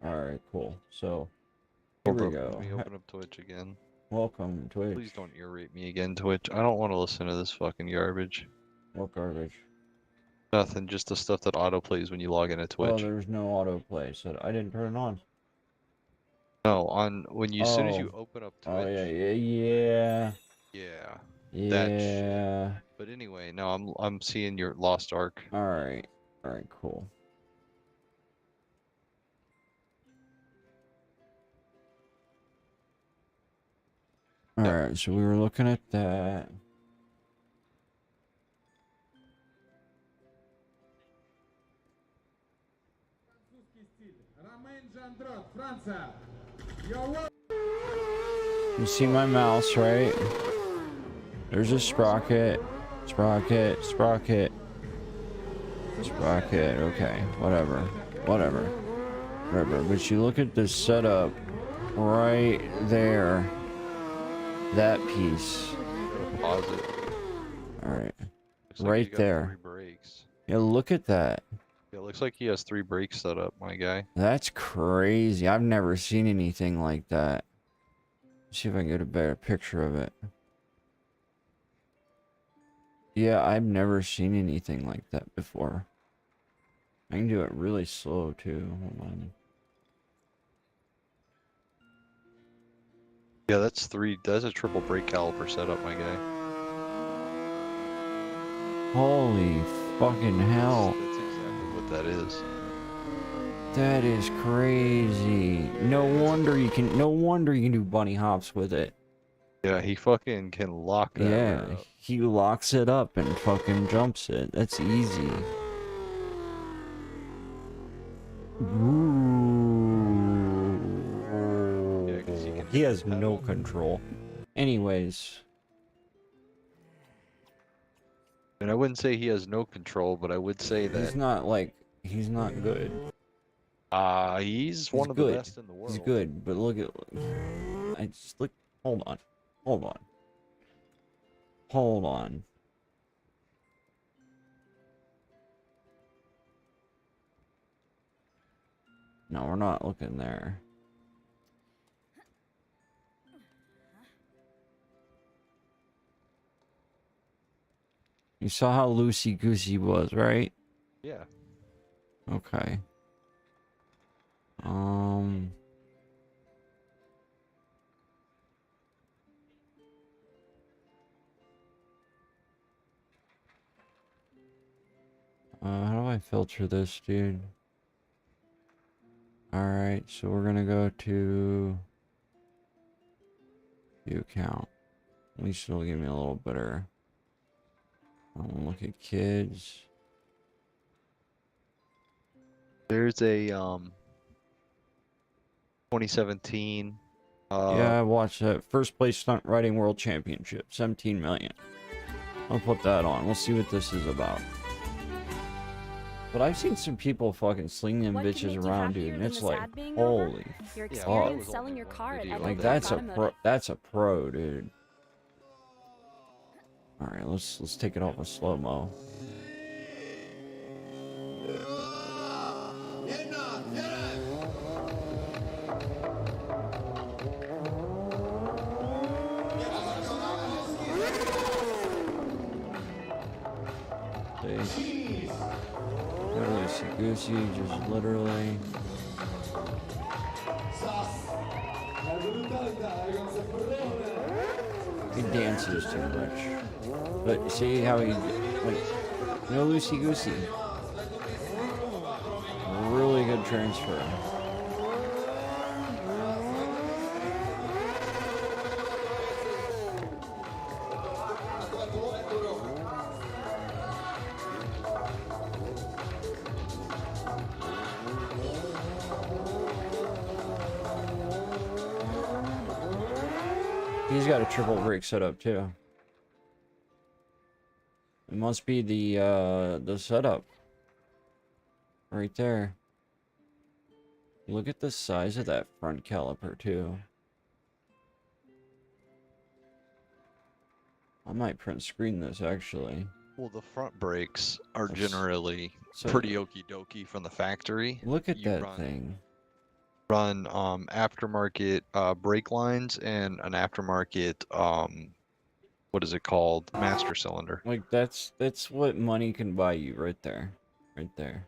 Alright, cool. So, here Hold we up, let go. me open up Twitch again. Welcome, Twitch. Please don't irate me again, Twitch. I don't want to listen to this fucking garbage. What garbage? Nothing, just the stuff that autoplays when you log into Oh, Twitch. there's no autoplay, so I didn't turn it on. No, as soon as Oh. you open up Oh, Twitch. yeah. Yeah, that shit. Yeah. But anyway, no, I'm seeing your Lost Ark. Alright. Alright, cool. Yep. Alright, so we were looking at that. You see my mouse, right? There's a sprocket. Sprocket. Sprocket. Sprocket. Okay, whatever. Whatever. Whatever. But you look at the setup right there. That piece. Pause it. Alright. Looks like Right he's got there. 3 brakes. Yeah, look at that. Yeah, it looks like he has 3 brakes set up, my guy. That's crazy. I've never seen anything like that. Let's see if I can get a better picture of it. Yeah, I've never seen anything like that before. I can do it really slow too. Hold on. Yeah, that's a triple brake caliper setup, my guy. Holy fucking hell. That's exactly what that is. That is crazy. No wonder you can do bunny hops with it. Yeah, he fucking can lock that rear up. He locks it up and fucking jumps it. That's easy. Ooh. Yeah, 'cause he can He hit has the no pedal. control. Anyways. And I wouldn't say he has no control, but I would say that he's not good. he's one of the best in the world. He's good, but look at hold on. Hold on. Hold on. No, we're not looking there. You saw how loosey-goosey was, right? Yeah. Okay. How do I filter this, dude? Alright, so we're gonna go to view count. At least it'll give me a little better. Look at kids. There's a 2017 yeah, I watched that. First place stunt riding world championship, 17 million. I'll put that on. We'll see what this is about. But I've seen some people fucking sling them bitches around, dude, and it's like, holy fuck. Selling your car at Like that's a pro, dude. All right, let's take it off of slow mo. See, loosey goosey, just literally. He dances too much. But see how he, like, no loosey goosey. Really good transfer. He's got a triple brake setup too. It must be the setup right there. Look at the size of that front caliper too. I might print screen this actually. Well, the front brakes are generally So pretty okie dokie from the factory. look at that thing. run aftermarket brake lines and an aftermarket what is it called? Master cylinder. Like that's what money can buy you right there. Right there.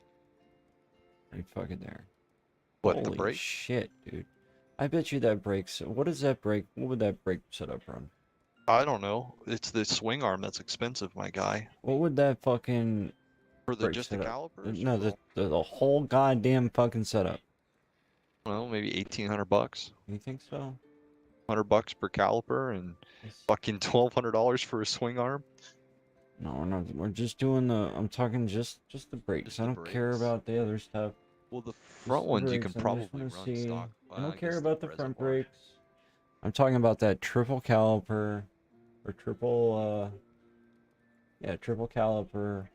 Right fucking there. What, the Holy brake? shit, dude. I bet you that brakes. What is that brake? What would that brake setup run? I don't know. It's the swing arm that's expensive, my guy. What would that fucking For the brake just the setup? calipers? No, Or the whole goddamn fucking setup. I don't know, maybe 1,800 bucks. You think so? $100 per caliper and fucking $1,200 for a swing arm. No, we're not. We're just doing the. I'm talking just the brakes. Just I the don't care brakes. about the other stuff. Well, the Just front the ones you can brakes. I probably just want to run see. stock. I don't I care guess about the front reservoir. brakes. I'm talking about that triple caliper, or triple. Yeah, triple caliper.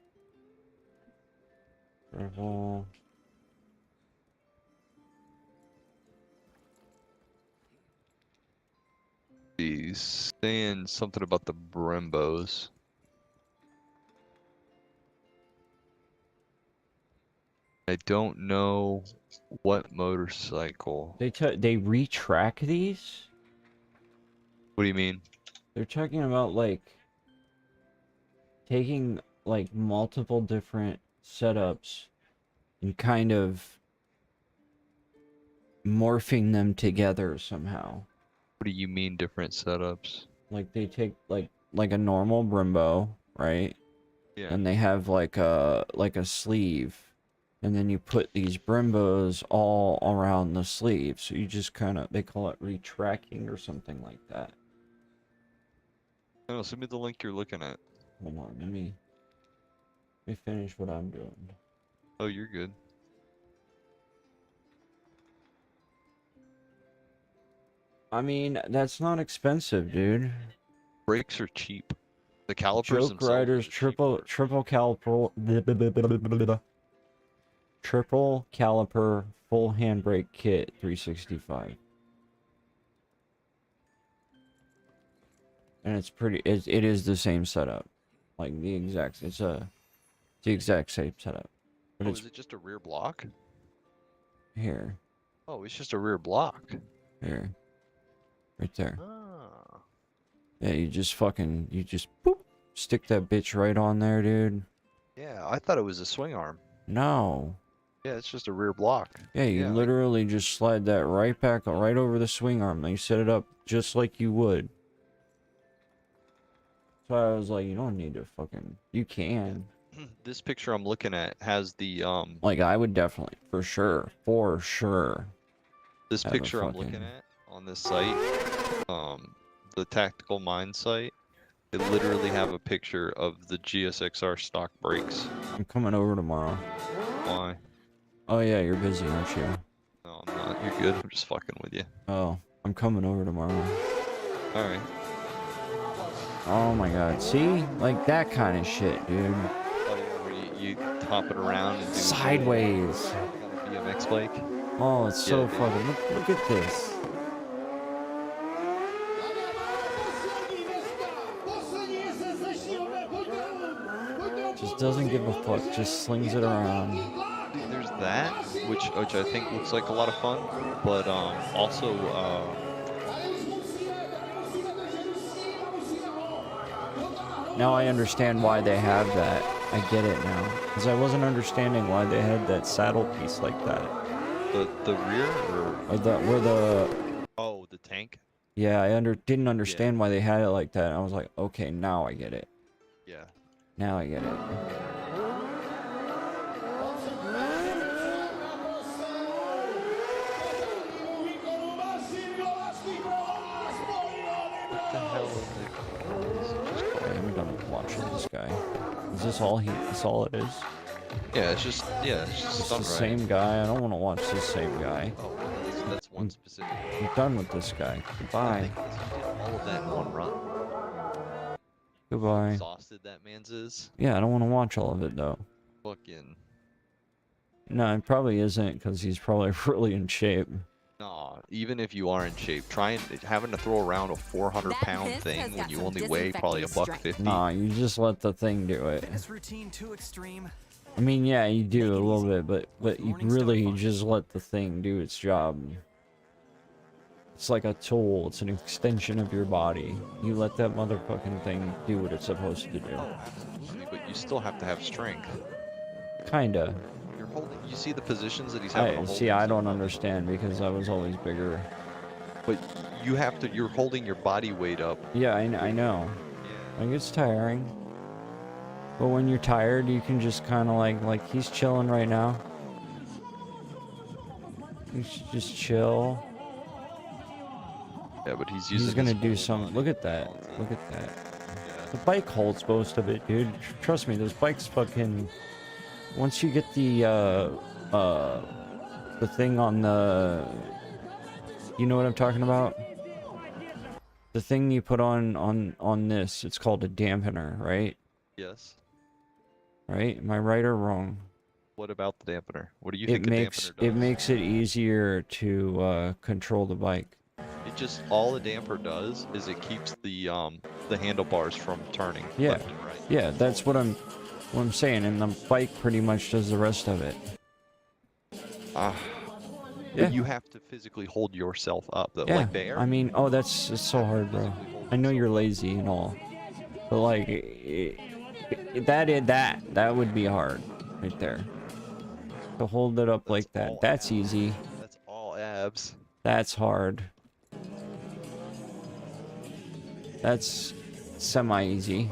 Triple. He's saying something about the Brembos. I don't know what motorcycle. They retrack these. What do you mean? They're talking about like taking like multiple different setups and kind of morphing them together somehow. What do you mean different setups? Like they take like a normal Brembo, right? Yeah. And they have like a sleeve, and then you put these Brembos all around the sleeve. So you just kind of, they call it retracking or something like that. No, send me the link you're looking at. Hold on, let me finish what I'm doing. Oh, you're good. I mean, that's not expensive, dude. Brakes are cheap. The calipers Joke themselves Riders are triple caliper triple caliper full handbrake kit 365. And it's pretty, it is the same setup. Like the exact, it's the exact same setup. But Oh, it's is it just a rear block? here. Oh, it's just a rear block. Here. Right there. Ah. Yeah, you just boop, stick that bitch right on there, dude. Yeah, I thought it was a swing arm. No. Yeah, it's just a rear block. Yeah, you Yeah, literally just slide that right back, right over the swing arm. And you set it up just like you would. So I was like, you don't need to fucking, you can. This picture I'm looking at has the Like, I would definitely, for sure. This have a picture I'm looking fucking- at on this site, the Tactical Mind site, they literally have a picture of the GSXR stock brakes. I'm coming over tomorrow. Why? Oh yeah, you're busy, aren't you? No, I'm not. You're good. I'm just fucking with you. Oh, I'm coming over tomorrow. Alright. Oh my god, see? Like that kind of shit, dude. Oh, yeah, where you hop it around and do Sideways. kind of BMX bike. Oh, it's so Yeah, dude. fucking, look at this. Just doesn't give a fuck, just slings it around. There's that, which I think looks like a lot of fun, but also Now I understand why they have that. I get it now. Because I wasn't understanding why they had that saddle piece like that. the rear Or where the... oh, the tank. Yeah, I didn't understand why they had it like that. I was like, okay, now I get it. Yeah. Now I get it. What the hell is it? Okay, I'm done with watching this guy. Is this all that's all it is? Yeah, it's just It's stunt the riding. same guy. I don't want to watch this same guy. Oh, that's one specific. I'm done with this guy. I Goodbye. think he did all of that in one run. Goodbye. Exhausted that man's is. Yeah, I don't want to watch all of it though. Fucking. No, it probably isn't because he's probably really in shape. Nah, even if you are in shape, having to throw around a 400-pound thing when you only weigh probably $1.50. Nah, you just let the thing do it. Fitness routine too extreme. I mean, yeah, you do a Take it little easy. bit, but you Morning Star really Farm. just let the thing do its job. It's like a tool. It's an extension of your body. You let that motherfucking thing do what it's supposed to do. Oh, absolutely, but you still have to have strength. Kinda. You're holding. You see the positions that he's having to hold. See, I himself don't up? understand because I was always bigger. But you have to. You're holding your body weight up. Yeah, I know. Yeah. Like, it's tiring. But when you're tired, you can just kind of like he's chilling right now. You should just chill. Yeah, but he's He's using. gonna his do full some. body Look at that. all to- Look at that. Yeah. The bike holds most of it, dude. Trust me, those bikes fucking. Once you get the thing on the. You know what I'm talking about? The thing you put on this. It's called a dampener, right? Yes. Right? Am I right or wrong? What about the dampener? What do you It think a makes dampener does? it makes it easier to control the bike. It just all a damper does is it keeps the handlebars from turning Yeah. left and right. Yeah, that's what I'm saying, and the bike pretty much does the rest of it. Ah, Yeah. but you have to physically hold yourself up though. Yeah. Like there. I mean, oh, it's so hard, bro. I know you're lazy and all, but like that would be hard right there. To hold it up That's like that. all That's abs. easy. That's all abs. That's hard. That's semi-easy.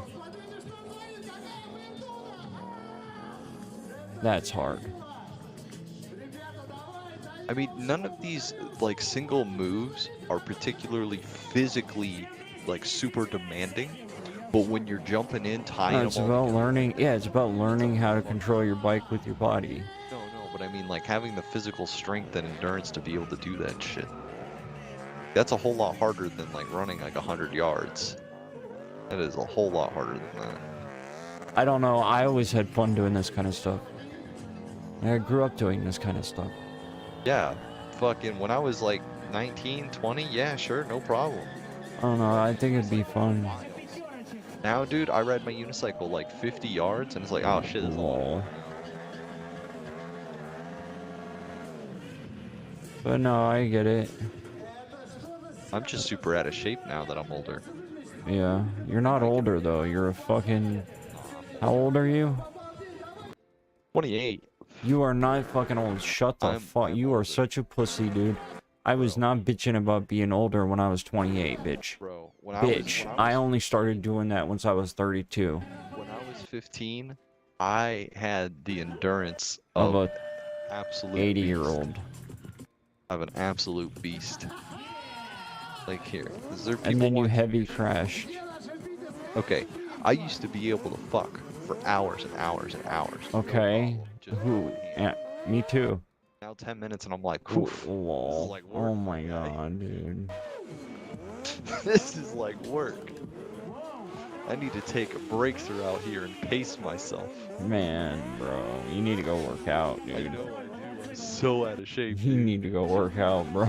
That's hard. I mean, none of these like single moves are particularly physically like super demanding, but when you're jumping in, tying No, it's them all about together- learning. Yeah, it's about learning how to control your bike with your body. No, but I mean like having the physical strength and endurance to be able to do that shit. That's a whole lot harder than like running like 100 yards. That is a whole lot harder than that. I don't know. I always had fun doing this kind of stuff. I grew up doing this kind of stuff. Yeah, fucking when I was like 19, 20, yeah, sure, no problem. I don't know. I think it'd be fun. Now, dude, I ride my unicycle like 50 yards and it's like, oh shit, this is a lot. Lol. But no, I get it. I'm just super out of shape now that I'm older. Yeah, you're not older though. You're a fucking. How old are you? 28. You are not fucking old. Shut the fuck. I'm You are older. such a pussy, dude. I was not bitching about being older when I was 28, bitch. Bro, Bitch, I only started doing that once I was 32. when I was 15, I had the endurance Of of a absolute 80-year-old. Of an absolute beast. Like here, is there people And then you watching heavy me? crashed. Okay, I used to be able to fuck for hours and hours and hours. no Okay. problem, just Who? one hand. Yeah, me too. Now 10 minutes and I'm like, Ooh, oof. lol. like work Oh for my me. god, dude. This is like work. I need to take a breakthrough out here and pace myself. Man, bro. You need to go work out, I dude. know I do. I'm so out of shape. You dude. need to go work out, bro.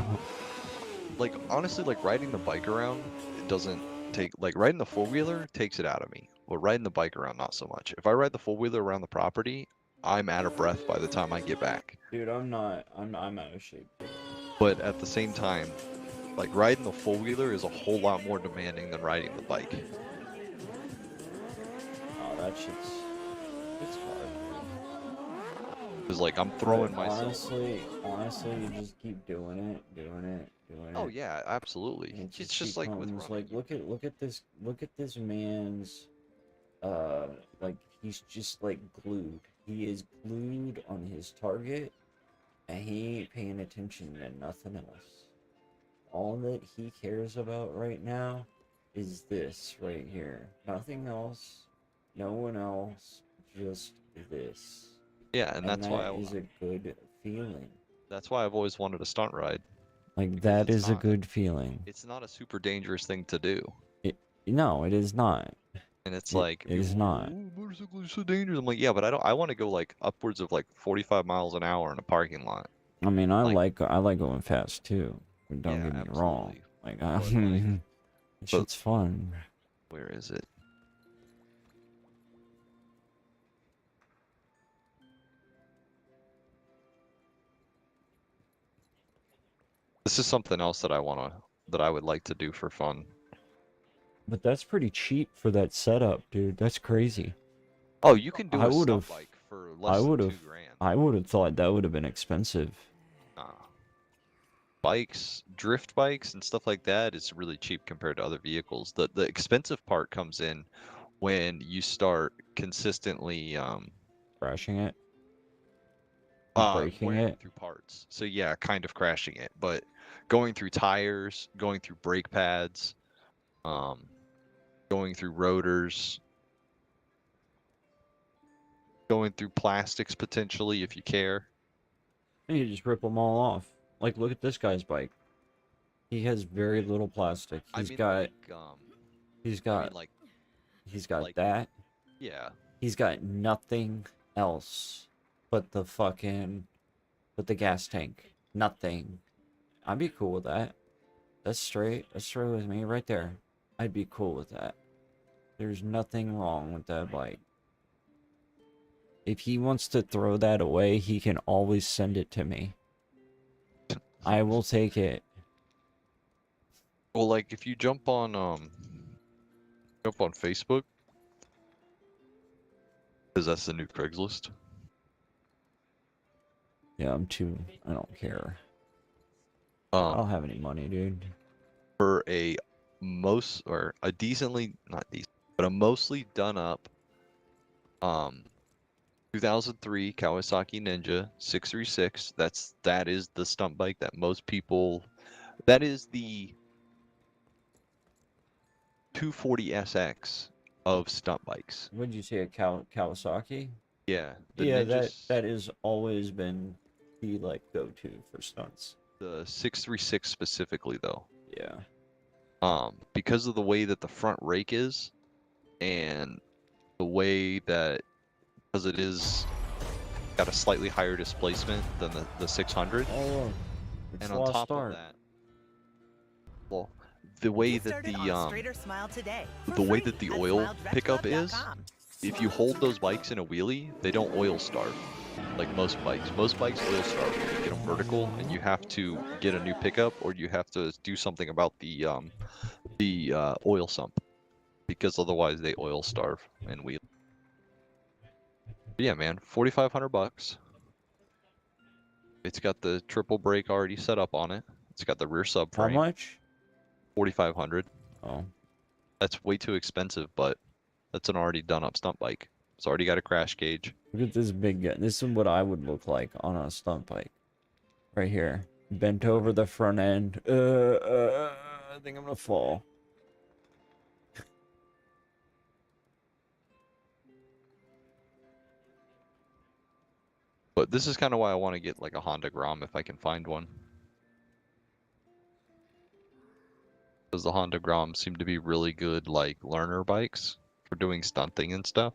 Like honestly, like riding the bike around, it doesn't take like riding the four-wheeler takes it out of me. But riding the bike around, not so much. If I ride the four-wheeler around the property, I'm out of breath by the time I get back. Dude, I'm not. I'm out of shape. But at the same time, like riding the four-wheeler is a whole lot more demanding than riding the bike. Oh, that shit's. It's hard. Cause like I'm throwing But myself. honestly, you just keep doing it. Oh yeah, absolutely. And it It's just like with becomes running. like look at this man's like he's just like glued. He is glued on his target and he ain't paying attention to nothing else. All that he cares about right now is this right here. Nothing else, no one else, just this. Yeah, and that's why that is a good feeling. that's why I've always wanted a stunt ride. Like that it's is a not- good feeling. It's not a super dangerous thing to do. No, it is not. And it's It like is people, not. "Oh, motorcycle is so dangerous." I'm like, yeah, but I want to go like upwards of like 45 miles an hour in a parking lot. I mean, I Like- like going fast too. Don't Yeah, get me wrong. absolutely. Like, But, like- that shit's fun. Where is it? This is something else that I would like to do for fun. But that's pretty cheap for that setup, dude. That's crazy. Oh, you can do I a would stunt have, bike for I less than would have, 2 grand. I would have thought that would have been expensive. Bikes, drift bikes and stuff like that is really cheap compared to other vehicles. The expensive part comes in when you start consistently Crashing it, breaking wearing it. through parts. So yeah, kind of crashing it, but going through tires, going through brake pads, um, going through rotors, going through plastics potentially if you care. And you just rip them all off. Like, look at this guy's bike. He has very little plastic. I He's mean got, he's I mean got, he's got like that. yeah. He's got nothing else but the fucking, but the gas tank. Nothing. I'd be cool with that. That's straight. That's straight with me right there. I'd be cool with that. There's nothing wrong with that bike. If he wants to throw that away, he can always send it to me. I will take it. Well, like if you jump on Facebook, because that's the new Craigslist. Yeah, I don't care. I don't have any money, dude. For a decently, not decent, but a mostly done up 2003 Kawasaki Ninja 636. That is the stunt bike that most people. That is the 240SX of stunt bikes. What did you say, a Kawasaki? Yeah, the Yeah, Ninjas, that has always been the like go-to for stunts. the 636 specifically though. Yeah. Because of the way that the front rake is, and the way that because it is got a slightly higher displacement than the 600. Oh, it's And a on lost top of start. that, well, the way that the oil pickup is, if you hold those bikes in a wheelie, they don't oil starve like most bikes. Most bikes oil starve when you get them vertical, and you have to get a new pickup, or you have to do something about the oil sump, because otherwise they oil starve and wheel. But yeah, man, 4,500 bucks. It's got the triple brake already set up on it. It's got the rear How subframe. much? 4,500. Oh. That's way too expensive, but that's an already done up stunt bike. It's already got a crash gauge. Look at this big guy. This is what I would look like on a stunt bike. Right here. Bent over the front end. I think I'm gonna fall. But this is kind of why I want to get like a Honda Grom if I can find one. Because the Honda Grom seem to be really good like learner bikes for doing stunting and stuff.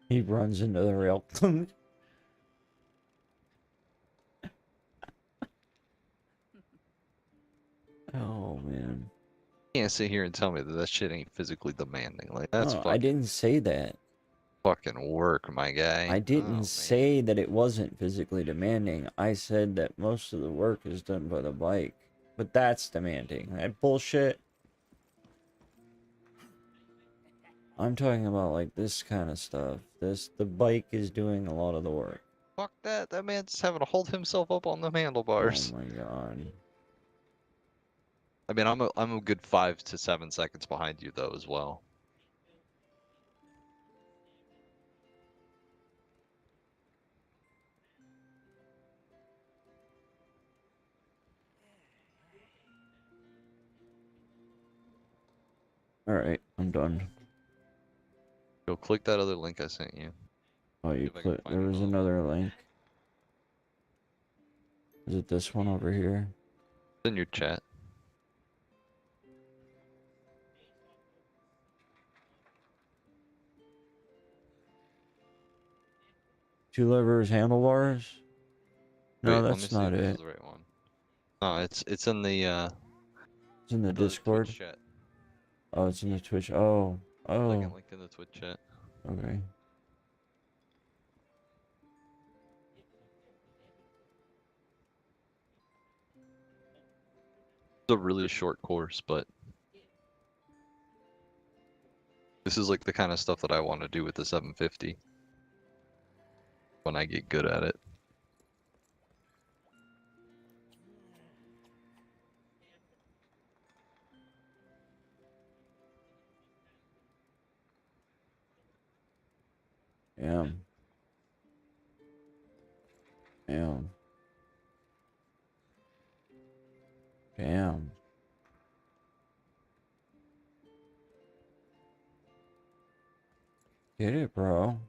He runs into the rail. Oh, man. You can't sit here and tell me that that shit ain't physically demanding. Like that's I fucking didn't say that. fucking work, my guy. I Oh, didn't man. say that it wasn't physically demanding. I said that most of the work is done by the bike. But that's demanding. That bullshit. I'm talking about like this kind of stuff. The bike is doing a lot of the work. Fuck that. That man's having to hold himself up on the Oh handlebars. my god. I mean, I'm a good 5 to 7 seconds behind you though as well. Alright, I'm done. Go click that other link I sent you. Oh, you If I can click. find There was another another link. Is it this one over here? It's in your chat. 2 levers, handlebars? No, Wait, let me that's see not if this is it. the right one. No, it's in the It's in the Twitch Discord. chat. Oh, it's in the Twitch. Oh. Second Oh. link in the Twitch chat. Okay. It's a really short course, but this is like the kind of stuff that I want to do with the 750 when I get good at it. Damn. Damn. Damn. Get it, bro.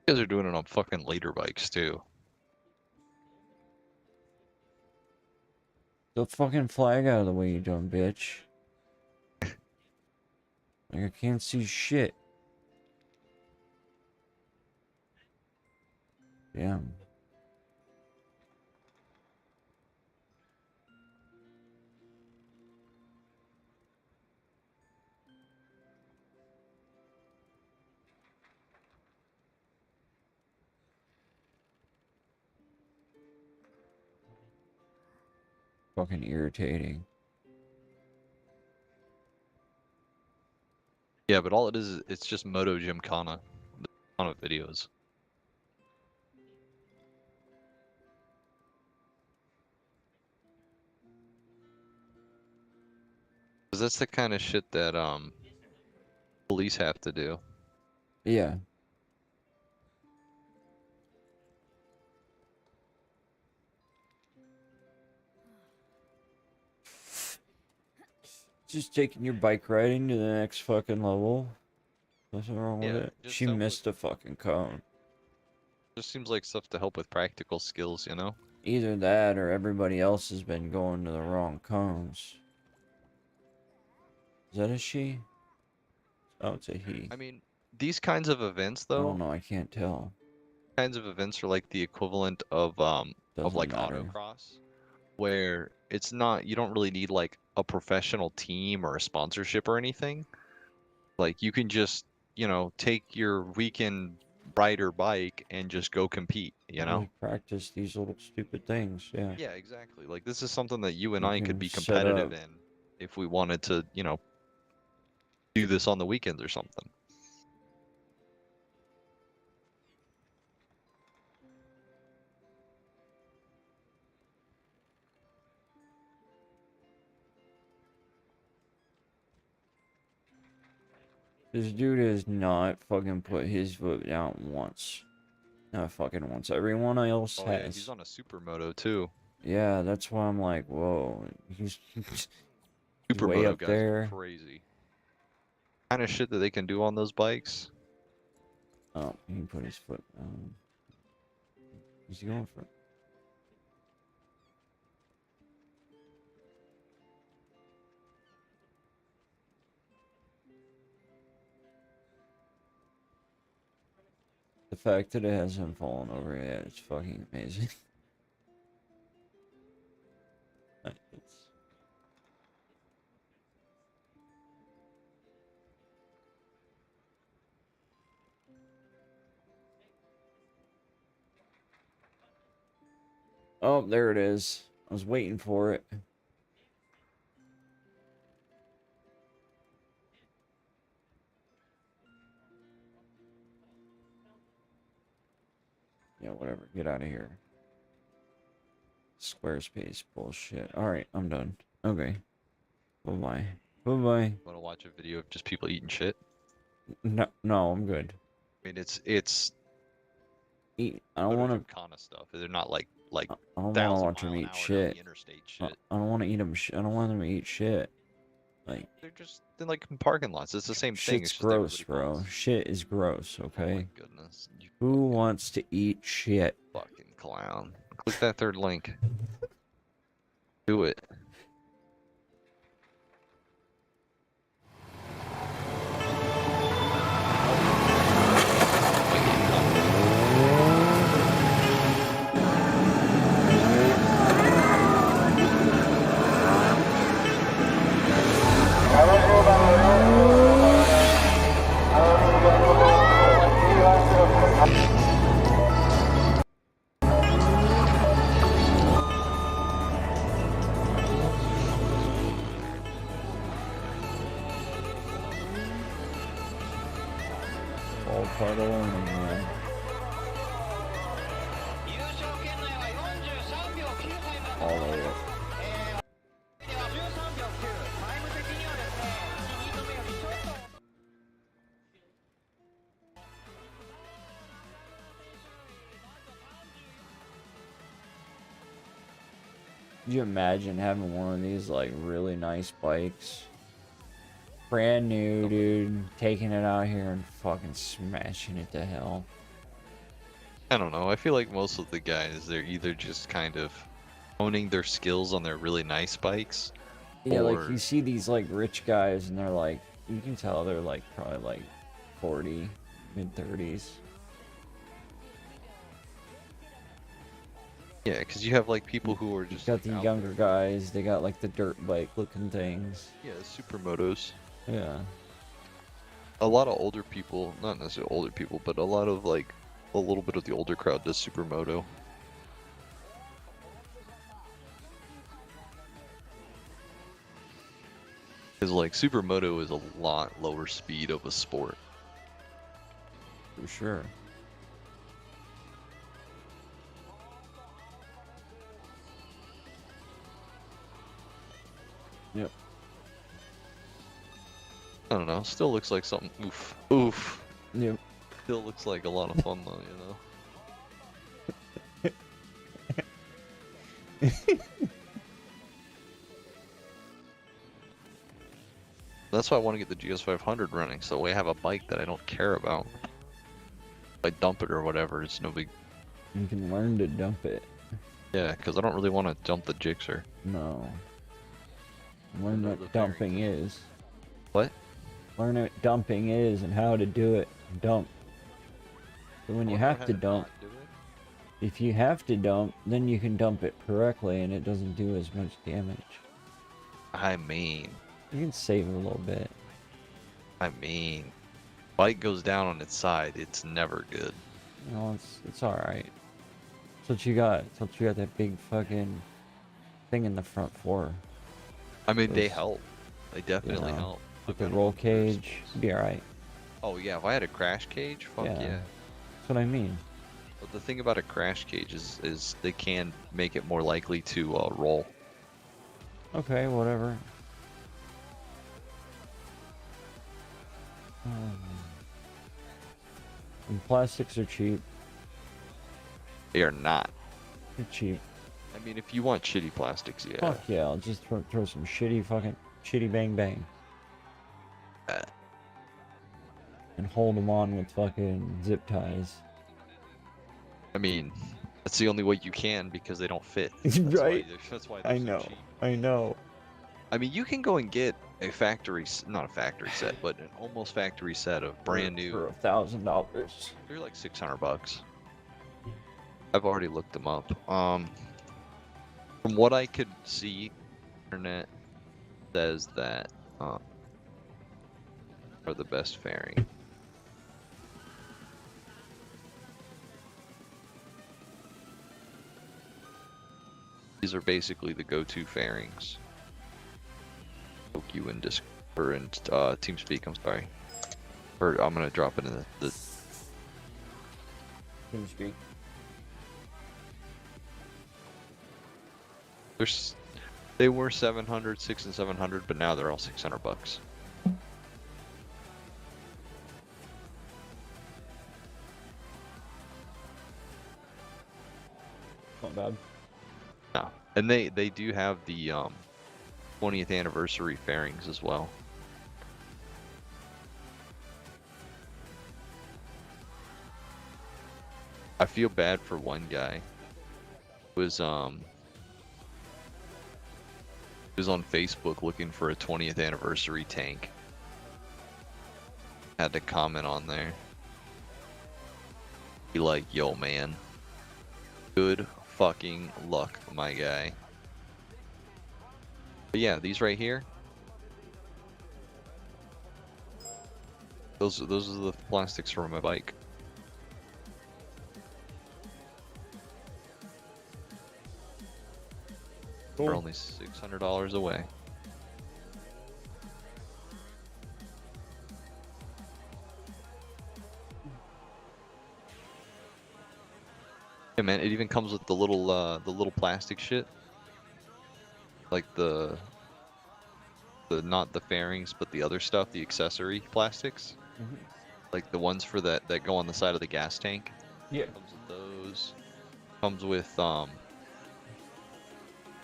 You guys are doing it on fucking later bikes too. The fucking flag out of the way, you dumb bitch. Like, I can't see shit. Damn. Fucking irritating. Yeah, but all it is it's just Moto Gymkhana. A ton of videos. Cause that's the kind of shit that police have to do. Yeah. Just taking your bike riding to the next fucking level. Nothing wrong with Yeah, it. just She help missed a fucking cone. Just seems like stuff to help with practical skills, you know? Either that or everybody else has been going to the wrong cones. Is that a she? Oh, it's a he. I mean, these kinds of events I don't though, know, I can't tell. kinds of events are like the equivalent of Doesn't like matter. autocross, where it's not you don't really need like a professional team or a sponsorship or anything. Like you can just, take your weekend rider bike and just go compete, you know? Just practice these little stupid things, yeah. Yeah, exactly. Like this is something that you and You I could can be set competitive up. in if we wanted to, do this on the weekends or something. This dude has not fucking put his foot down once. Not fucking once. Everyone else Oh yeah, he's has. on a supermoto too. Yeah, that's why I'm like, whoa. He's way Supermoto up guys are there. crazy. Kind of shit that they can do on those bikes. Oh, he can put his foot down. Is he going for? The fact that it hasn't fallen over yet is fucking amazing. It's... Oh, there it is. I was waiting for it. Yeah, whatever. Get out of here. Squarespace bullshit. Alright, I'm done. Okay. Bye-bye. Bye-bye. Want to watch a video of just people eating shit? No, no, I'm good. I mean, it's Eat. I don't Moto want to... Gymkhana stuff. They're not like I don't want to thousand watch them mile an eat hour down the shit. interstate I shit. don't want to eat them. I don't want them to eat shit. Like, They're just like in parking lots. It's the same thing. shit's It's just gross, everybody bro. falls. Shit is gross, Oh okay? my goodness. You Who wants to eat shit? fucking clown. Click that third link. Do it. puddle and all over it. Could you imagine having one of these like really nice bikes? Brand new, dude. Taking it out here and fucking smashing it to hell. I don't know. I feel like most of the guys, they're either just kind of honing their skills on their really nice bikes. Yeah, or... like you see these like rich guys and they're like, you can tell they're like probably like 40, mid-30s. Yeah, because you have like people who are just Got the out younger there. guys, they got like the dirt bike looking things. Yeah, supermotos. Yeah. A lot of older people, not necessarily older people, but a lot of like a little bit of the older crowd does supermoto. Because like supermoto is a lot lower speed of a sport. For sure. Yep. I don't know. Still looks like something. Oof. Oof. Yep. Still looks like a lot of fun though, you know. That's why I want to get the GS500 running, so we have a bike that I don't care about. If I dump it or whatever, it's no big. You can learn to dump it. Yeah, because I don't really want to dump the Gixxer. No. Learn know what the dumping is. What? Learn what dumping is and how to do it. Dump. So when you have to dump, if you have to dump, then you can dump it correctly and it doesn't do as much damage. I mean, You can save a little bit. bike goes down on its side, it's never good. You know, it's alright. That's what you got. That's what you got, that big fucking thing in the front for. I mean, they Those- help. They definitely Yeah. help. With I've the got roll one of those. cage, be alright. Oh yeah, if I had a crash cage, fuck Yeah. yeah. That's what I mean. But the thing about a crash cage is they can make it more likely to roll. Okay, whatever. And plastics are cheap. They are not. They're cheap. I mean, if you want shitty plastics, yeah. Fuck yeah, I'll just throw some shitty fucking shitty bang bang. And hold them on with fucking zip ties. I mean, that's the only way you can because they don't fit. Right. That's why they're I so know. cheap. I know. I mean, you can go and get a factory, not a factory set, but an almost factory set of brand new. For $1,000. They're like $600. I've already looked them up. From what I could see, internet says that are the best fairing. These are basically the go-to fairings. You in Discord or in TeamSpeak, I'm sorry. Or I'm gonna drop it in the TeamSpeak. they were 700, 6 and 700, but now they're all $600. Not bad. No. And they do have the 20th anniversary fairings as well. I feel bad for one guy who was on Facebook looking for a 20th anniversary tank. Had to comment on there. Be like, yo man, good fucking luck, my guy. But yeah, these right here, those are the plastics for my bike. Cool. They're only $600 away. Yeah, man, it even comes with the little plastic shit, like the not the fairings, but the other stuff, the accessory plastics, like the ones for that go on the side of the gas tank. Yeah. Comes with those. Comes with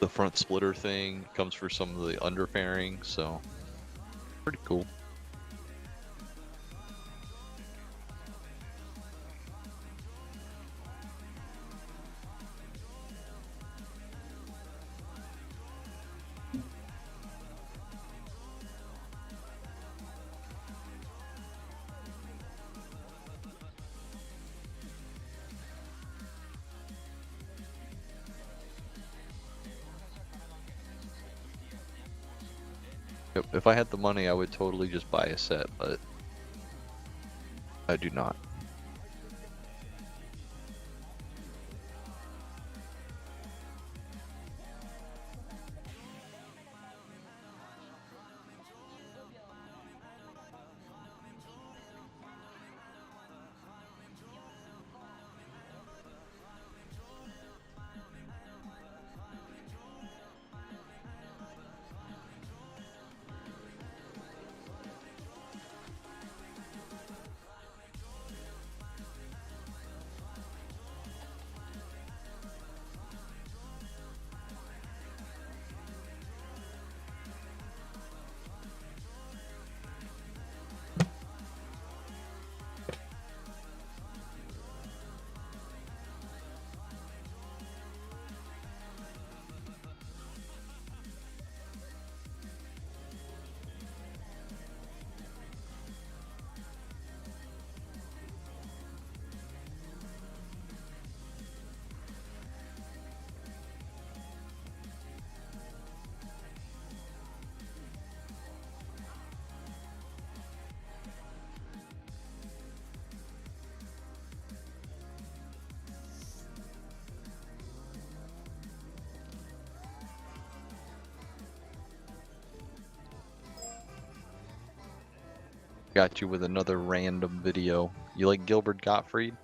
the front splitter thing. Comes for some of the under fairings, so pretty cool. Yep, if I had the money, I would totally just buy a set, but I do not. Got you with another random video. You like Gilbert Gottfried?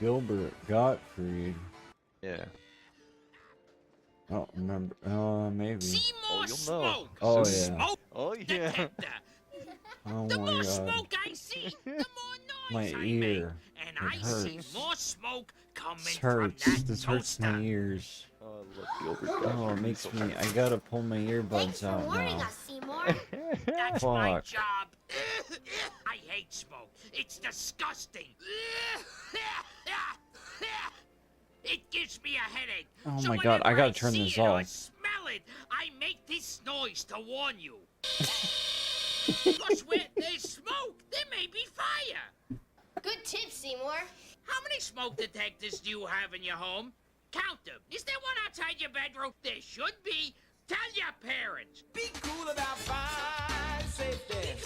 Gilbert Gottfried. Yeah. I don't remember. Maybe. See more you'll smoke. know. Oh, Soon. yeah. Smoke Oh yeah. detector. Oh The my more god. smoke I see, the more My noise I make. ear. And It I see hurts. more smoke coming This from hurts. that This hurts my toaster. ears. Oh, I love Gilbert Gottfried. Oh, it He's makes so me. funny. I gotta pull my Thanks earbuds for out warning now. us, Seymour. That's my Fuck. job. I hate smoke. It's disgusting. It gives me a headache. Oh So my god, I whenever gotta turn see this it or off. smell it, I make this noise to warn you. Because where there's smoke, there may be fire. Good tip, Seymour. How many smoke detectors do you have in your home? Count them. Is there one outside your bedroom? There should be. Tell your parents. Be cool about fire safety.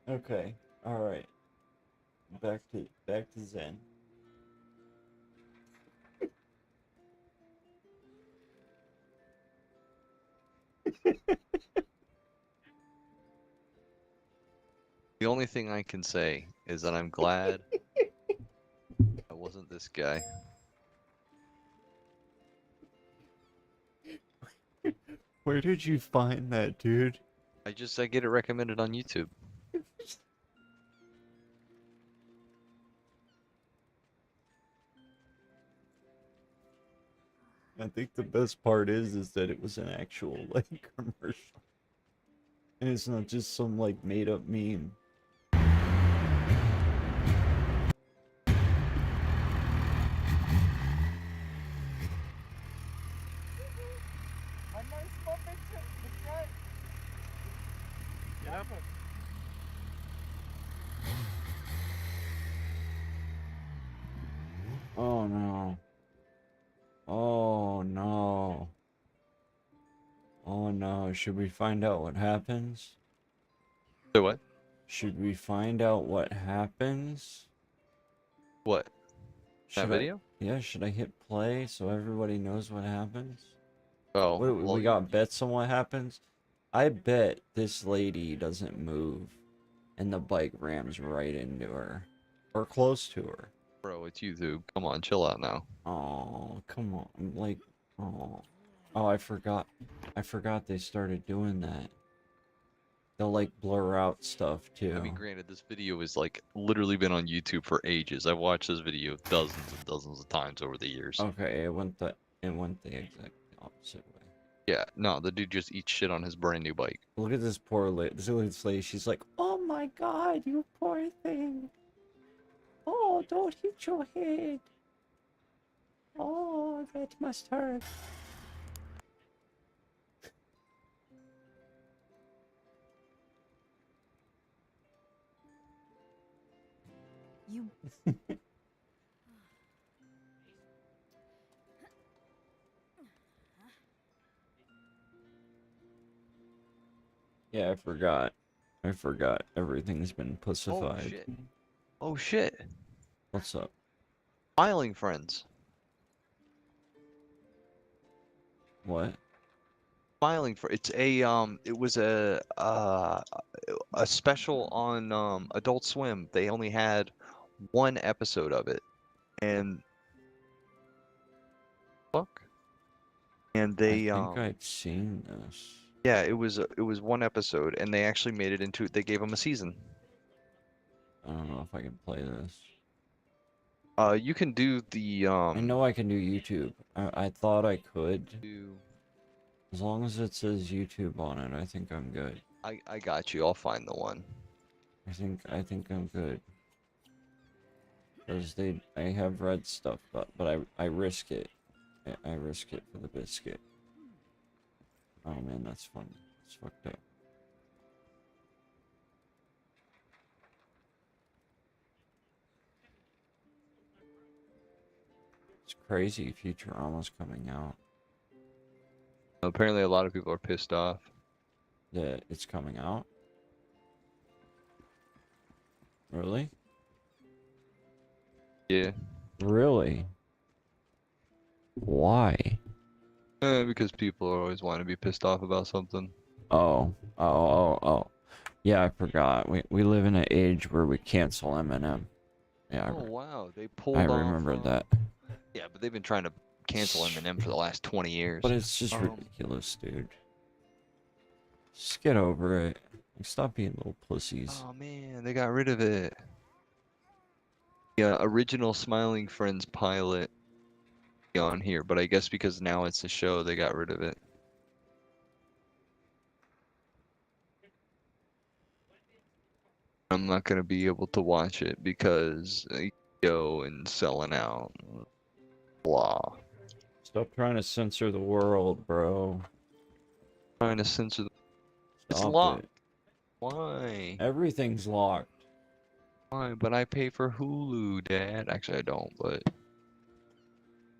Okay. Alright. Back to Zen. The only thing I can say is that I'm glad I wasn't this guy. Where did you find that, dude? I get it recommended on YouTube. I think the best part is that it was an actual like commercial. And it's not just some like made up meme. Oh no. Oh no. Oh no. Should we find out what happens? So what? Should we find out what happens? What? Should That I- video? Yeah, should I hit play so everybody knows what happens? Oh, What, well, we got bets on what happens? I bet this lady doesn't move and the bike rams right into her. Or close to her. bro, it's YouTube. Come on, chill out now. Oh, come on. Like, oh. Oh, I forgot. I forgot they started doing that. They'll like blur out stuff too. I mean, granted, this video has like literally been on YouTube for ages. I've watched this video dozens and dozens of times over the years. Okay, it went the exact opposite way. Yeah, no, the dude just eats shit on his brand new bike. Look at this poor lady. This lady, she's like, "Oh my God, you poor thing. Oh, don't hit your head. Oh, that must hurt." You Yeah, I forgot. I forgot. Everything's been Oh pussified. shit. Oh shit. What's up? Smiling friends. What? Smiling for it's a it was a special on Adult Swim. They only had one episode of it, and fuck, and I they think I've seen this. yeah, it was one episode, and they actually made it into they gave them a season. I don't know if I can play this. You can do the I know I can do YouTube. I thought I could. do- As long as it says YouTube on it, I think I'm good. I got you. I'll find the one. I think I'm good. Because I have read stuff, but I risk it. I risk it for the biscuit. Oh man, that's fun. It's fucked up. It's crazy. Futurama's coming out. Apparently, a lot of people are pissed off. That it's coming out. Really? Yeah, Really? Why? because people always want to be pissed off about something. Oh. Yeah, I forgot. We live in an age where we cancel Eminem. Yeah, Oh wow, they pulled I off. remember that. Yeah, but they've been trying to cancel Eminem for the last 20 years. But it's just ridiculous, dude. Just get over it. Like, stop being little pussies. Oh man, they got rid of it. Yeah, original Smiling Friends pilot on here, but I guess because now it's a show, they got rid of it. I'm not gonna be able to watch it because go and selling out. Blah. Stop trying to censor the world, bro. Trying to censor the. It's Stop locked. it. Why? Everything's locked. Why? But I pay for Hulu, Dad. Actually, I don't, but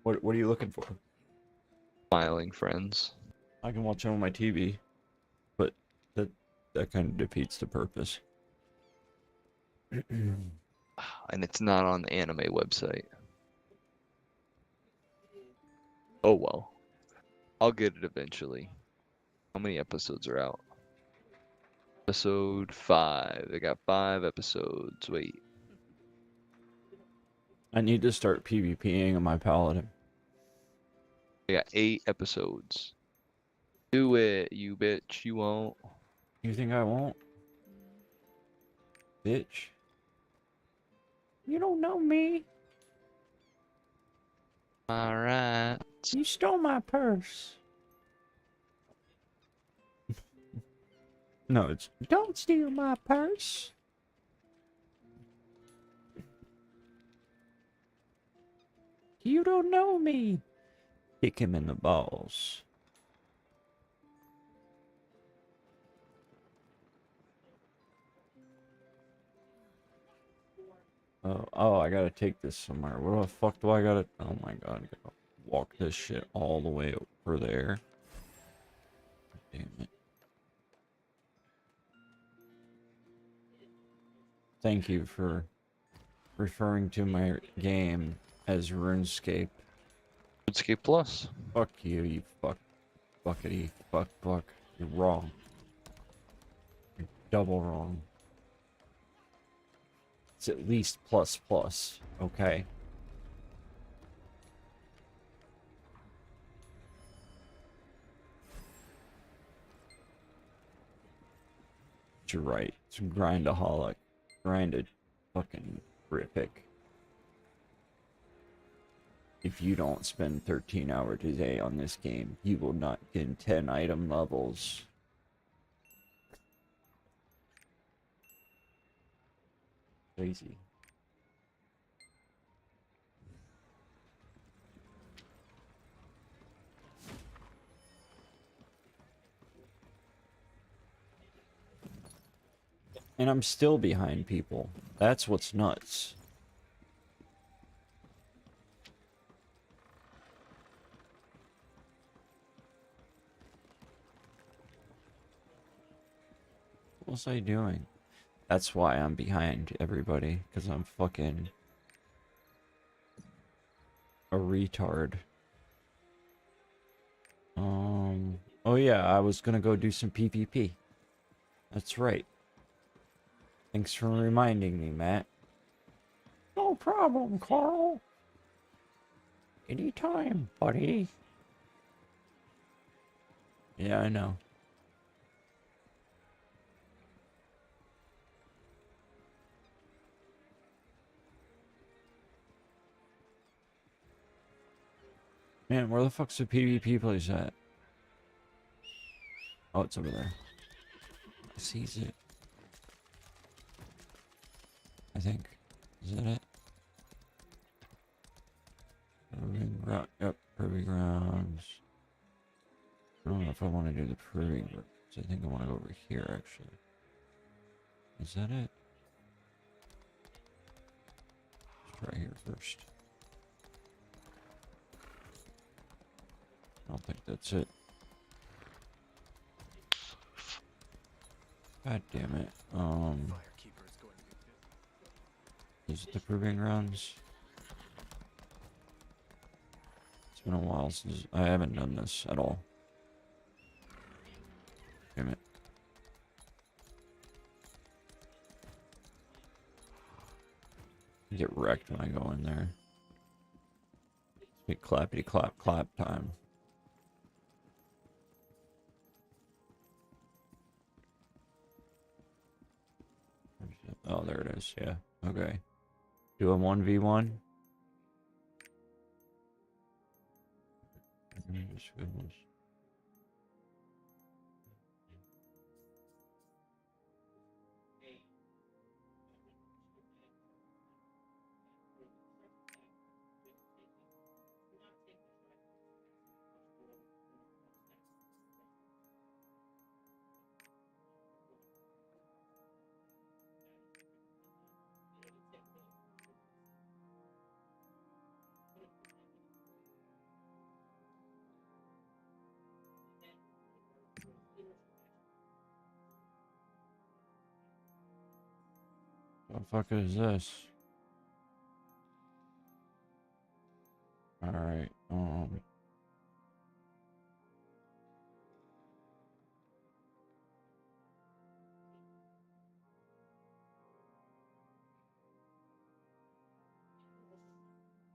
What are you looking for? Smiling Friends. I can watch it on my TV, but that kind of defeats the purpose. And it's not on the anime website. Oh well. I'll get it eventually. How many episodes are out? Episode 5. They got 5 episodes. Wait. I need to start PvPing on my paladin. They got 8 episodes. Do it, you bitch. You won't. You think I won't? Bitch. You don't know me. Alright. You stole my purse. No, it's don't steal my purse. You don't know me. Kick him in the balls. Oh, I gotta take this somewhere. What the fuck do I gotta? Oh my god, I gotta walk this shit all the way over there. Damn it. Thank you for referring to my game as RuneScape. RuneScape Plus. Fuck you, you buckety fuck. You're wrong. You're double wrong. It's at least plus, okay? But you're right. It's grindaholic. Grinded fucking horrific. If you don't spend 13 hours a day on this game, you will not get 10 item levels. Crazy. And I'm still behind people. That's what's nuts. What was I doing? That's why I'm behind everybody, because I'm fucking a retard. Oh yeah, I was gonna go do some PvP. That's right. Thanks for reminding me, Matt. No problem, Carl. Anytime, buddy. Yeah, I know. Man, where the fuck's the PvP place at? Oh, it's over there. I sees it. I think. Is that it? Proving ground. Yep, proving grounds. I don't know if I want to do the proving grounds. I think I want to go over here, actually. Is that it? Let's try here first. I don't think that's it. God damn it. Is it the proving grounds? It's been a while since I haven't done this at all. Damn it. I get wrecked when I go in there. It's big clappity clap time. Oh, there it is. Yeah. Okay. Do a 1v1. What the fuck is this? Alright,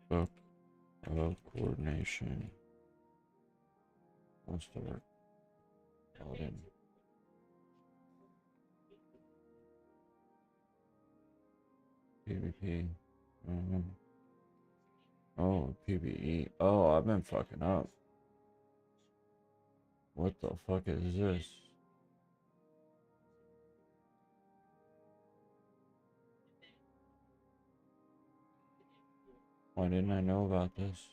book of coordination. Most of it. Paladin. PvP. Oh, PvE. Oh, I've been fucking up. What the fuck is this? Why didn't I know about this?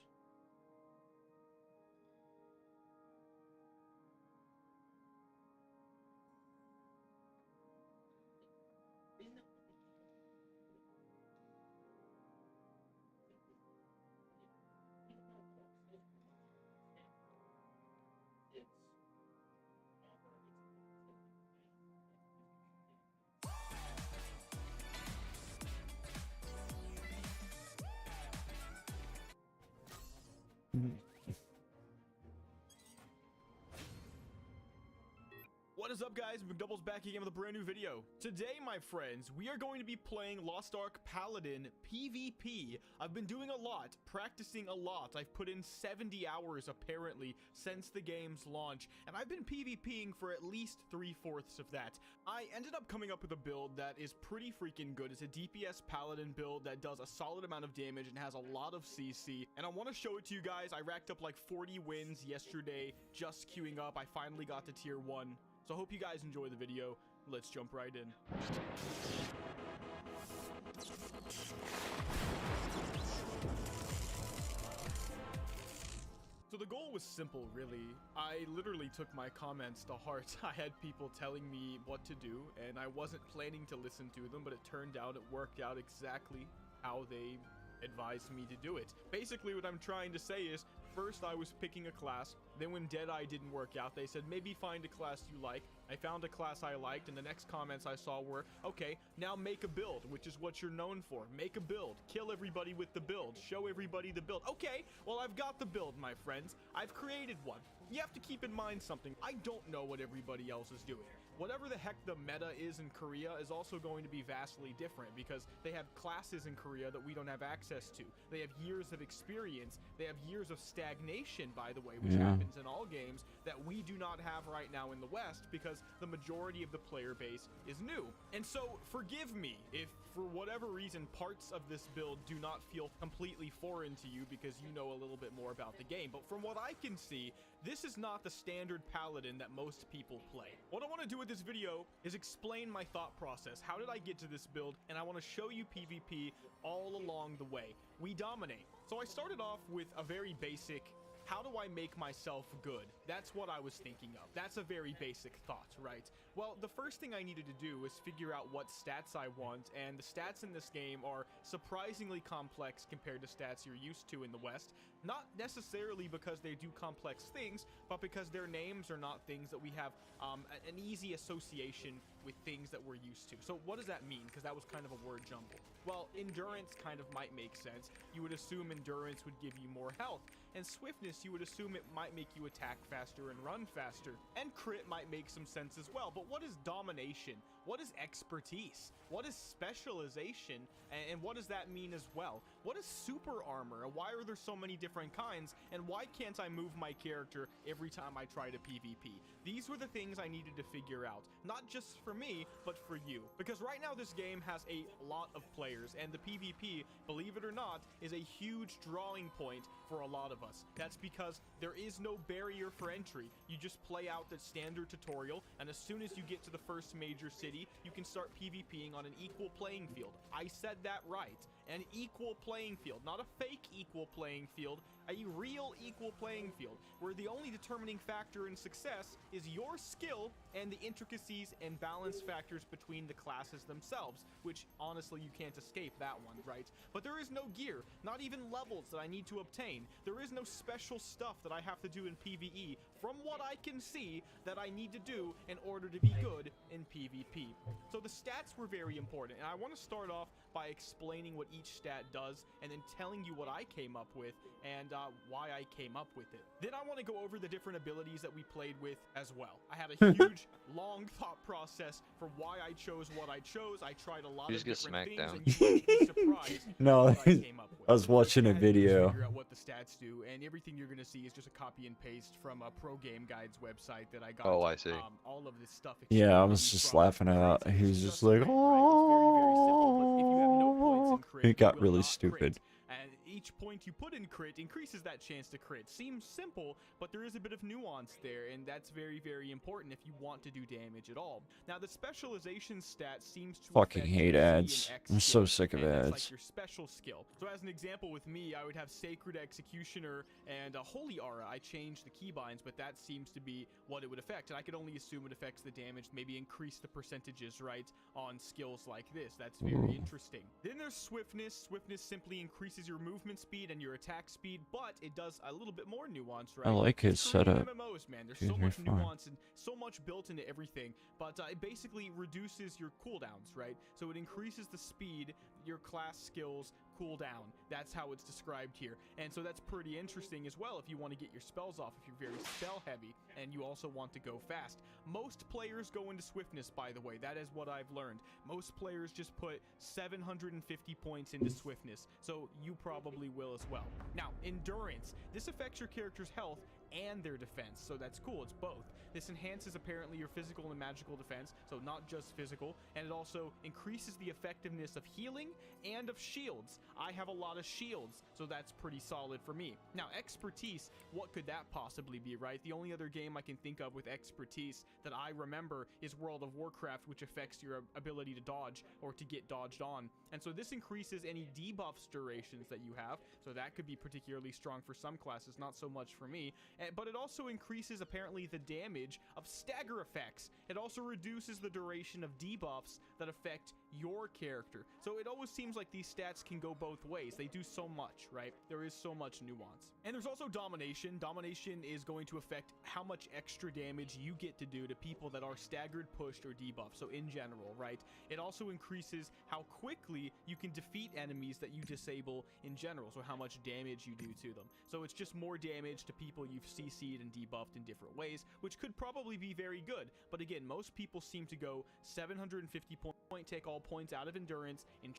What is up, guys? McDouble's back again with a brand new video. Today, my friends, we are going to be playing Lost Ark Paladin PvP. I've been doing a lot, practicing a lot. I've put in 70 hours, apparently, since the game's launch, and I've been PvPing for at least 3/4 of that. I ended up coming up with a build that is pretty freaking good. It's a DPS Paladin build that does a solid amount of damage and has a lot of CC, and I want to show it to you guys. I racked up like 40 wins yesterday just queuing up. I finally got to tier 1. So I hope you guys enjoy the video. Let's jump right in. So the goal was simple, really. I literally took my comments to heart. I had people telling me what to do, and I wasn't planning to listen to them, but it turned out it worked out exactly how they advised me to do it. Basically, what I'm trying to say is, first I was picking a class, then when Deadeye didn't work out, they said maybe find a class you like. I found a class I liked, and the next comments I saw were, okay, now make a build, which is what you're known for. Make a build, kill everybody with the build, show everybody the build. Okay, well, I've got the build, my friends. I've created one. You have to keep in mind something. I don't know what everybody else is doing. Whatever the heck the meta is in Korea is also going to be vastly different because they have classes in Korea that we don't have access to. They have years of experience. They have years of stagnation, by the way, which happens in all games that we do not have right now in the West because the majority of the player base is new. And so forgive me if for whatever reason parts of this build do not feel completely foreign to you because you know a little bit more about the game. But from what I can see, this is not the standard Paladin that most people play. What I want to do with this video is explain my thought process. How did I get to this build? And I want to show you PvP all along the way. We dominate. So I started off with a very basic, how do I make myself good? That's what I was thinking of. That's a very basic thought, right? Well, the first thing I needed to do was figure out what stats I want, and the stats in this game are surprisingly complex compared to stats you're used to in the West. Not necessarily because they do complex things, but because their names are not things that we have an easy association with things that we're used to. So what does that mean? Because that was kind of a word jumble. Well, endurance kind of might make sense. You would assume endurance would give you more health, and swiftness, you would assume it might make you attack faster and run faster, and crit might make some sense as well. But what is domination? What is expertise? What is specialization? And what does that mean as well? What is super armor? And why are there so many different kinds? And why can't I move my character every time I try to PvP? These were the things I needed to figure out, not just for me, but for you. Because right now this game has a lot of players, and the PvP, believe it or not, is a huge drawing point for a lot of us. That's because there is no barrier for entry. You just play out the standard tutorial, and as soon as you get to the first major city, you can start PvPing on an equal playing field. I said that right. An equal playing field, not a fake equal playing field, a real equal playing field, where the only determining factor in success is your skill and the intricacies and balance factors between the classes themselves, which honestly you can't escape that one, right? But there is no gear, not even levels that I need to obtain. There is no special stuff that I have to do in PvE, from what I can see, that I need to do in order to be good in PvP. So the stats were very important, and I want to start off by explaining what each stat does and then telling you what I came up with and why I came up with it. Then I want to go over the different abilities that we played with as well. I had a huge, long thought process for why I chose what I chose. I tried a lot of different things, and you might be surprised No, what I came up with. I was watching a First, I had to video. figure out what the stats do, and everything you're going to see is just a copy and paste from a Pro Game Guide's website that I got. Oh, I see. All of this stuff. Yeah, I was extracted just from. laughing at it. He was just like, Right? It's very, very simple, but if you have no points in crit, it got you will really not stupid. crit. And each point you put in crit increases that chance to crit. Seems simple, but there is a bit of nuance there, and that's very, very important if you want to do damage at all. Now, the specialization stat seems to Fucking affect hate your C ads. and X I'm so skill, sick of and that's ads. like your special skill. So as an example with me, I would have Sacred Executioner and a Holy Aura. I changed the keybinds, but that seems to be what it would affect, and I could only assume it affects the damage, maybe increase the percentages, right, on skills like this. That's very interesting. Then there's Swiftness. Swiftness simply increases your movement speed and your attack speed, but it does a little bit more nuance, right? I like his Screw setup. MMOs, man. There's Dude, so you're much fine. nuance and so much built into everything, but it basically reduces your cooldowns, right? So it increases the speed, your class skills, cooldown. That's how it's described here. And so that's pretty interesting as well if you want to get your spells off, if you're very spell heavy and you also want to go fast. Most players go into swiftness, by the way. That is what I've learned. Most players just put 750 points into swiftness, so you probably will as well. Now, endurance. This affects your character's health and their defense, so that's cool. It's both. This enhances apparently your physical and magical defense, so not just physical, and it also increases the effectiveness of healing and of shields. I have a lot of shields, so that's pretty solid for me. Now, expertise, what could that possibly be, right? The only other game I can think of with expertise that I remember is World of Warcraft, which affects your ability to dodge or to get dodged on. And so this increases any debuffs durations that you have, so that could be particularly strong for some classes, not so much for me. But it also increases apparently the damage of stagger effects. It also reduces the duration of debuffs that affect your character. So it always seems like these stats can go both ways. They do so much, right? There is so much nuance. And there's also domination. Domination is going to affect how much extra damage you get to do to people that are staggered, pushed, or debuffed. So in general, right? It also increases how quickly you can defeat enemies that you disable in general. So how much damage you do to them. So it's just more damage to people you've CC'd and debuffed in different ways, which could probably be very good. But again, most people seem to go 750 point, take all points out of endurance and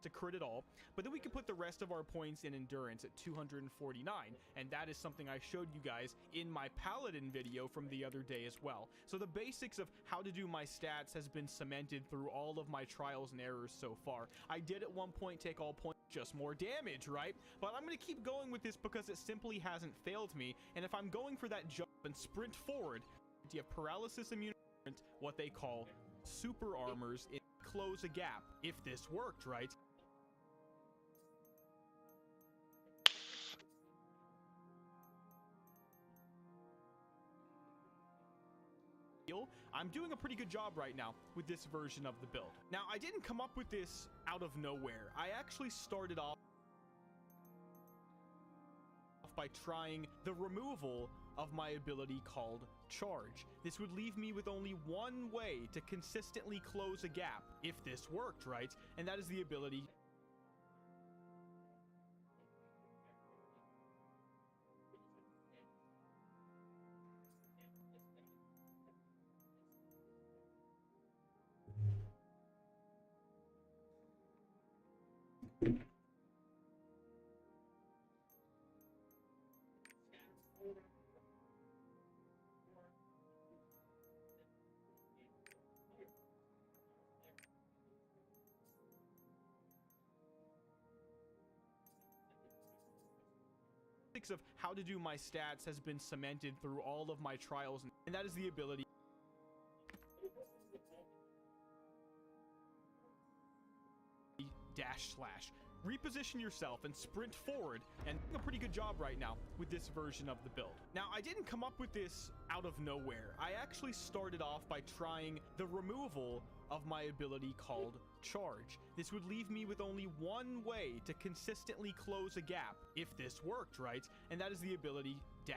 to crit it all, but then we can put the rest of our points in endurance at 249, and that is something I showed you guys in my paladin video from the other day as well. So the basics of how to do my stats has been cemented through all of my trials and errors so far. I did at one point take all points, just more damage, right? But I'm going to keep going with this because it simply hasn't failed me, and if I'm going for that jump and sprint forward, you have paralysis immunity, what they call super armors, it close a gap. If this worked, right? I'm doing a pretty good job right now with this version of the build. Now, I didn't come up with this out of nowhere. I actually started off by trying the removal of my ability called Charge. This would leave me with only one way to consistently close a gap, if this worked, right? And that is the ability of how to do my stats has been cemented through all of my trials, and that is the ability // reposition yourself and sprint forward, and doing a pretty good job right now with this version of the build. Now, I didn't come up with this out of nowhere. I actually started off by trying the removal of my ability called Charge. This would leave me with only one way to consistently close a gap, if this worked, right? And that is the ability //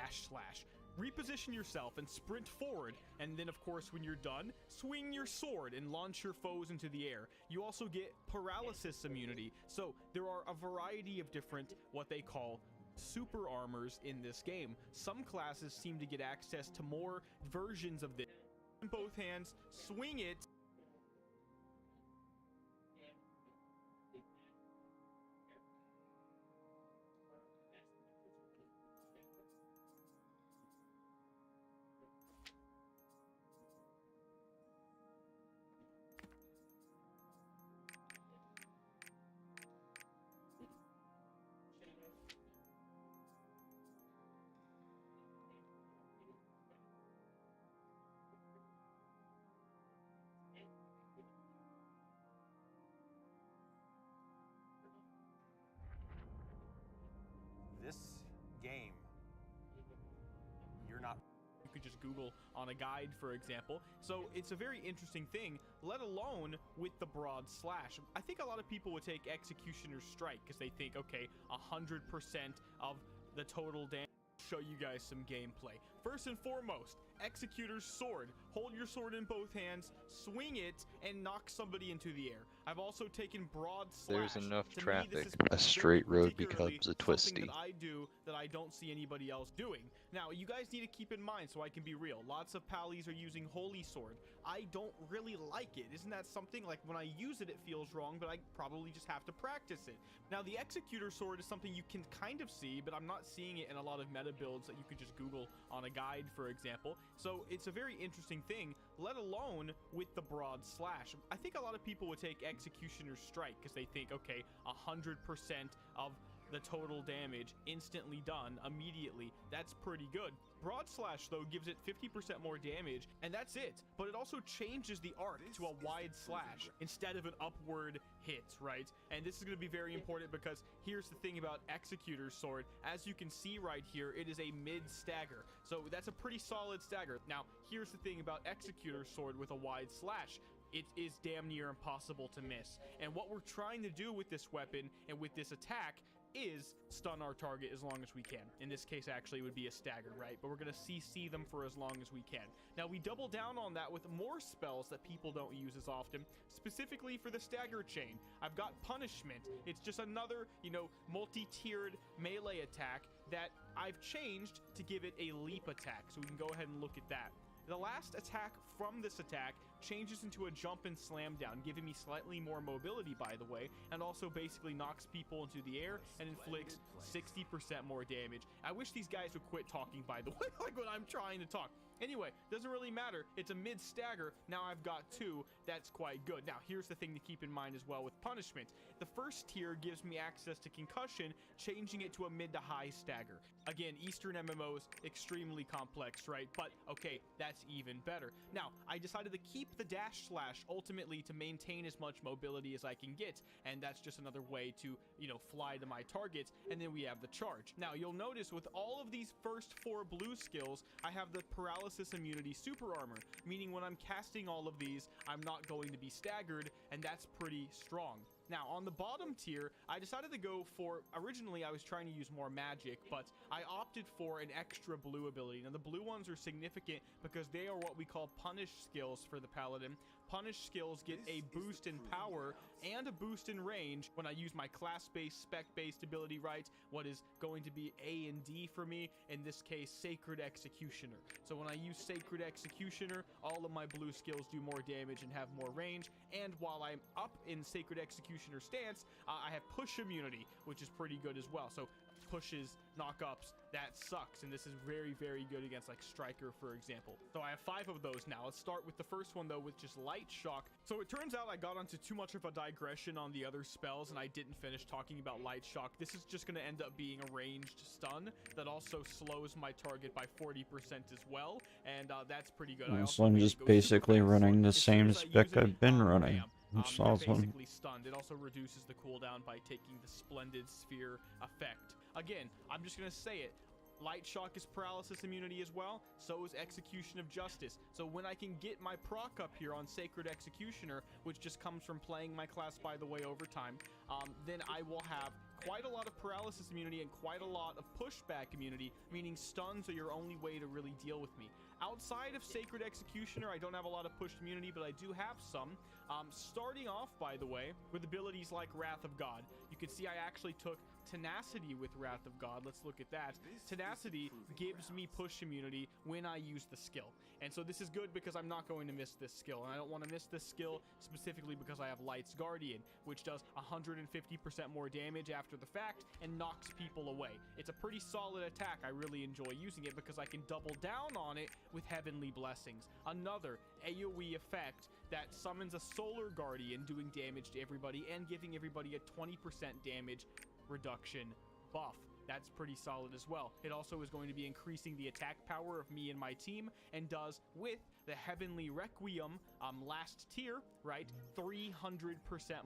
reposition yourself and sprint forward, and then of course when you're done, swing your sword and launch your foes into the air. You also get paralysis immunity, so there are a variety of different what they call super armors in this game. Some classes seem to get access to more versions of this. In both hands, swing it, This game, you're not. you could just Google on a guide, for example. So it's a very interesting thing, let alone with the broad slash. I think a lot of people would take Executioner's Strike because they think, okay, 100% of the total damage. Show you guys some gameplay. First and foremost, Executor's Sword. hold your sword in both hands, swing it, and knock somebody into the air. I've also taken broad slash. There's enough To me, traffic. this is A very straight road particularly becomes a something twisty. that I do that I don't see anybody else doing. Now, you guys need to keep in mind, so I can be real, lots of pallies are using Holy Sword. I don't really like it. Isn't that something? Like, when I use it, it feels wrong, but I probably just have to practice it. Now, the Executor Sword is something you can kind of see, but I'm not seeing it in a lot of meta builds that you could just Google on a guide, for example. So it's a very interesting thing, let alone with the broad slash. I think a lot of people would take Executioner's Strike because they think, okay, 100% of the total damage instantly done immediately. That's pretty good. Broad slash though gives it 50% more damage, and that's it. But it also changes the arc to a wide slash instead of an upward hit, right? And this is going to be very important because here's the thing about Executor's Sword. As you can see right here, it is a mid stagger, so that's a pretty solid stagger. Now here's the thing about Executor's Sword with a wide slash. It is damn near impossible to miss. And what we're trying to do with this weapon and with this attack is stun our target as long as we can. In this case, actually, it would be a stagger, right? But we're going to CC them for as long as we can. Now, we double down on that with more spells that people don't use as often, specifically for the stagger chain. I've got Punishment. It's just another, you know, multi-tiered melee attack that I've changed to give it a leap attack. So we can go ahead and look at that. The last attack from this attack changes into a jump and slam down, giving me slightly more mobility, by the way, and also basically knocks people into the air and inflicts 60% more damage. I wish these guys would quit talking, by the way, like when I'm trying to talk. Anyway, doesn't really matter. It's a mid stagger. Now I've got 2. That's quite good. Now, here's the thing to keep in mind as well with Punishment. The first tier gives me access to Concussion, changing it to a mid to high stagger. Again, Eastern MMOs, extremely complex, right? But, okay, that's even better. Now, I decided to keep the dash slash ultimately to maintain as much mobility as I can get, and that's just another way to, you know, fly to my targets. And then we have the charge. Now, you'll notice with all of these first 4 blue skills, I have the paralysis immunity super armor, meaning when I'm casting all of these, I'm not going to be staggered, and that's pretty strong. Now, on the bottom tier, I decided to go for, originally I was trying to use more magic, but I opted for an extra blue ability. Now, the blue ones are significant because they are what we call punish skills for the paladin. Punish skills get a boost in power and a boost in range when I use my class-based, spec-based ability, right? What is going to be A and D for me, in this case, Sacred Executioner. So when I use Sacred Executioner, all of my blue skills do more damage and have more range. And while I'm up in Sacred Executioner stance, I have push immunity, which is pretty good as well. So pushes, knockups, that sucks, and this is very, very good against like Striker, for example. So I have 5 of those now. Let's start with the first one though, with just Light Shock. So it turns out I got onto too much of a digression on the other spells, and I didn't finish talking about Light Shock. This is just going to end up being a ranged stun that also slows my target by 40% as well, and that's pretty good. So I'm just basically running the same spec I've been running. It's awesome. Basically stunned. It also reduces the cooldown by taking the Splendid Sphere effect. Again, I'm just gonna say it. Light Shock is paralysis immunity as well, so is Execution of Justice. So when I can get my proc up here on Sacred Executioner, which just comes from playing my class, by the way, over time, then I will have quite a lot of paralysis immunity and quite a lot of pushback immunity, meaning stuns are your only way to really deal with me. Outside of Sacred Executioner, I don't have a lot of push immunity, but I do have some. Starting off, by the way, with abilities like Wrath of God. You can see I actually took Tenacity with Wrath of God. Let's look at that. Tenacity gives me push immunity when I use the skill. And so this is good because I'm not going to miss this skill. And I don't want to miss this skill specifically because I have Light's Guardian, which does 150% more damage after the fact and knocks people away. It's a pretty solid attack. I really enjoy using it because I can double down on it with Heavenly Blessings. Another AoE effect that summons a Solar Guardian doing damage to everybody and giving everybody a 20% damage reduction buff. That's pretty solid as well. It also is going to be increasing the attack power of me and my team, and does with the Heavenly Requiem last tier, right? 300%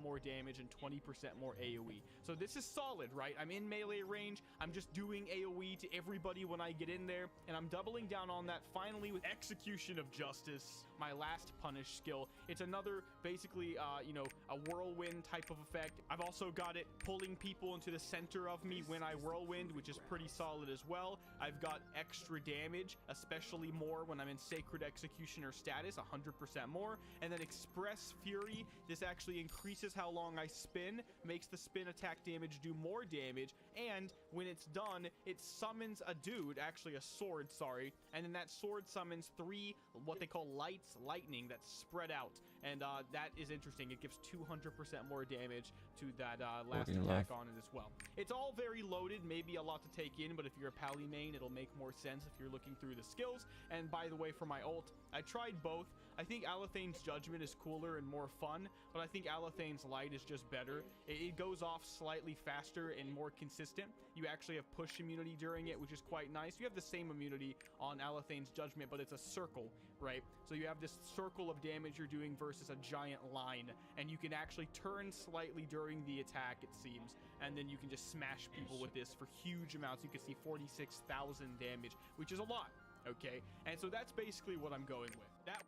more damage and 20% more AoE. So this is solid, right? I'm in melee range. I'm just doing AoE to everybody when I get in there, and I'm doubling down on that finally with Execution of Justice, my last punish skill. It's another basically, you know, a whirlwind type of effect. I've also got it pulling people into the center of me when I whirlwind, which is pretty solid as well. I've got extra damage, especially more when I'm in Sacred Execution executioner status, 100% more. And then Express Fury, this actually increases how long I spin, makes the spin attack damage do more damage, and when it's done, it summons a dude, actually a sword, sorry, and then that sword summons 3 what they call lightning that's spread out, and that is interesting. It gives 200% more damage to that last attack on it as well. It's all very loaded, maybe a lot to take in, but if you're a Pally main, it'll make more sense if you're looking through the skills. And by the way, for my ult, I tried both. I think Alathane's Judgment is cooler and more fun, but I think Alathane's Light is just better. It goes off slightly faster and more consistent. You actually have push immunity during it, which is quite nice. You have the same immunity on Alathane's Judgment, but it's a circle, right? So you have this circle of damage you're doing versus a giant line, and you can actually turn slightly during the attack, it seems, and then you can just smash people with this for huge amounts. You can see 46,000 damage, which is a lot, okay? And so that's basically what I'm going with. That.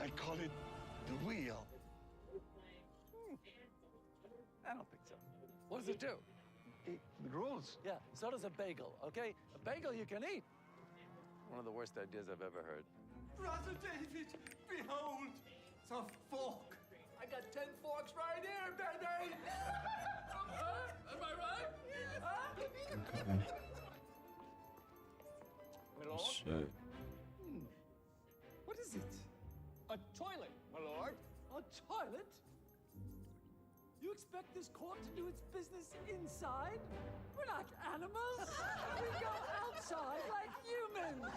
I call it the wheel. I don't think so. What does it do? It rolls. Yeah, so does a bagel, okay? A bagel you can eat. One of the worst ideas I've ever heard. Brother David, behold, the fork. I got 10 forks right here, baby! Am I right? My lord? Shit. What is it? A toilet, my lord. A toilet? You expect this court to do its business inside? We're not animals. We go outside like humans.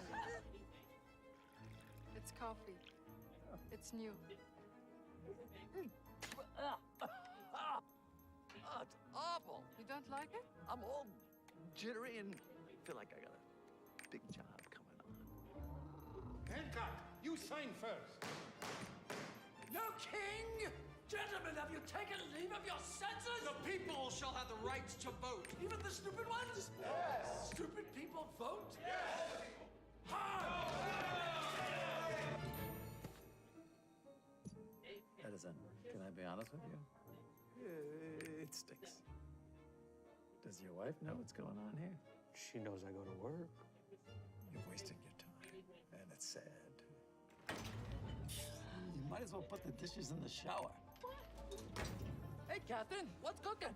It's coffee. It's new. Oh, it's awful. You don't like it? I'm all jittery and feel like I got a big job coming on. Hancock, you sign first. No king! Gentlemen, have you taken leave of your senses? The people shall have the right to vote. Even the stupid ones? Yes! Stupid people vote? Yes! Edison, can I be honest with you? It stinks. Does your wife know what's going on here? She knows I go to work. You're wasting your time, and it's sad. You might as well put the dishes in the shower. Hey, Catherine, what's cooking?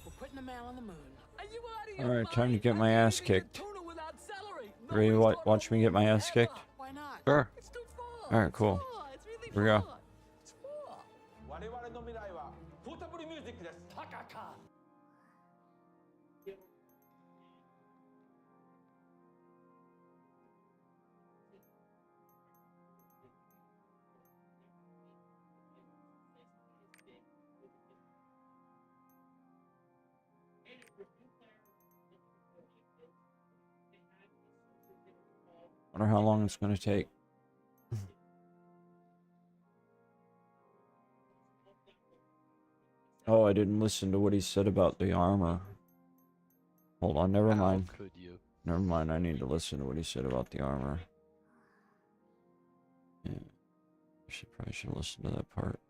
We're putting a man on the moon. Are you out of All your right, time to mind? get my I'm ass eating a kicked. tuna without celery. Ready to Nobody's watch me get my ass kicked? Why not? Sure. It's too far. All right, cool. It's far. It's really Here we go. far. It's far. 我々の未来はポータブルミュージックです。タカカ。Wonder how long it's gonna take. Oh, I didn't listen to what he said about the armor. Hold on, never mind. How could you? Never mind, I need to listen to what he said about the armor. Yeah. Probably should listen to that part.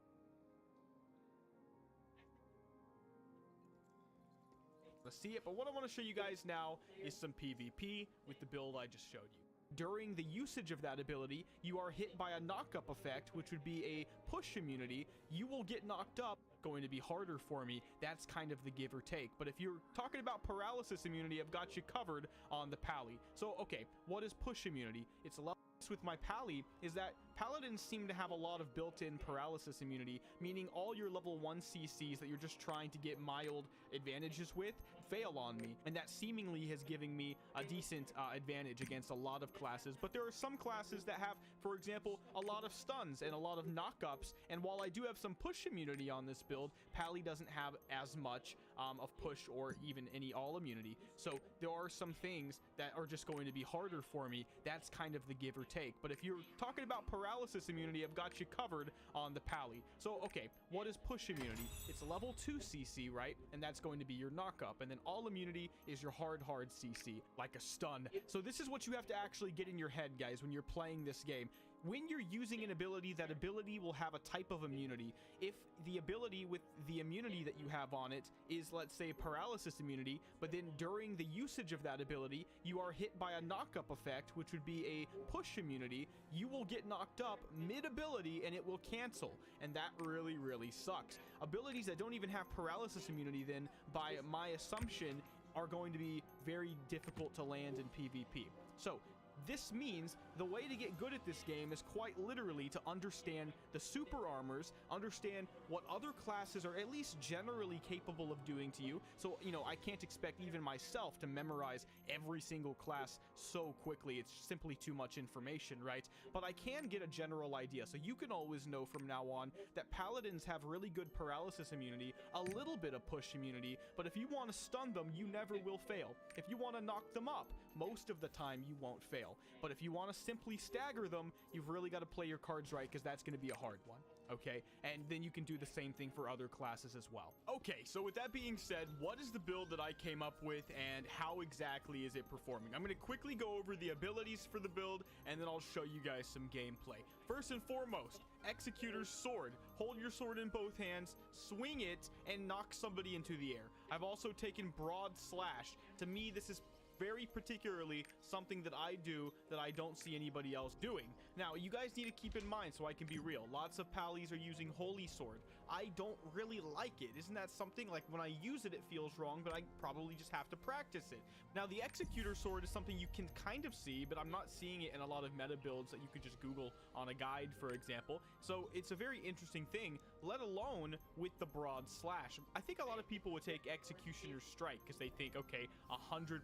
Let's see it, but what I want to show you guys now is some PvP with the build I just showed you. During the usage of that ability, you are hit by a knock-up effect, which would be a push immunity. You will get knocked up, going to be harder for me. That's kind of the give or take. But if you're talking about paralysis immunity, I've got you covered on the Pally. So, okay, what is push immunity? It's a lot with my Pally is that Paladins seem to have a lot of built-in paralysis immunity, meaning all your level 1 CCs that you're just trying to get mild advantages with fail on me, and that seemingly has given me a decent advantage against a lot of classes. But there are some classes that have, for example, a lot of stuns and a lot of knockups, and while I do have some push immunity on this build, Pally doesn't have as much of push or even any all immunity. So there are some things that are just going to be harder for me. That's kind of the give or take. But if you're talking about paralysis immunity, I've got you covered on the Pally. So, okay, what is push immunity? It's level 2 CC, right? And that's going to be your knockup. And then all immunity is your hard CC, like a stun. So this is what you have to actually get in your head, guys, when you're playing this game. when you're using an ability, that ability will have a type of immunity. If the ability with the immunity that you have on it is, let's say, paralysis immunity, but then during the usage of that ability, you are hit by a knock-up effect, which would be a push immunity, you will get knocked up mid-ability and it will cancel. And that really, really sucks. Abilities that don't even have paralysis immunity, then, by my assumption, are going to be very difficult to land in PvP. So this means the way to get good at this game is quite literally to understand the super armors, understand what other classes are at least generally capable of doing to you. So, you know, I can't expect even myself to memorize every single class so quickly. It's simply too much information, right? But I can get a general idea. So you can always know from now on that paladins have really good paralysis immunity, a little bit of push immunity, but if you want to stun them, you never will fail. If you want to knock them up, most of the time you won't fail. But if you want to simply stagger them, you've really got to play your cards right, because that's going to be a hard one. Okay, and then you can do the same thing for other classes as well. Okay, so with that being said, what is the build that I came up with and how exactly is it performing? I'm going to quickly go over the abilities for the build and then I'll show you guys some gameplay. First and foremost, Executor's Sword. Hold your sword in both hands, swing it, and knock somebody into the air. I've also taken Broad Slash. To me, this is very particularly something that I do that I don't see anybody else doing. Now, you guys need to keep in mind, so I can be real, lots of pallies are using Holy Sword. I don't really like it. Isn't that something? Like, when I use it, it feels wrong, but I probably just have to practice it. Now, the Executor Sword is something you can kind of see, but I'm not seeing it in a lot of meta builds that you could just Google on a guide, for example. So it's a very interesting thing, let alone with the Broad Slash. I think a lot of people would take Executioner's Strike because they think, okay, 100%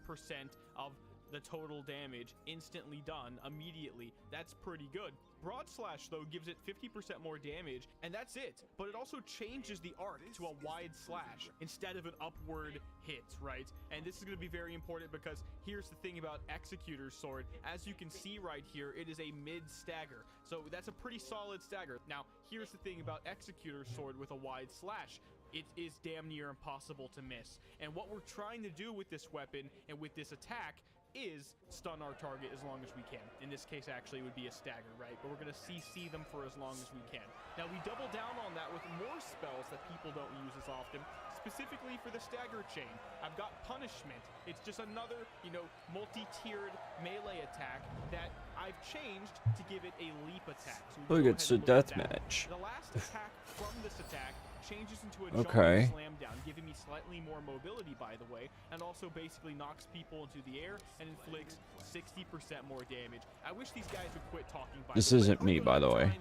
of the total damage instantly done immediately. That's pretty good. Broad Slash, though, gives it 50% more damage, and that's it. But it also changes the arc to a wide slash instead of an upward hit, right? And this is going to be very important because here's the thing about Executor's Sword. As you can see right here, it is a mid stagger. So that's a pretty solid stagger. Now, here's the thing about Executor's Sword with a wide slash. It is damn near impossible to miss. And what we're trying to do with this weapon and with this attack is stun our target as long as we can. In this case, actually, it would be a stagger, right? But we're going to CC them for as long as we can. Now, we double down on that with more spells that people don't use as often, specifically for the stagger chain. I've got Punishment. It's just another, you know, multi-tiered melee attack that I've changed to give it a leap attack. So look, it's a deathmatch. The last attack from this attack changes into a Okay. jumping slam down, giving me slightly more mobility, by the way, and also basically knocks people into the air and inflicts 60% more damage. I wish these guys would quit talking. This isn't me, by the way.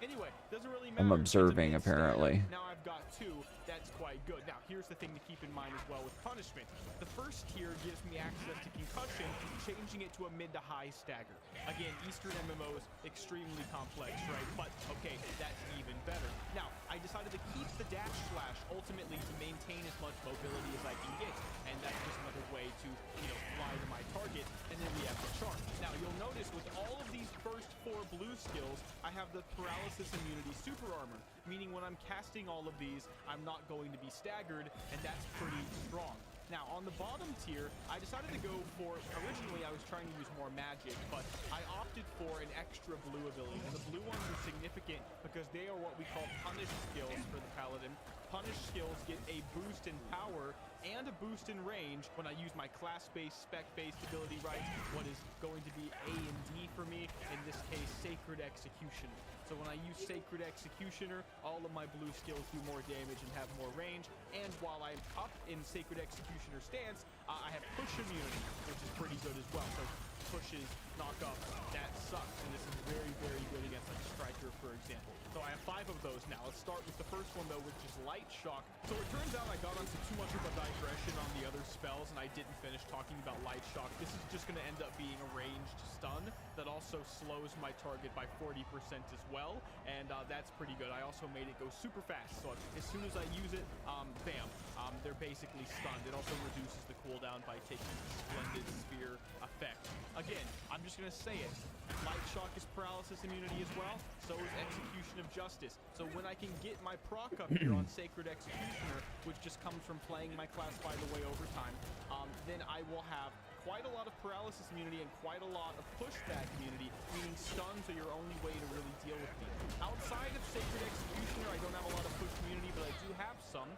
Anyway, doesn't really matter. I'm It's a observing, mid apparently. stagger. Now I've got two. That's quite good. Now, here's the thing to keep in mind as well with Punishment. The first tier gives me access to Concussion, changing it to a mid to high stagger. Again, Eastern MMOs, extremely complex, right? But, okay, that's even better. Now, I decided to keep the Dash Slash, ultimately, to maintain as much mobility as I can get. And that's just another way to, you know, fly to my target. And then we have the Charge. Now, you'll notice with all of these first 4 blue skills, I have the Paralysis Immunity Super Armor, meaning when I'm casting all of these, I'm not going to be staggered, and that's pretty strong. Now, on the bottom tier, I decided to go for, originally I was trying to use more magic, but I opted for an extra blue ability. And the blue ones are significant because they are what we call punish skills for the paladin. Punish skills get a boost in power and a boost in range when I use my class-based, spec-based ability, right? What is going to be A and D for me, in this case, Sacred Executioner. So when I use Sacred Executioner, all of my blue skills do more damage and have more range. And while I'm up in Sacred Executioner stance, I have push immunity, which is pretty good as well. So pushes, knock up, that sucks. And this is very, very good against like Striker, for example. So I have 5 of those now. Let's start with the first one, though, which is Light Shock. So it turns out I got onto too much of a digression on the other spells, and I didn't finish talking about Light Shock. This is just going to end up being a ranged stun that also slows my target by 40% as well, and that's pretty good. I also made it go super fast, so as soon as I use it, bam, they're basically stunned. It also reduces the cooldown by taking the Splendid Sphere effect. Again, I'm I'm just gonna say it. Light shock is paralysis immunity as well, so is execution of justice. So when I can get my proc up here on Sacred Executioner, which just comes from playing my class by the way over time, then I will have quite a lot of paralysis immunity and quite a lot of pushback immunity, meaning stuns are your only way to really deal with me. Outside of Sacred Executioner, I don't have a lot of push immunity, but I do have some.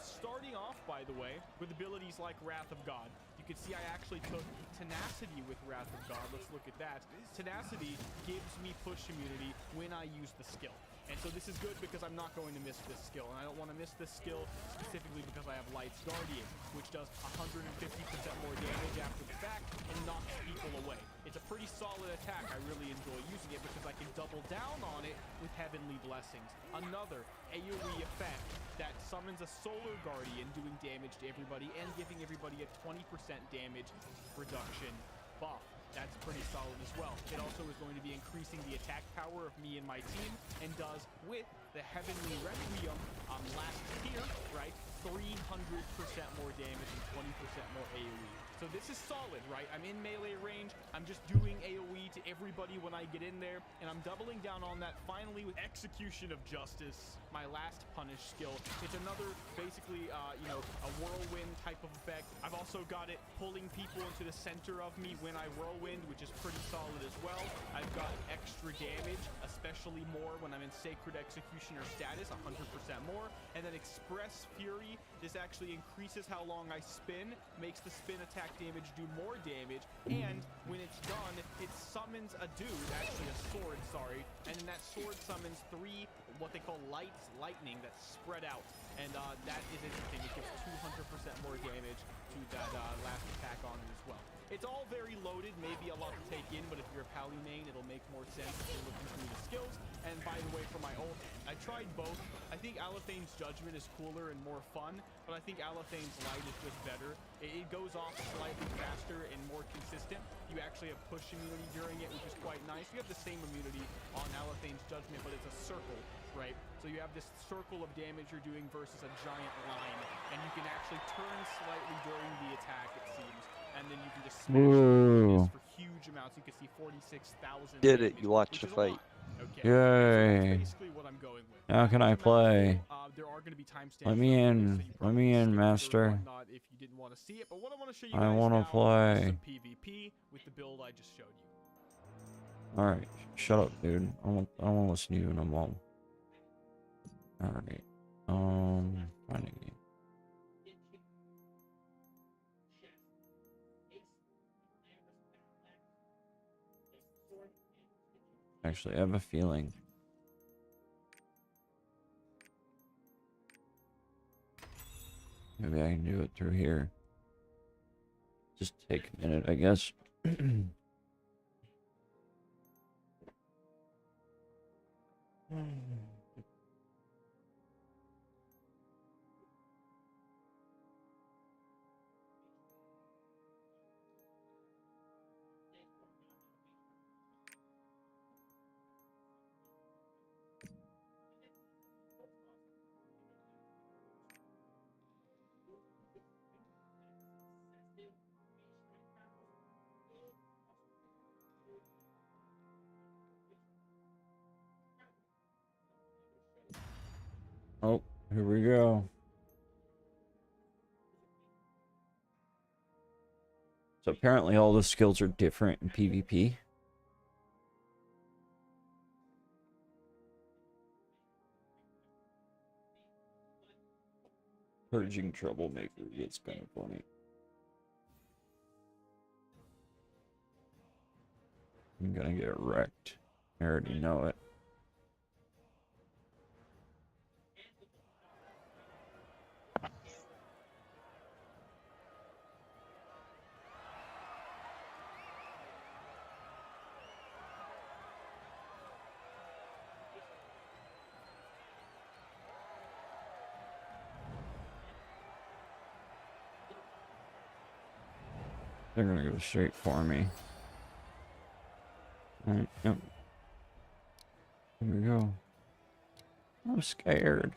Starting off, by the way, with abilities like Wrath of God. You can see I actually took Tenacity with Wrath of God. Let's look at that. Tenacity gives me push immunity when I use the skill. And so this is good because I'm not going to miss this skill. And I don't want to miss this skill specifically because I have Light's Guardian, which does 150% more damage after the fact and knocks people away. It's a pretty solid attack. I really enjoy using it because I can double down on it with Heavenly Blessings. Another AoE effect that summons a Solar Guardian doing damage to everybody and giving everybody a 20% damage reduction buff. That's pretty solid as well. It also is going to be increasing the attack power of me and my team, and does with the Heavenly Requiem last tier, right? 300% more damage and 20% more AoE. So this is solid, right? I'm in melee range. I'm just doing AoE to everybody when I get in there, and I'm doubling down on that finally with Execution of Justice, my last punish skill. It's another basically, you know, a whirlwind type of effect. I've also got it pulling people into the center of me when I whirlwind, which is pretty solid as well. I've got extra damage, especially more when I'm in Sacred Executioner status, 100% more. And then Express Fury, this actually increases how long I spin, makes the spin attack damage do more damage, and when it's done, it summons a dude, actually a sword, sorry, and then that sword summons 3 what they call lightning that's spread out, and that is interesting. It gives 200% more damage to that last attack on it as well. It's all very loaded, maybe a lot to take in, but if you're a Pally main, it'll make more sense if you're looking through the skills. And by the way, for my ult, I tried both. I think Alathane's Judgment is cooler and more fun, but I think Alathane's Light is just better. It goes off slightly faster and more consistent. You actually have push immunity during it, which is quite nice. You have the same immunity on Alathane's Judgment, but it's a circle, right? So you have this circle of damage you're doing versus a giant line, and you can actually turn slightly during the attack, it seems. And then you can just smash for huge amounts. You can see 46,000. Get it? You watch the fight. Okay. Yay. So that's basically what I'm going with. Now can I play? There are going to be timestamps. Let me in. Let me in, master. If you didn't want to see it, but what I want to show you I guys want to now play. is some PvP with the build I just showed you. All right, shut up, dude. I don't want to listen to you no more. All right. Finding you. Actually, I have a feeling. Maybe I can do it through here. Just take a minute, I guess. Oh, here we go. So apparently all the skills are different in PvP. Purging Troublemaker gets kind of funny. I'm gonna get wrecked. I already know it. They're gonna go straight for me. Alright, yep. Here we go. I'm scared.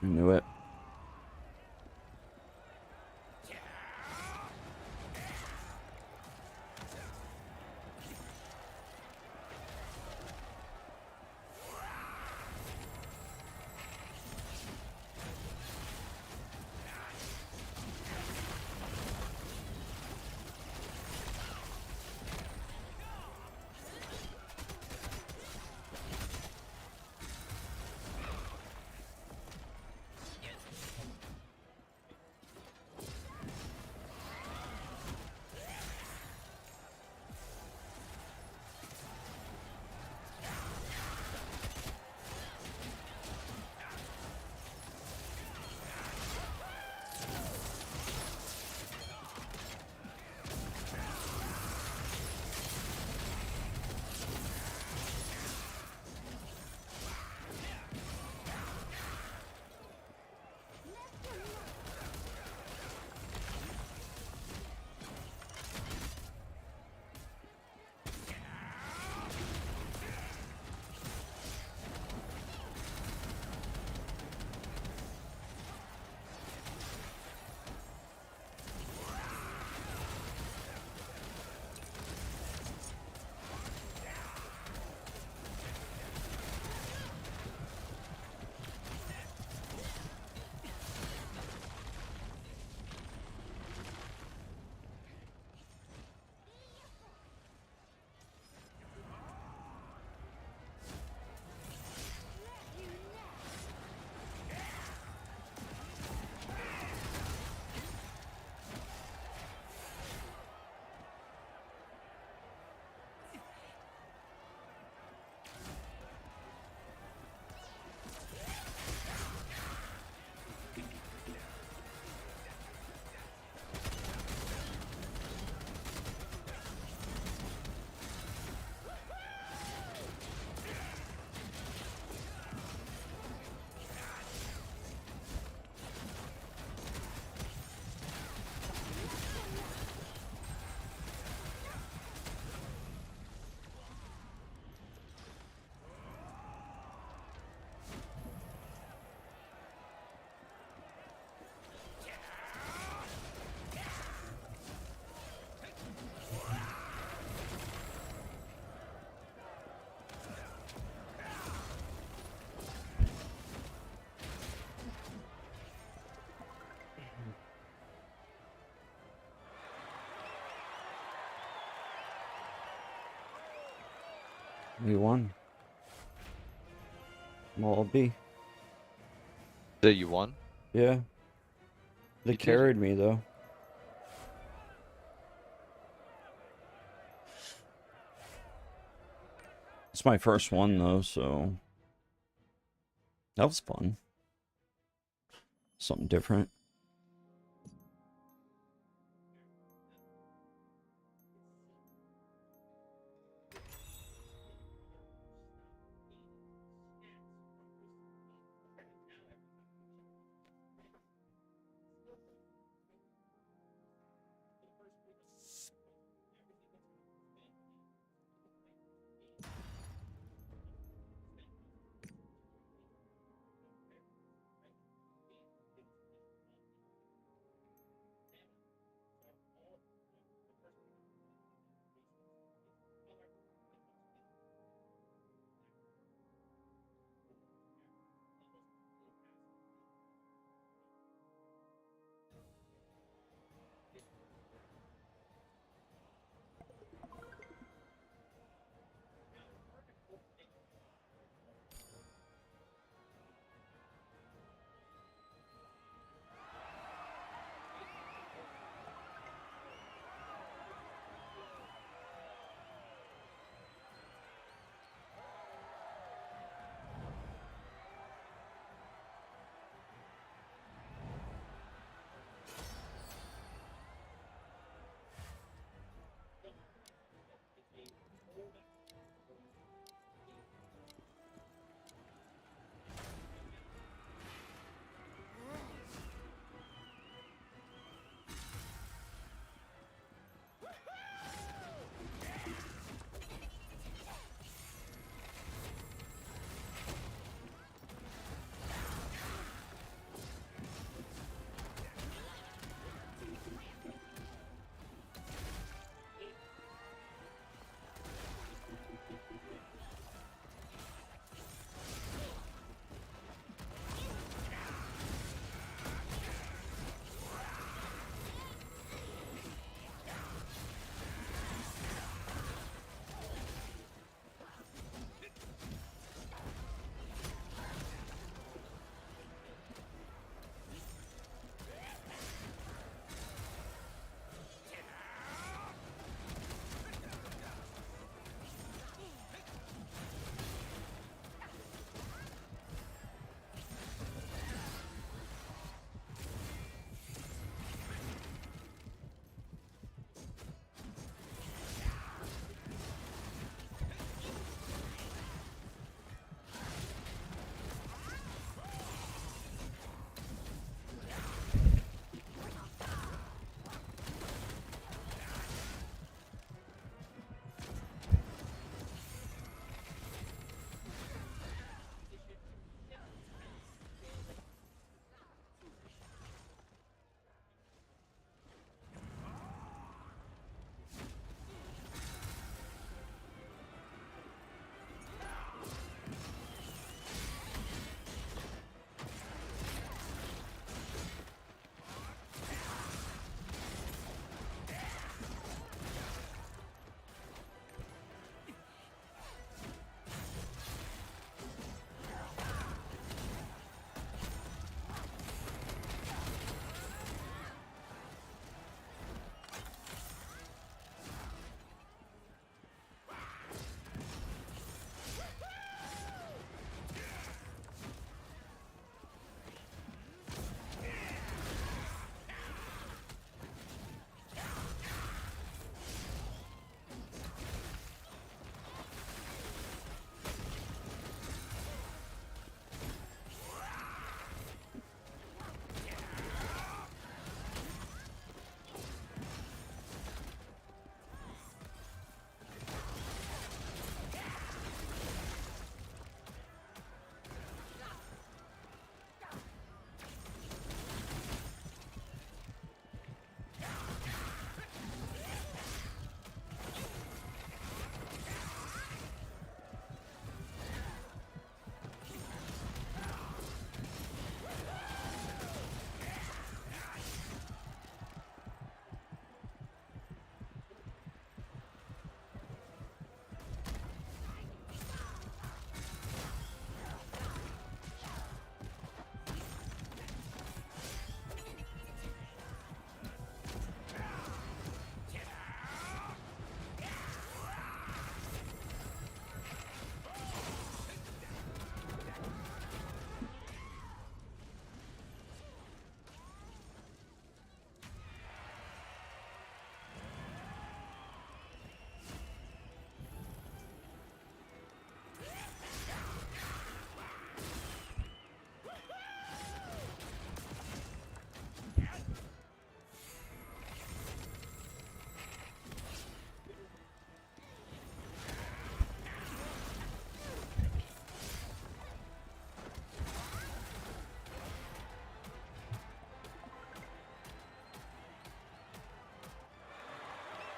I knew it. We won. Well, B. That you won? Yeah. They You did. carried me though. It's my first one though, so that was fun. Something different.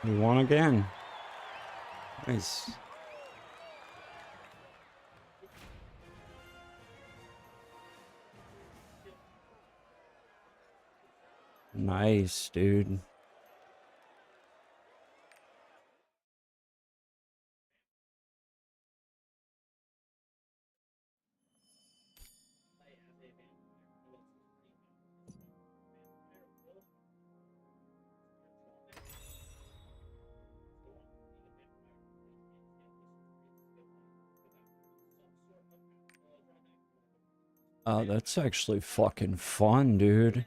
We won again. Nice. Nice, dude. Oh, that's actually fucking fun, dude.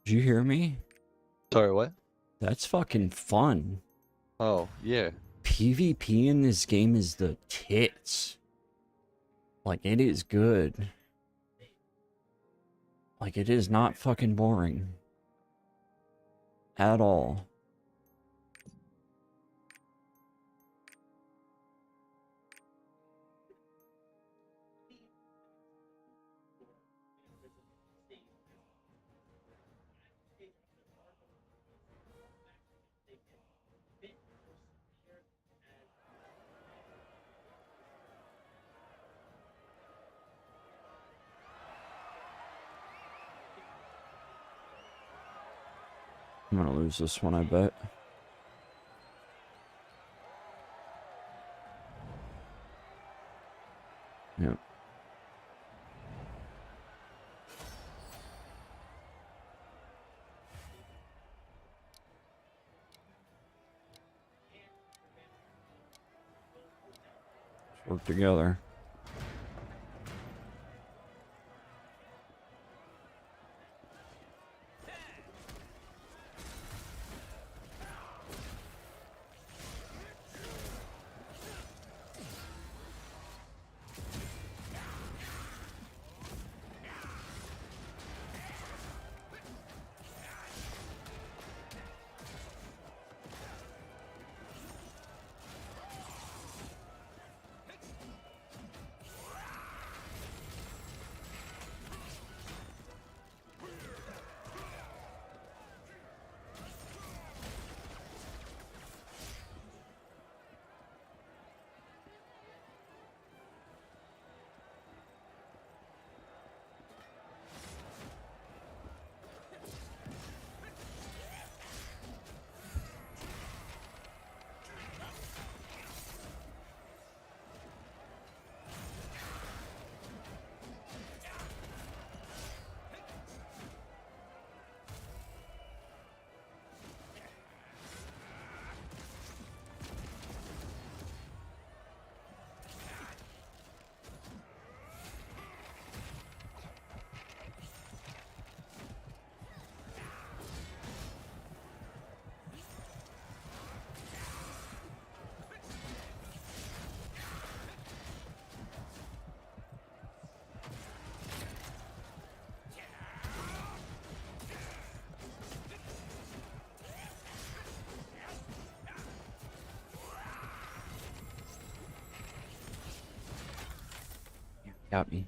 Did you hear me? Sorry, what? That's fucking fun. Oh, yeah. PvP in this game is the tits. Like, it is good. Like, it is not fucking boring. At all. I'm gonna lose this one, I bet. Yep. Let's work together. Got me.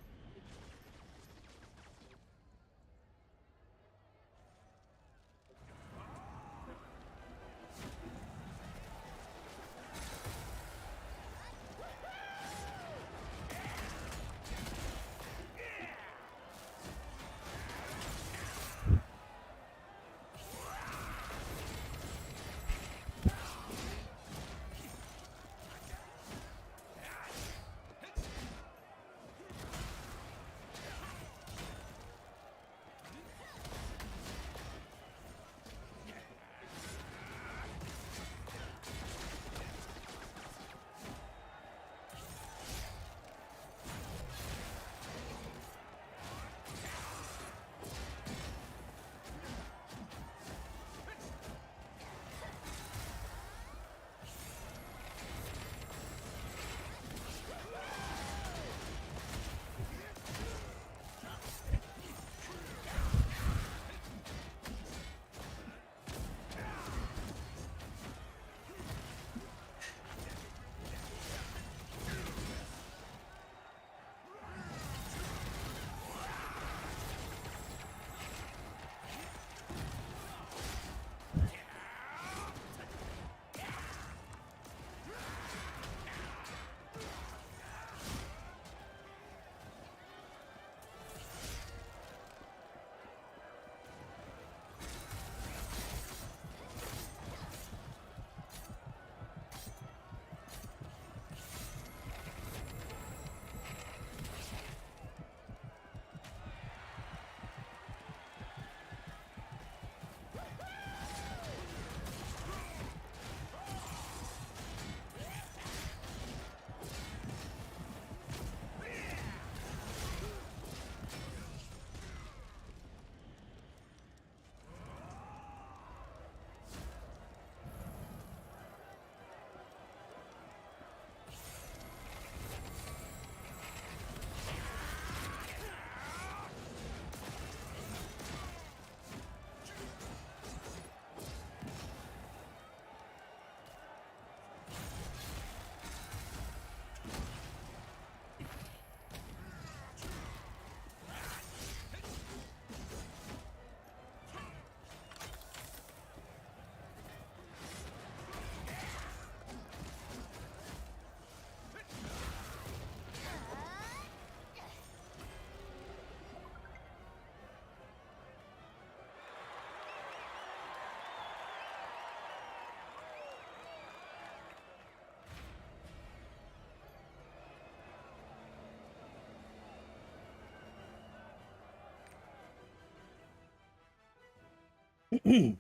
Damn.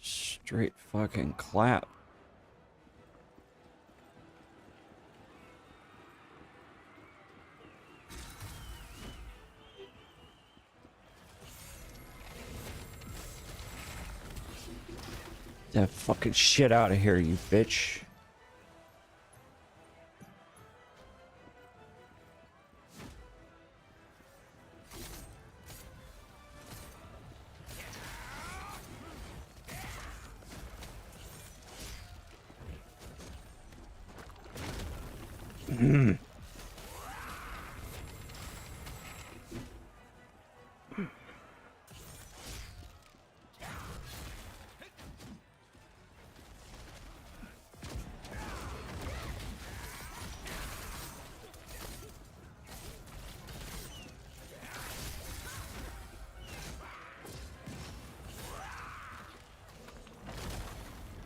Straight fucking clap. That fucking shit out of here, you bitch.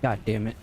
God damn it.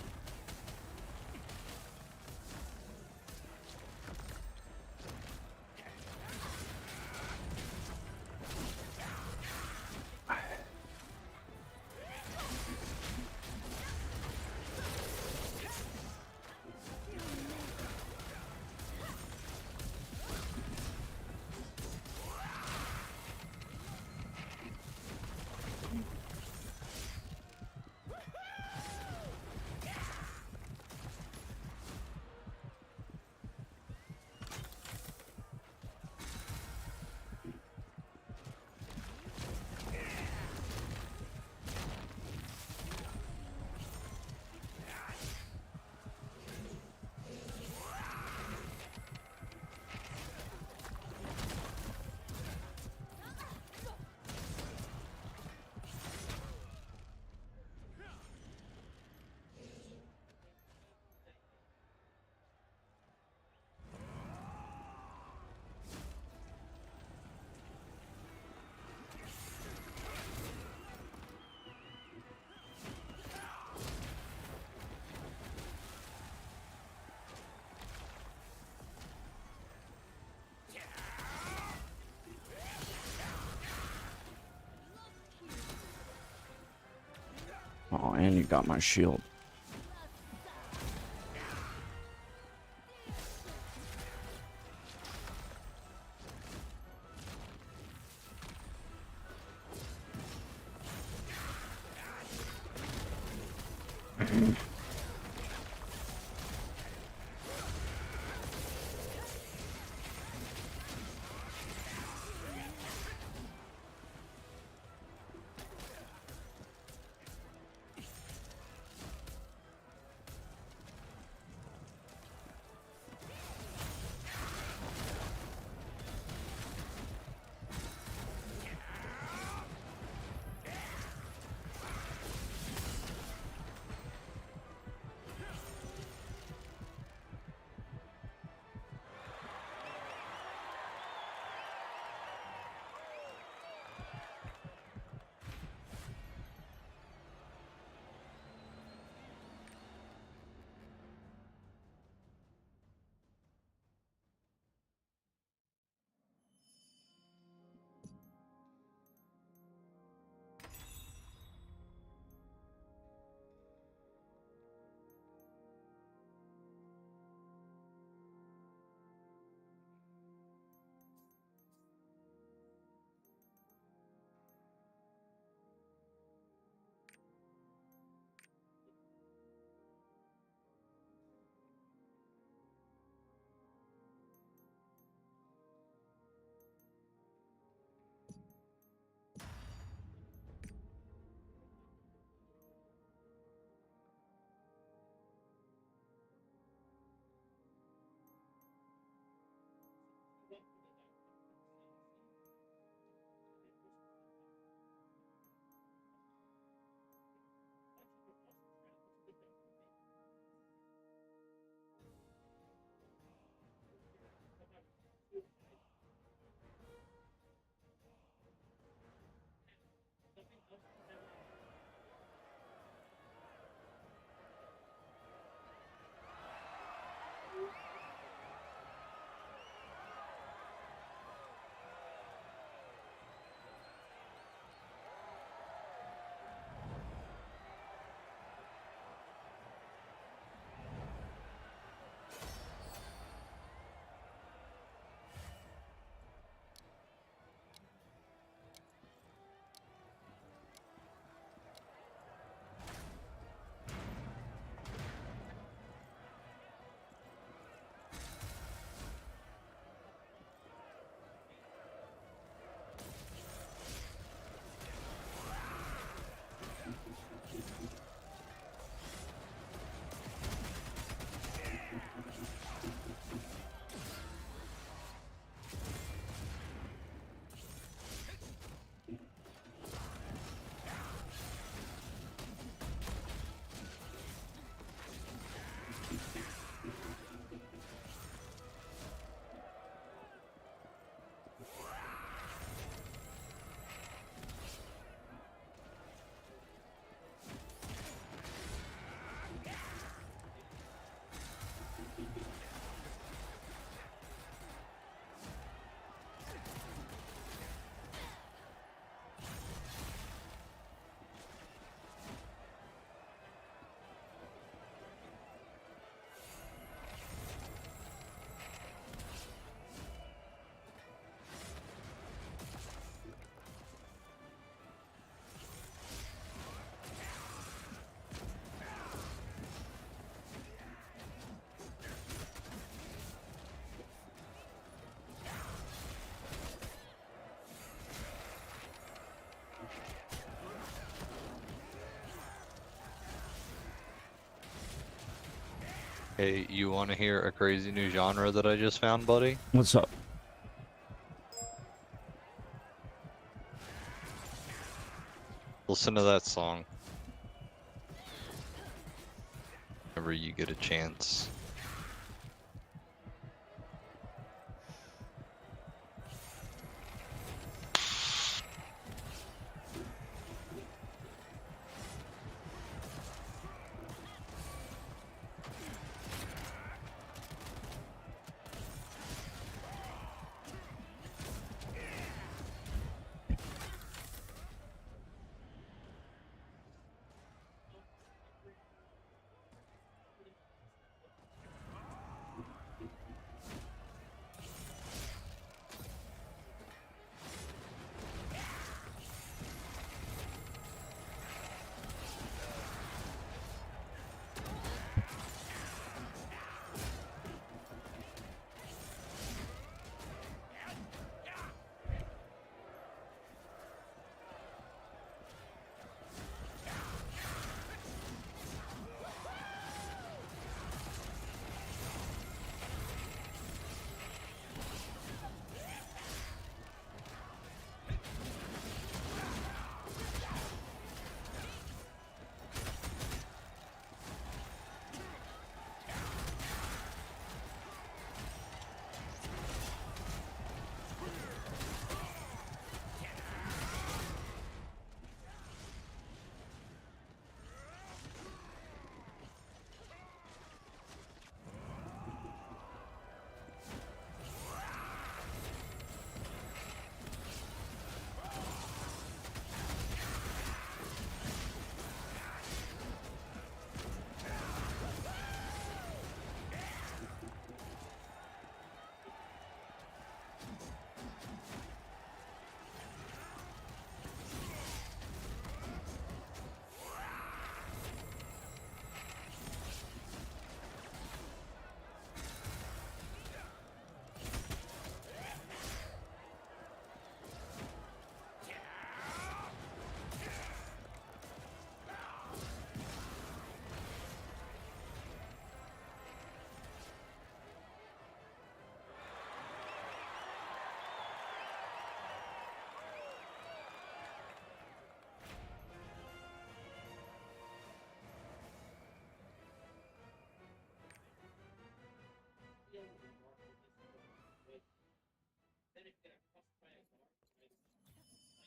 And you got my shield. Hey, you want to hear a crazy new genre that I just found, buddy? What's up? Listen to that song. Whenever you get a chance.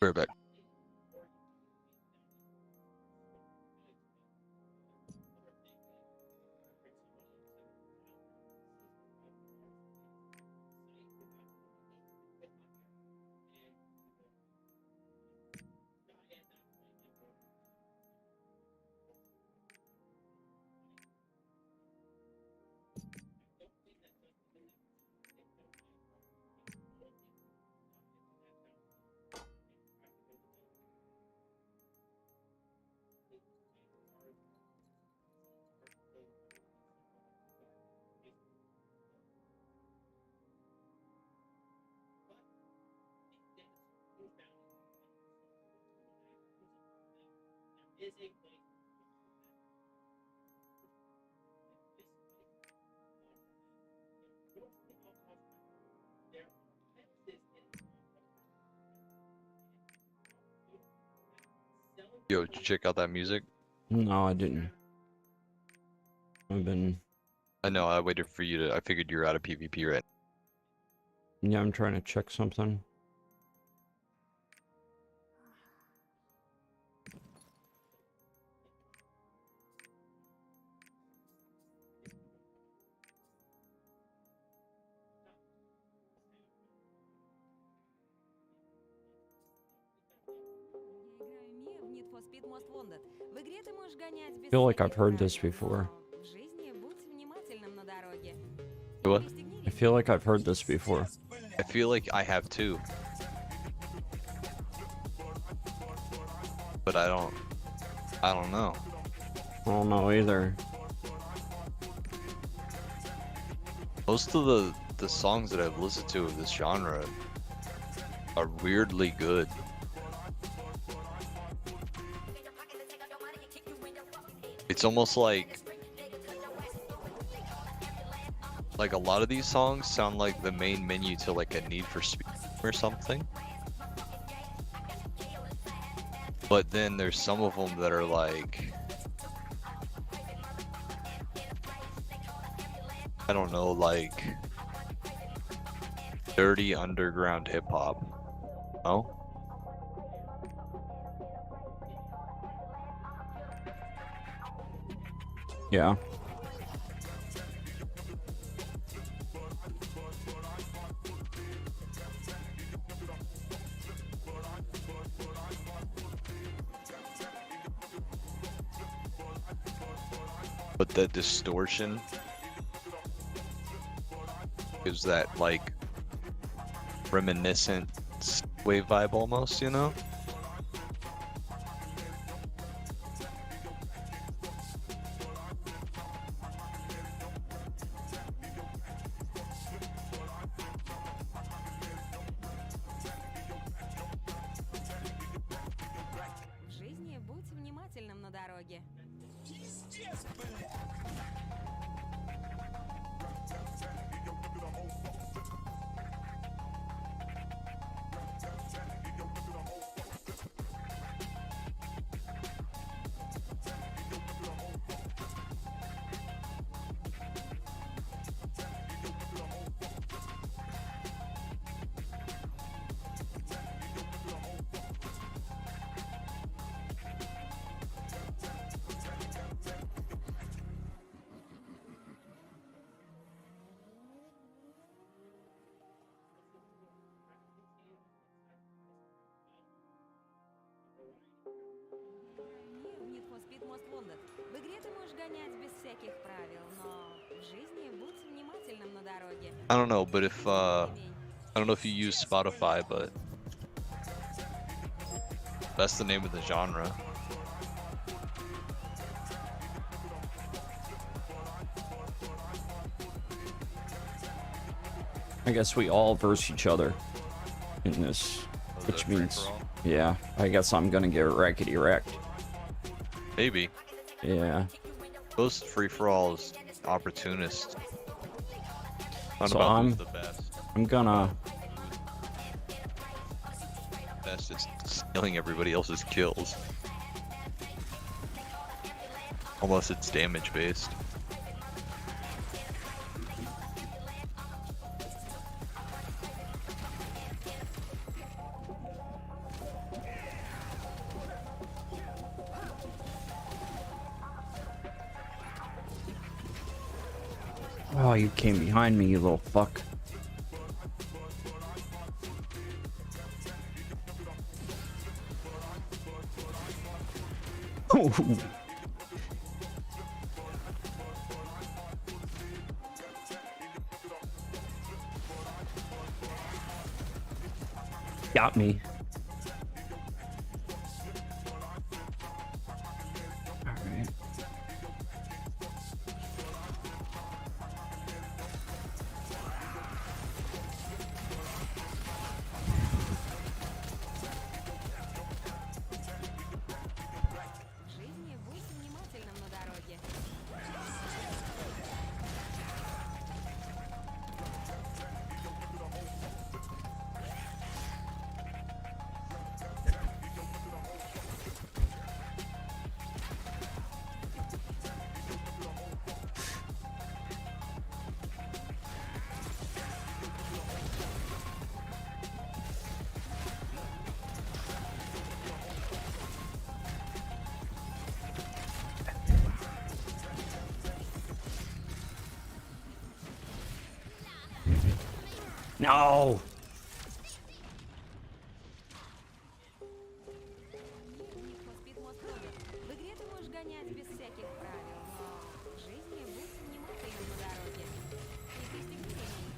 Right back. Yo, did you check out that music? No, I didn't. I've been. I know, I waited for you to. I figured you were out of PvP, right? Yeah, I'm trying to check something. I feel like I've heard this before. What? I feel like I've heard this before. I feel like I have too. But I don't know. I don't know either. Most of the songs that I've listened to of this genre are weirdly good. It's almost like a lot of these songs sound like the main menu to like a Need for Speed or something. But then there's some of them that are like, I don't know, like dirty underground hip hop. Oh? Yeah. But the distortion gives that like reminiscent wave vibe almost, you know? I don't know, but if I don't know if you use Spotify, but that's the name of the genre. I guess we all verse each other in this, which means, yeah, I guess I'm gonna get rackety wrecked. Maybe. Yeah. Most free-for-alls opportunist. So I'm the best. I'm gonna. Best is stealing everybody else's kills. Unless it's damage based. Oh, you came behind me, you little fuck. Got me. All right. жизни будь внимательным на дороге. No. Мир не спит мозгом. В игре ты можешь гонять без всяких правил, но в жизни будь внимательным на дороге. И пристегни ремень.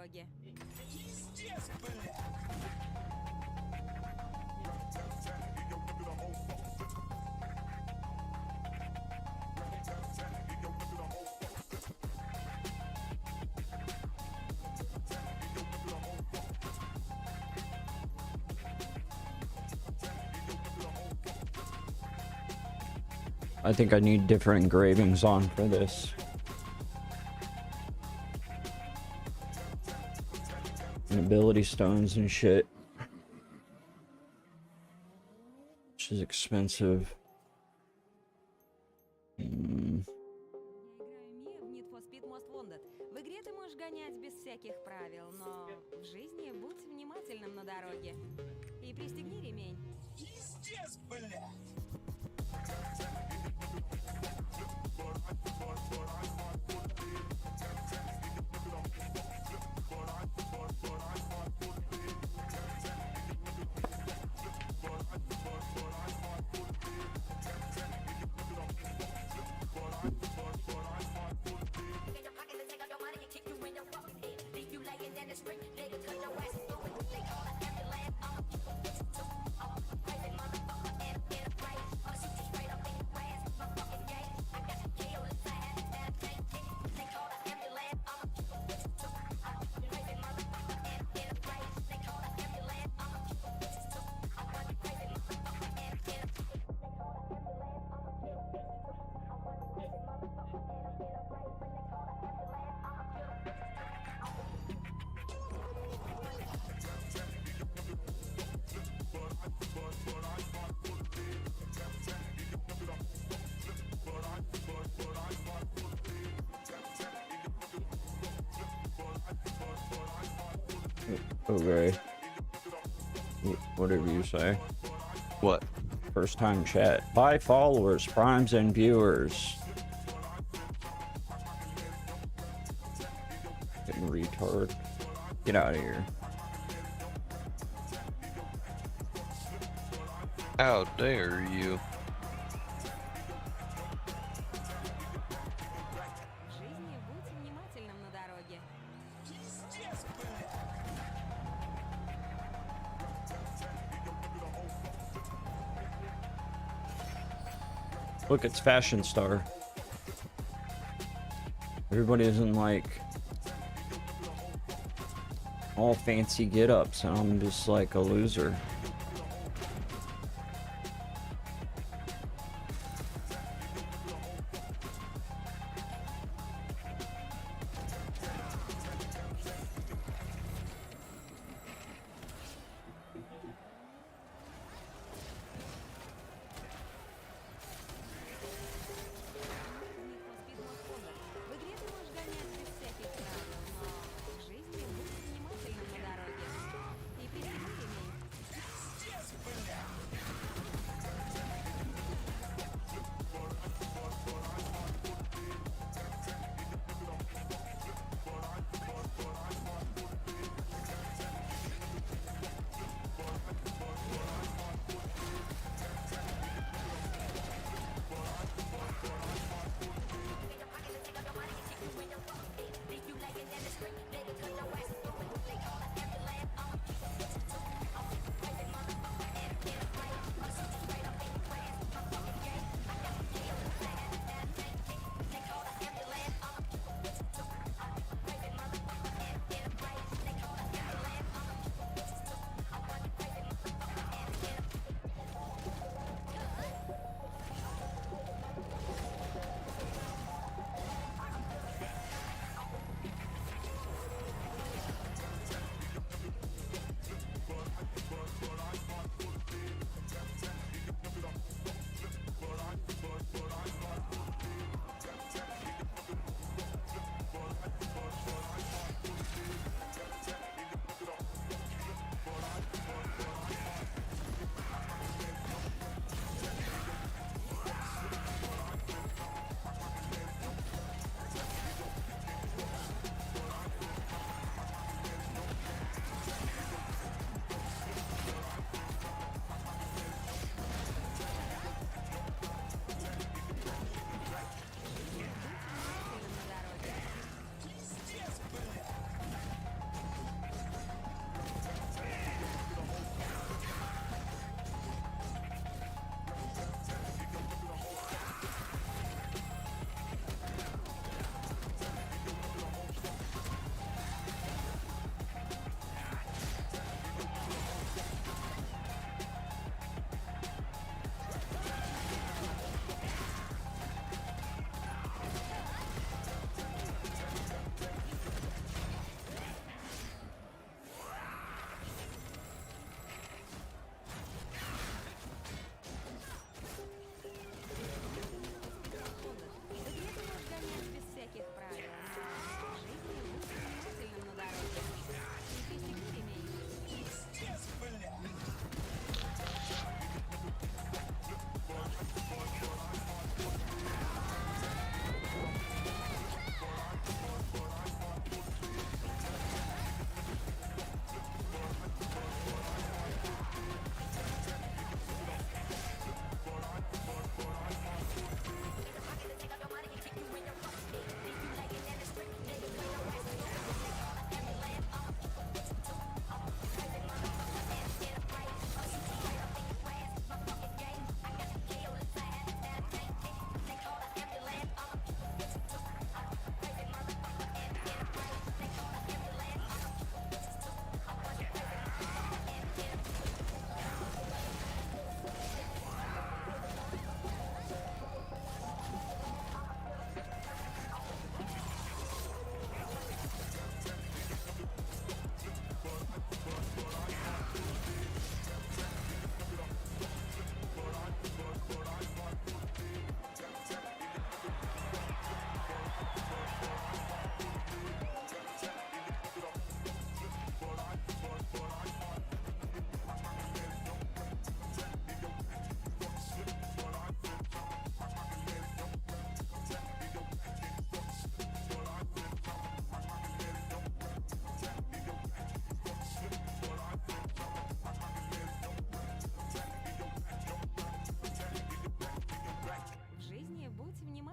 дороге. I think I need different engravings on for this. And ability stones and shit. Which is expensive. Я играю Мия в Need for Speed Most Wanted. В игре ты можешь гонять без всяких правил, но в жизни будь внимательным на дороге. И пристегни ремень. Пиздец, блядь! Okay. Whatever you say. What? First time chat. Bye followers, primes, and viewers. Fucking retard. Get out of here. How dare you? В жизни будь внимательным на дороге. Look, it's Fashion Star. Everybody isn't like all fancy get-ups, and I'm just like a loser. Need for Speed Most Wanted. В игре ты можешь гонять без всяких правил, но в жизни будь внимательным на дороге. И пристегни ремень.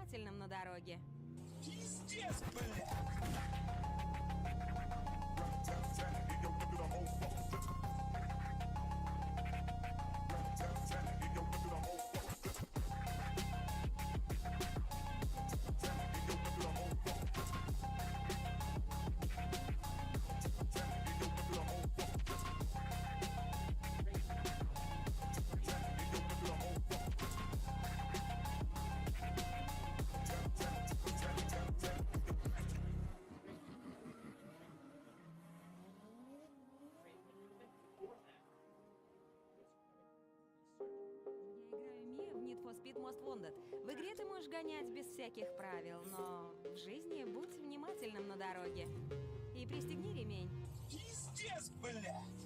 внимательным на дороге. Пиздец, блядь! Я играю Мия в Need for Speed Most Wanted. В игре ты можешь гонять без всяких правил, но в жизни будь внимательным на дороге. И пристегни ремень. Пиздец, блядь!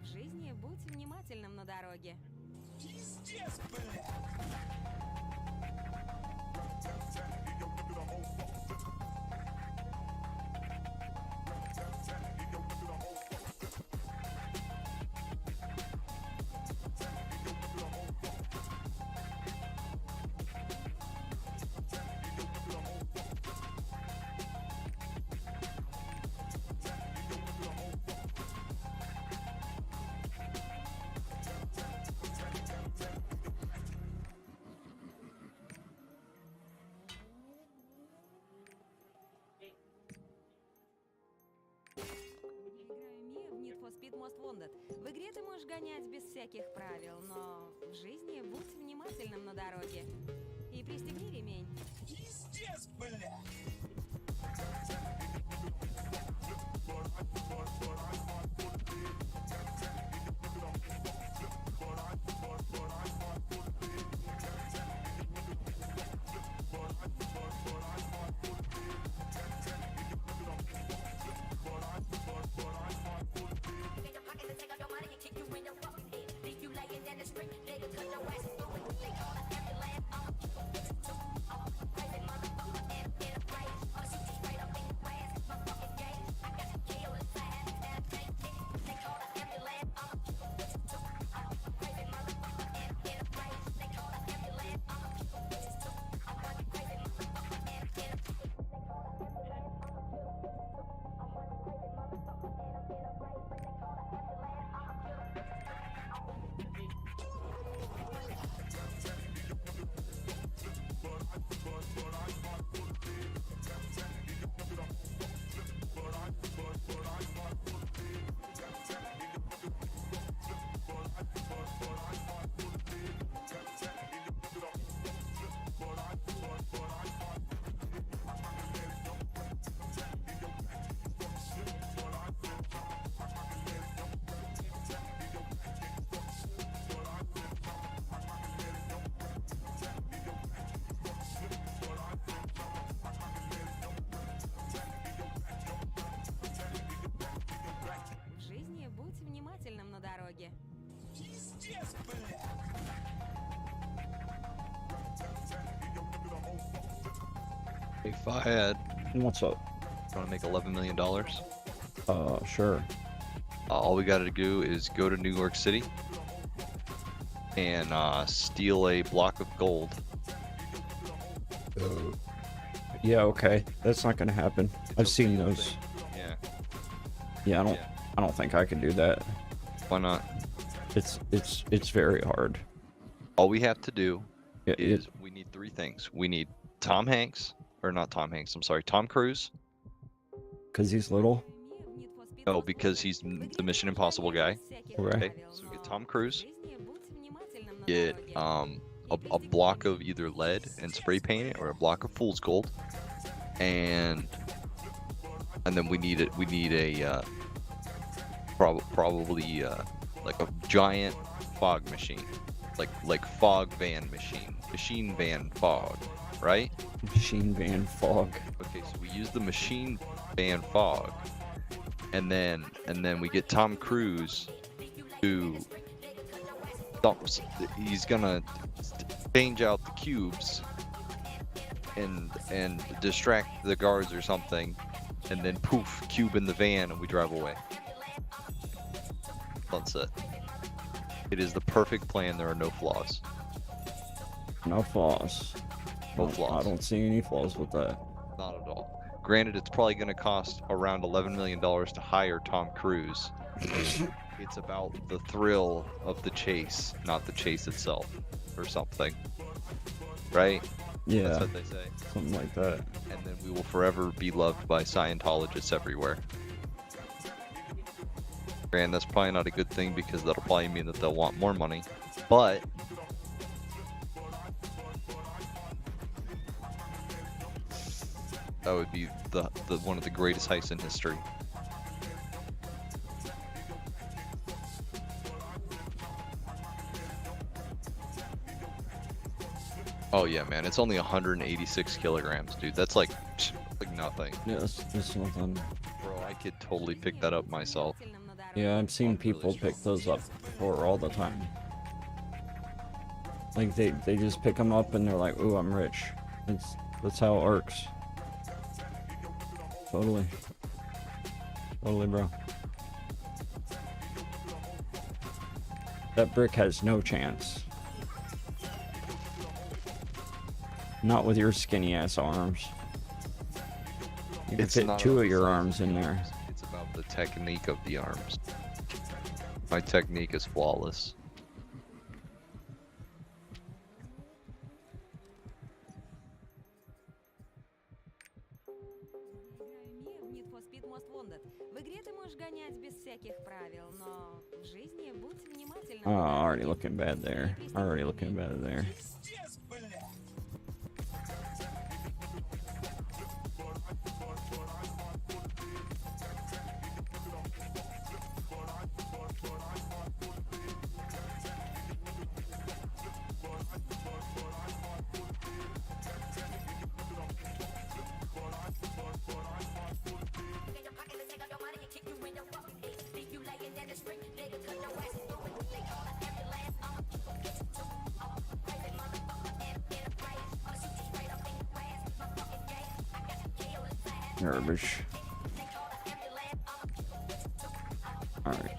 В жизни будь внимательным на дороге. Пиздец, блядь! Я играю Мия в Need for Speed Most Wanted. В игре ты можешь гонять без всяких правил, но в жизни будь внимательным на дороге. И пристегни ремень. Пиздец, блядь! If I had, What's up? want to make $11 million, Sure. all we got to do is go to New York City and steal a block of gold. Yeah, okay. That's not gonna happen. It's I've a seen real those. thing. Yeah. Yeah, Yeah. I don't think I can do that. Why not? It's very hard. All we have to do Yeah, is we need three things. We need Tom Hanks, or not Tom Hanks. I'm sorry, Tom Cruise. Cause he's little. Oh, because he's the Mission Impossible guy. Okay. Okay, so we get Tom Cruise. Get a block of either lead and spray paint it, or a block of fool's gold, and then we need it. We need a probably like a giant fog machine, like fog van machine van fog, right? Machine van fog. Okay, so we use the machine van fog, and then we get Tom Cruise to he's gonna change out the cubes and distract the guards or something, and then poof, cube in the van, and we drive away. That's it. It is the perfect plan. There are no flaws. No flaws. No flaws. I don't see any flaws with that. Not at all. Granted, it's probably going to cost around $11 million to hire Tom Cruise. It's about the thrill of the chase, not the chase itself, or something. Right? Yeah. That's what they say. Something like that. And then we will forever be loved by Scientologists everywhere. And that's probably not a good thing, because that'll probably mean that they'll want more money. But that would be the one of the greatest heists in history. Oh yeah, man, it's only 186 kilograms, dude. That's like nothing. Yeah, that's nothing. Bro, I could totally pick that up myself. Yeah, I've seen people pick those up before all the time. Like they just pick them up and they're like, "Ooh, I'm rich." That's how it works. Totally, bro. That brick has no chance. Not with your skinny ass arms. You can fit not two about of the your size arms in the there. arms, It's about the technique of the arms. My technique is flawless. В Need for Speed Most Wanted. В игре ты можешь гонять без всяких правил, но в жизни будь внимательным. Oh, already looking bad there. Already looking bad there. Пиздец, бля! Garbage. Alright.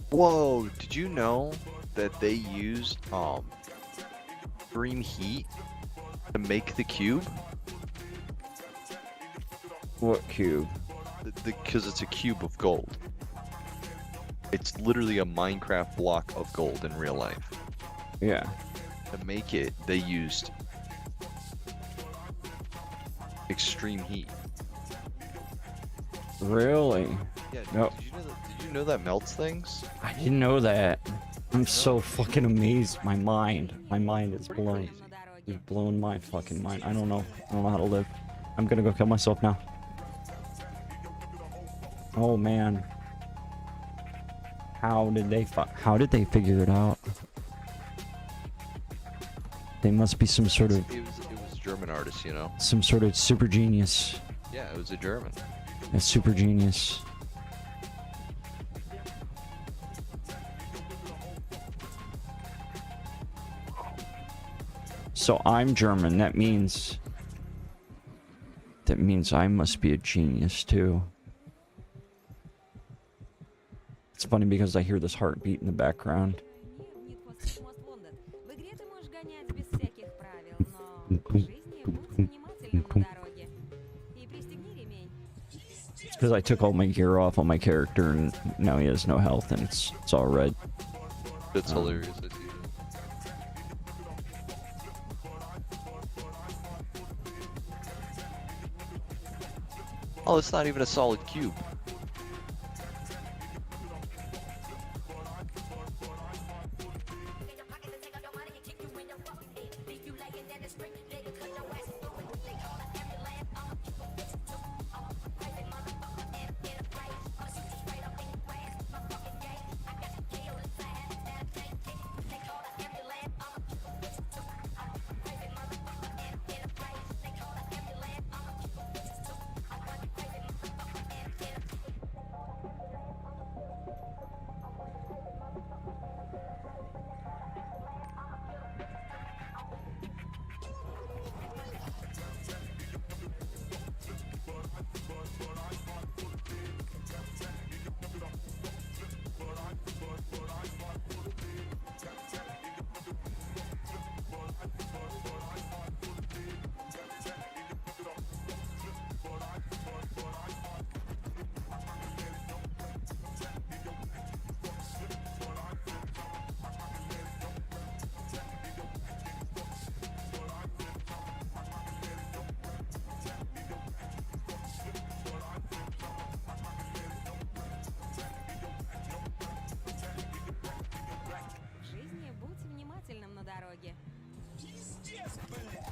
Whoa, did you know that they used extreme heat to make the cube? What cube? Because it's a cube of gold. It's literally a Minecraft block of gold in real life. Yeah. To make it, they used extreme heat. Really? Yeah, dude, Nope. did you know that melts things? I didn't know that. I'm so fucking amazed. My mind is blown. It's blown my fucking mind. I don't know how to live. I'm gonna go kill myself now. Oh man. How did they figure it out? They must be some sort of It was German artists, you know. some sort of super genius. Yeah, it was a German. A super genius. So I'm German. That means I must be a genius too. It's funny because I hear this heartbeat in the background. В игре ты можешь гонять без всяких правил, но в жизни будь внимательным на дороге. И пристегни ремень. It's because I took all my gear off on my character and now he has no health and it's all red. It's hilarious. I see that. Oh, it's not even a solid cube. В жизни будь внимательным на дороге. Пиздец, блядь.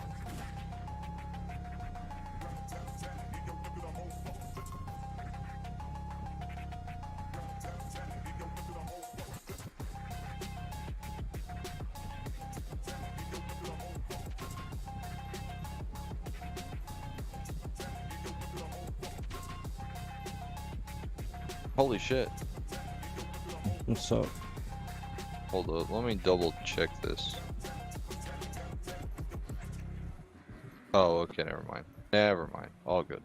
Holy shit. What's up? Hold up. Let me double check this. Oh, okay. Never mind. Never mind. All good.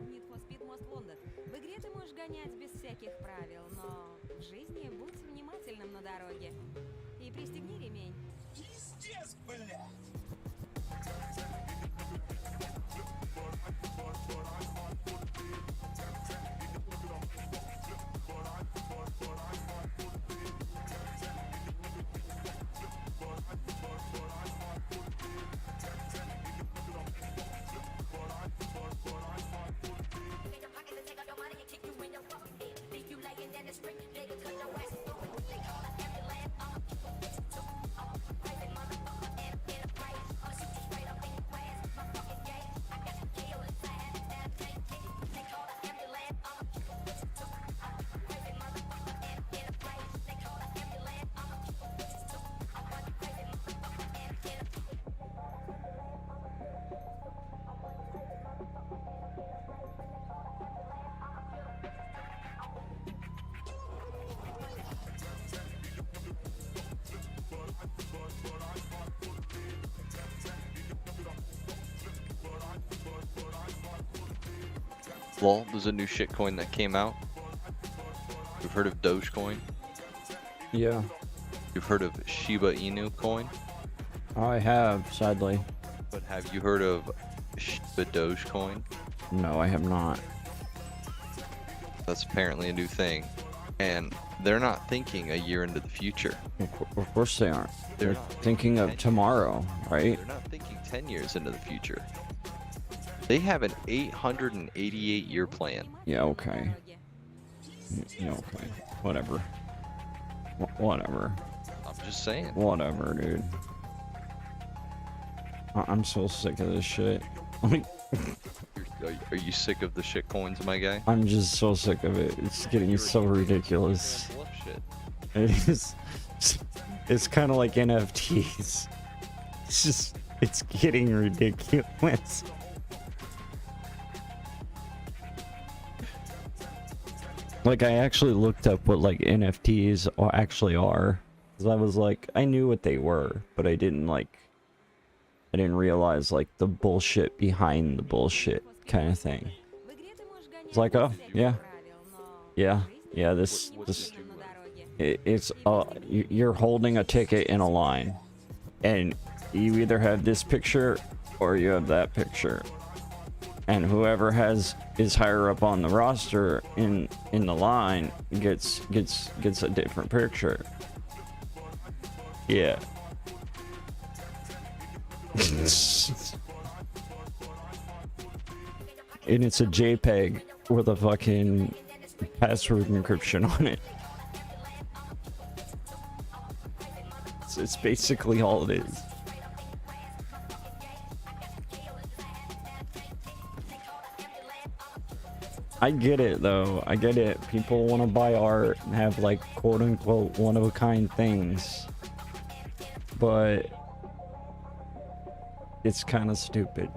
Мир Need for Speed Most Wanted. В игре ты можешь гонять без всяких правил, но в жизни будь внимательным на дороге. И пристегни ремень. Пиздец, блядь. Well, there's a new shitcoin that came out. You've heard of Dogecoin? Yeah, You've heard of Shiba Inu coin? I have, sadly. But have you heard of Shiba Dogecoin? No, I have not. That's apparently a new thing. And they're not thinking a year into the future. Of course they aren't. They're not. thinking of tomorrow, right? They're not thinking 10 years into the future. They have an 888-year plan. Yeah, okay. Yeah, okay. Whatever. Whatever. I'm just saying. Whatever, dude. I'm so sick of this shit. Like, Are you sick of the shit coins, my guy? I'm just so sick of it. It's getting so ridiculous. Bluff shit. It is. It's kind of like NFTs. It's getting ridiculous. Like, I actually looked up what like NFTs actually are, because I was like, I knew what they were, but I didn't realize like the bullshit behind the bullshit kind of thing. It's like, oh yeah, you're holding a ticket in a line, and you either have this picture or you have that picture, and whoever is higher up on the roster in the line gets a different picture. Yeah. And it's a JPEG with a fucking password encryption on it. It's basically all it is. I get it though. I get it. People want to buy art and have like quote unquote one of a kind things. But it's kind of stupid.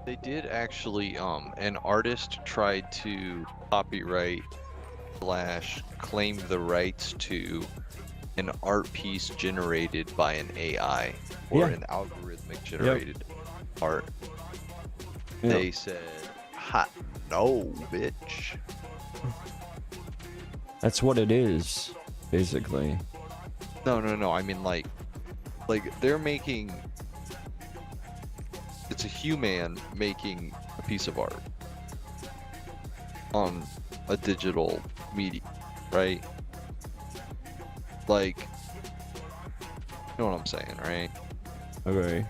They did actually, an artist tried to copyright / claim the rights to an art piece generated by an AI or an algorithmic generated art. They said, "Ha, no, bitch." That's what it is, basically. No. I mean, like they're making. It's a human making a piece of art on a digital medium, right? Like, you know what I'm saying, right? Okay.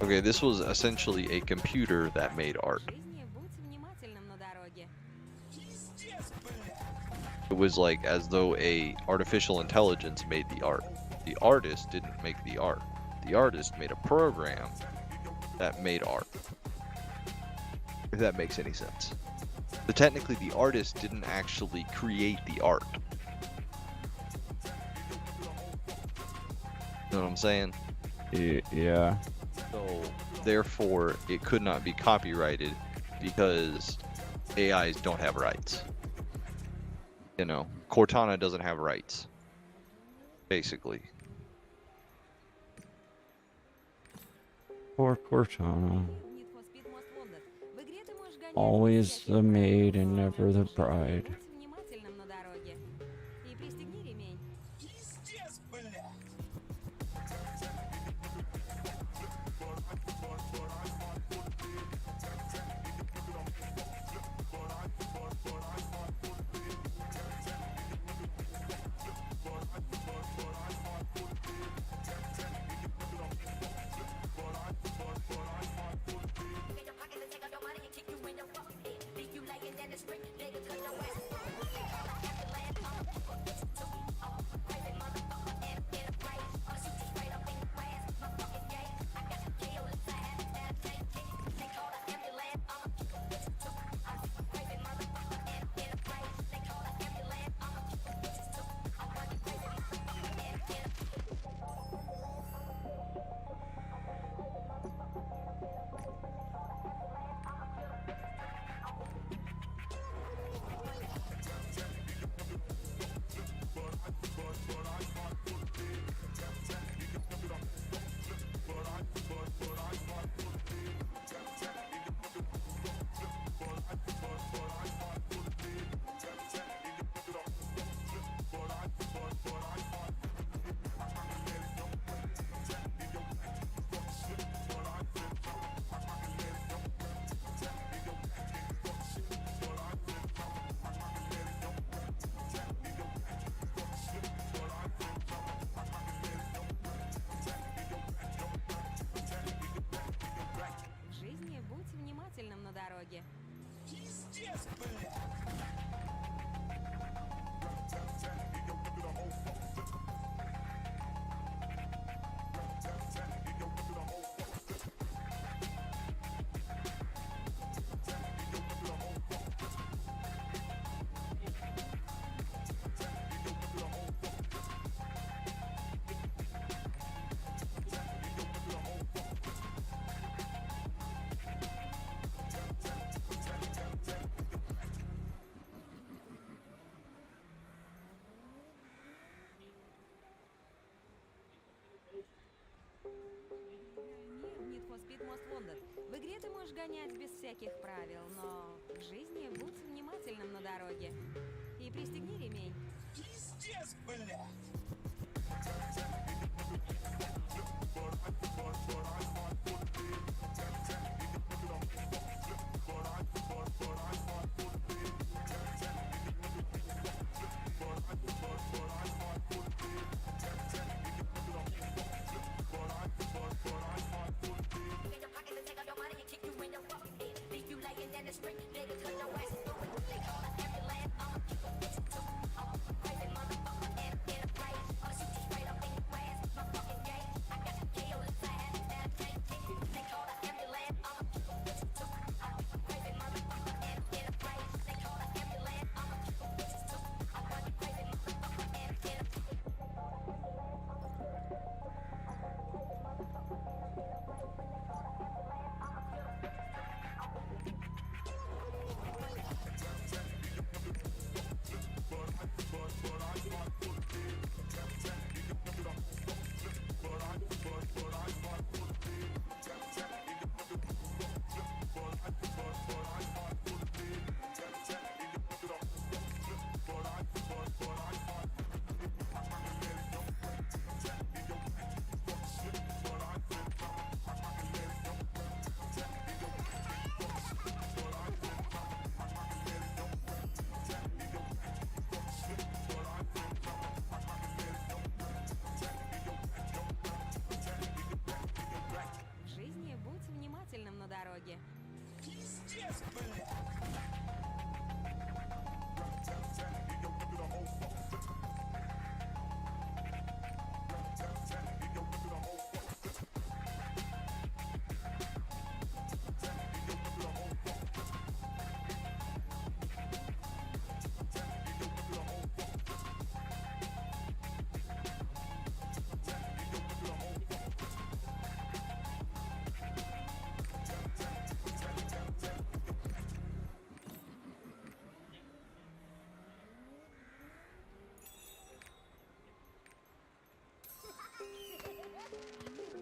Okay, this was essentially a computer that made art. It was like as though a artificial intelligence made the art. The artist didn't make the art. The artist made a program that made art. If that makes any sense. But technically the artist didn't actually create the art. You know what I'm saying? Yeah. So therefore it could not be copyrighted because AIs don't have rights. You know, Cortana doesn't have rights. Basically. Poor Cortana. Always the maid and never the bride. Wanted. В игре ты можешь гонять без всяких правил, но в жизни будь внимательным на дороге. И пристегни ремень. Пиздец, блядь! В жизни будь внимательным на дороге. Пиздец, блядь!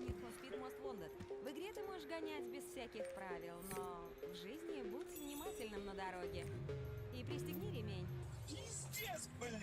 Need for Speed Most Wanted. В игре ты можешь гонять без всяких правил, но в жизни будь внимательным на дороге. И пристегни ремень. Пиздец, блядь!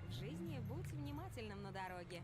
В жизни будь внимательным на дороге.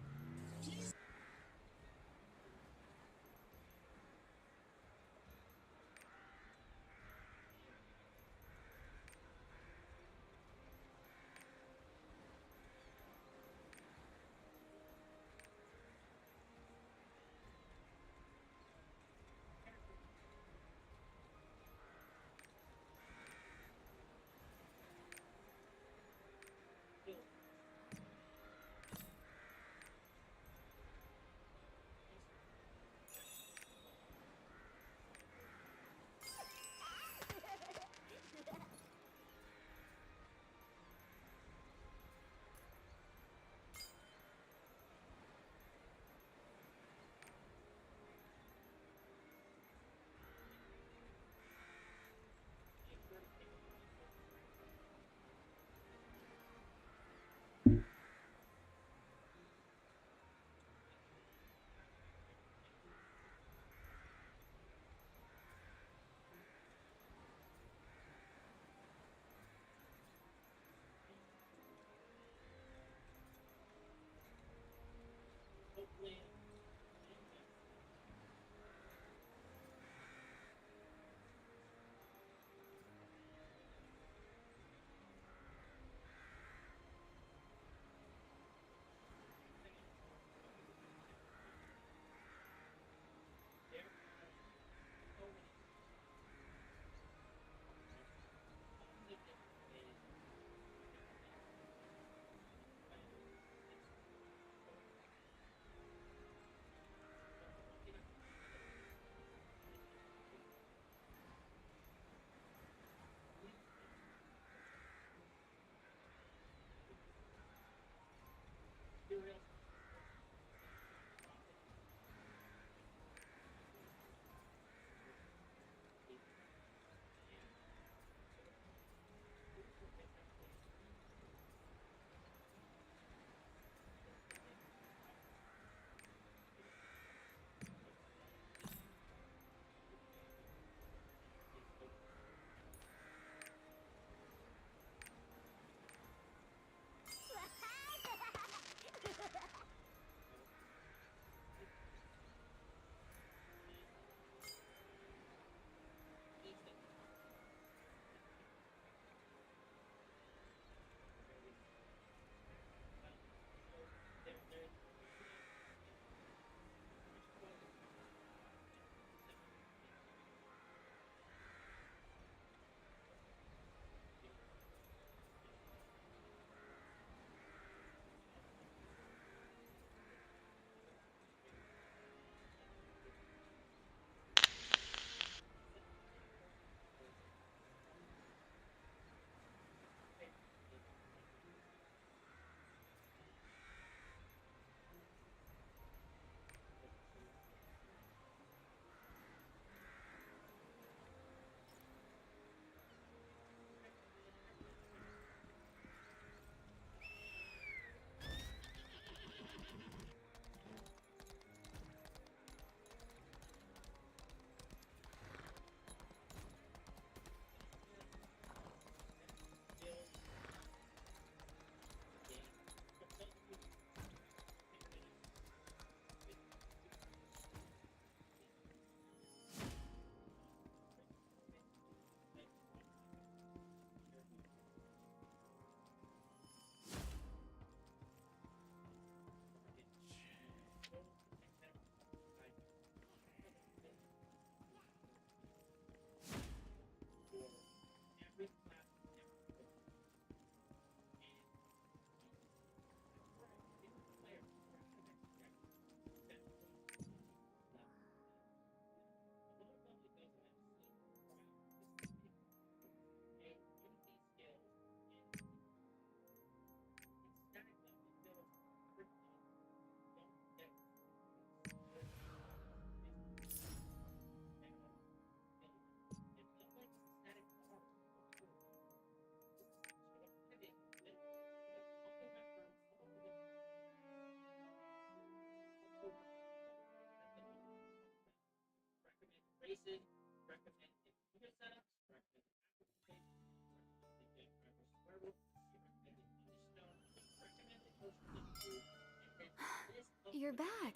You're back.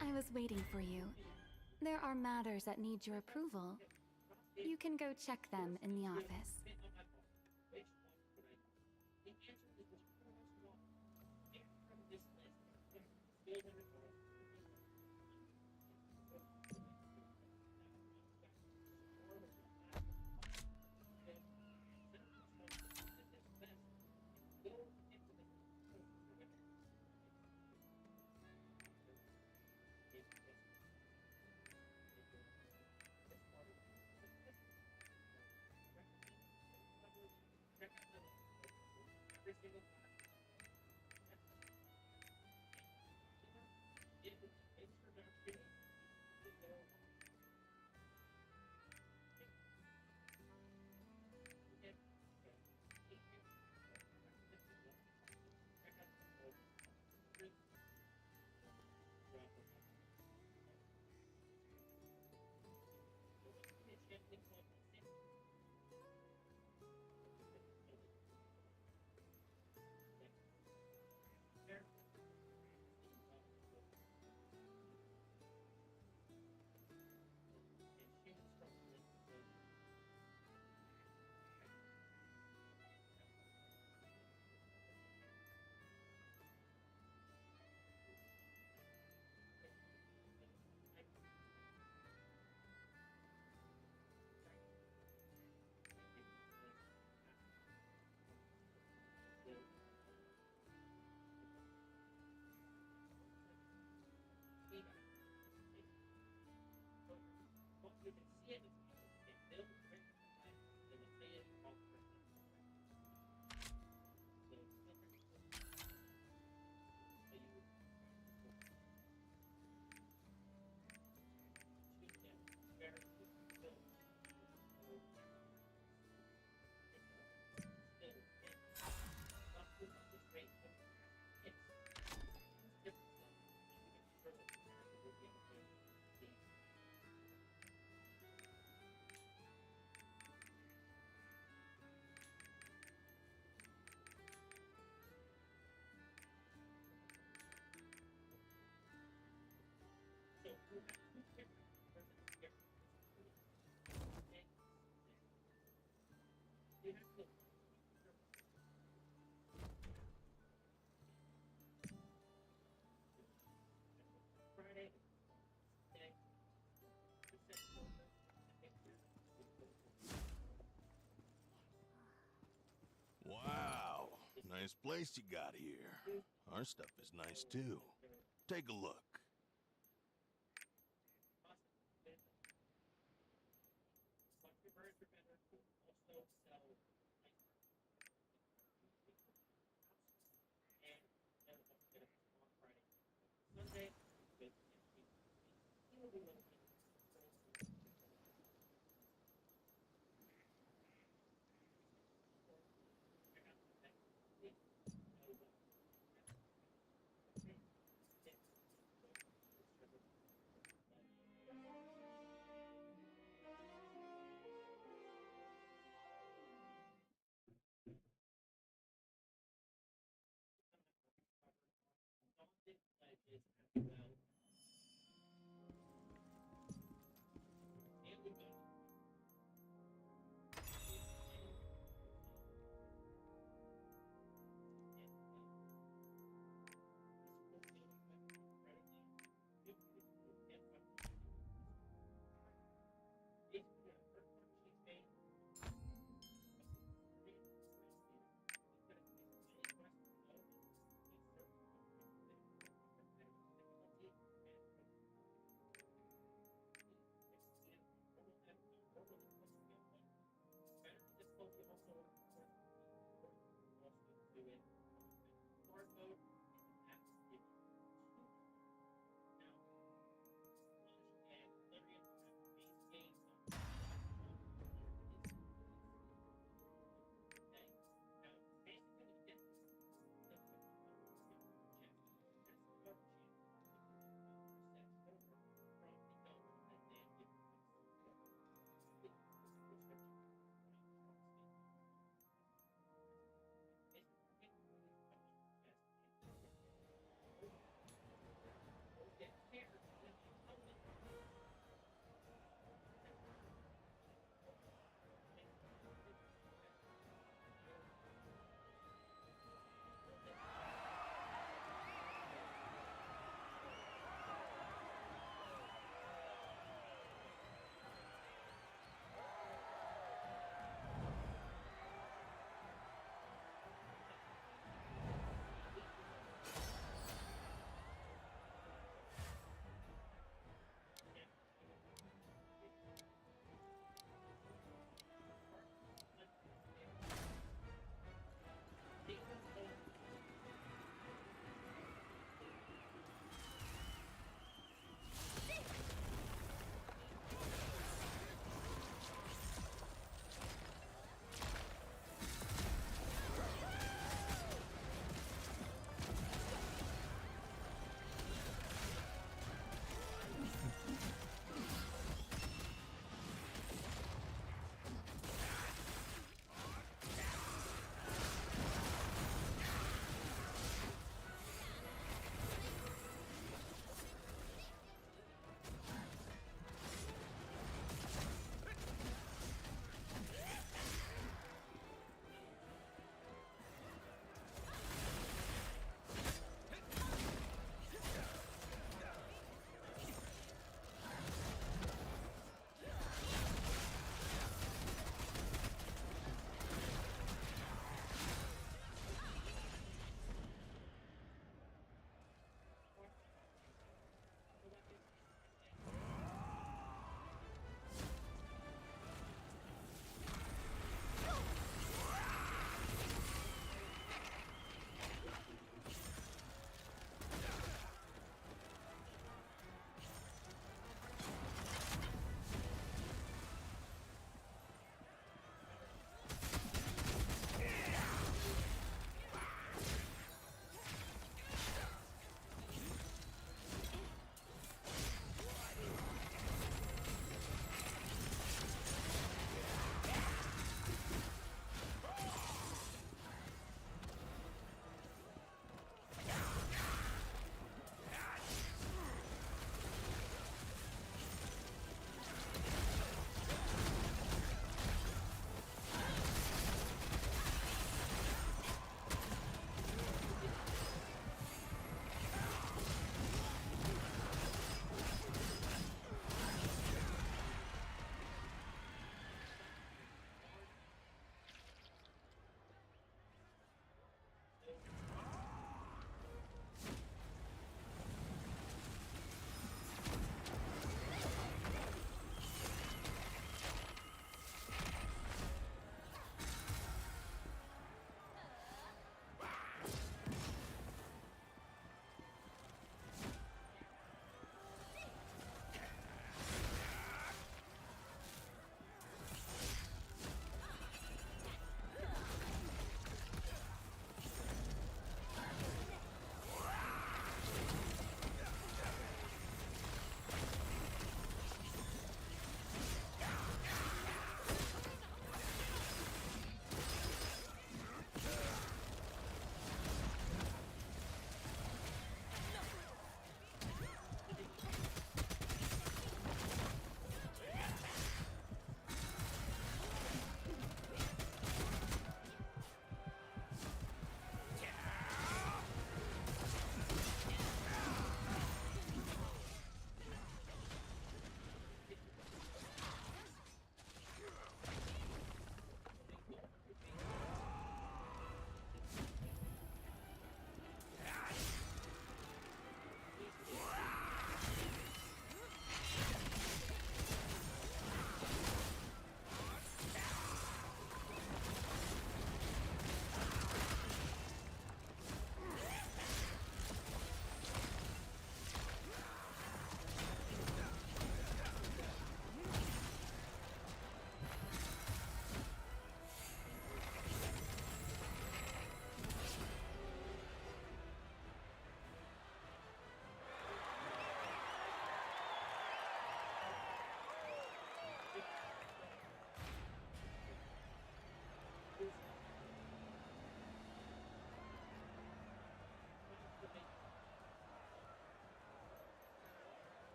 I was waiting for you. There are matters that need your approval. You can go check them in the office. Wow, nice place you got here. Our stuff is nice too. Take a look.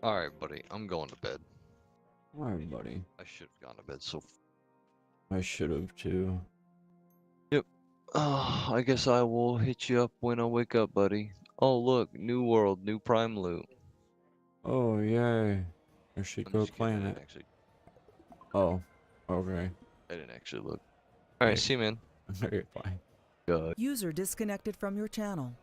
Alright, buddy, I'm going to bed. Alright, buddy. I should have gone to bed so. I should have too. Yep. I guess I will hit you up when I wake up, buddy. Oh, look, new world, new prime loot. Oh, yay. I should I'm go just kidding, claim I it. didn't actually. Oh, okay. I didn't actually look. Alright, see you, man. Okay, bye. User disconnected from your channel.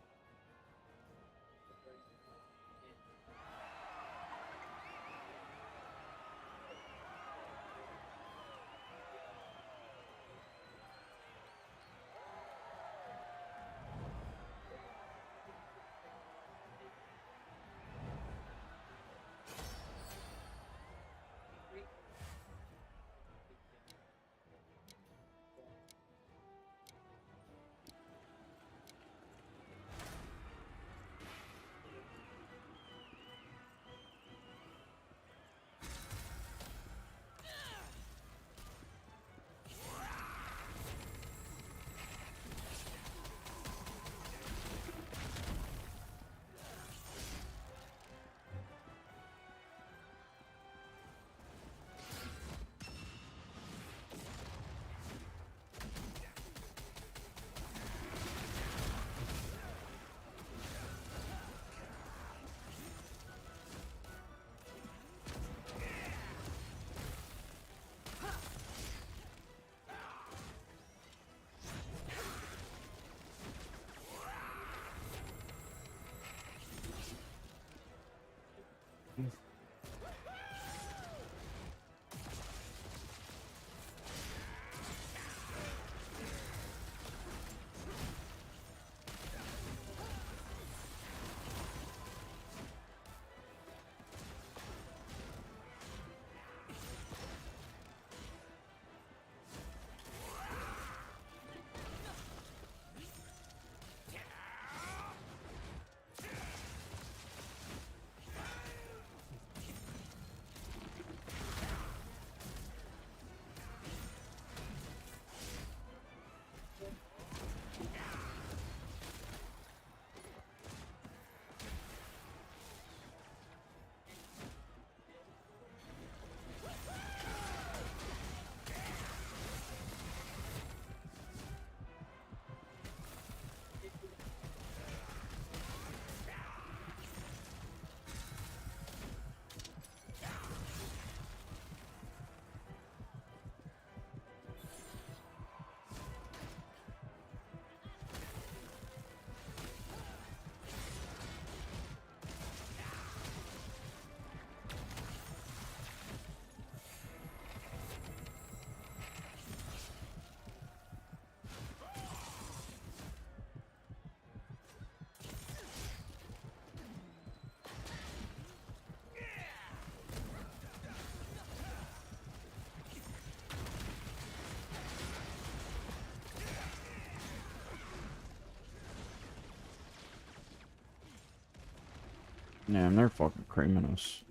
Damn, they're fucking creaming us.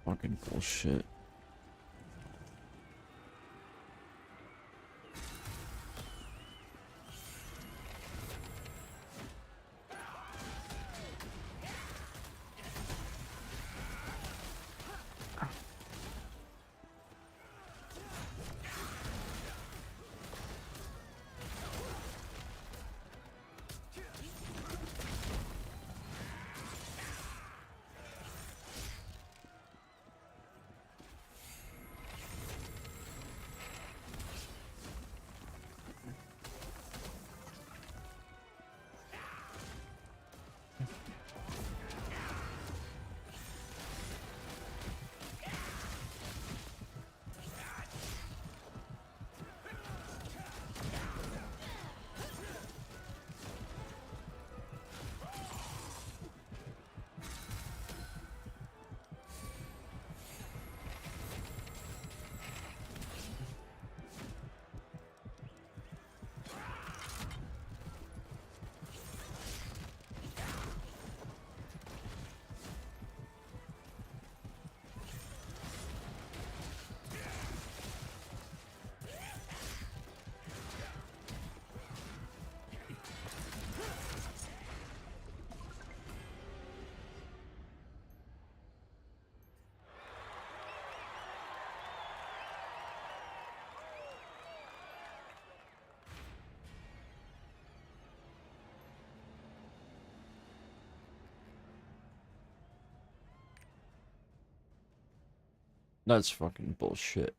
Fucking bullshit. That's fucking bullshit.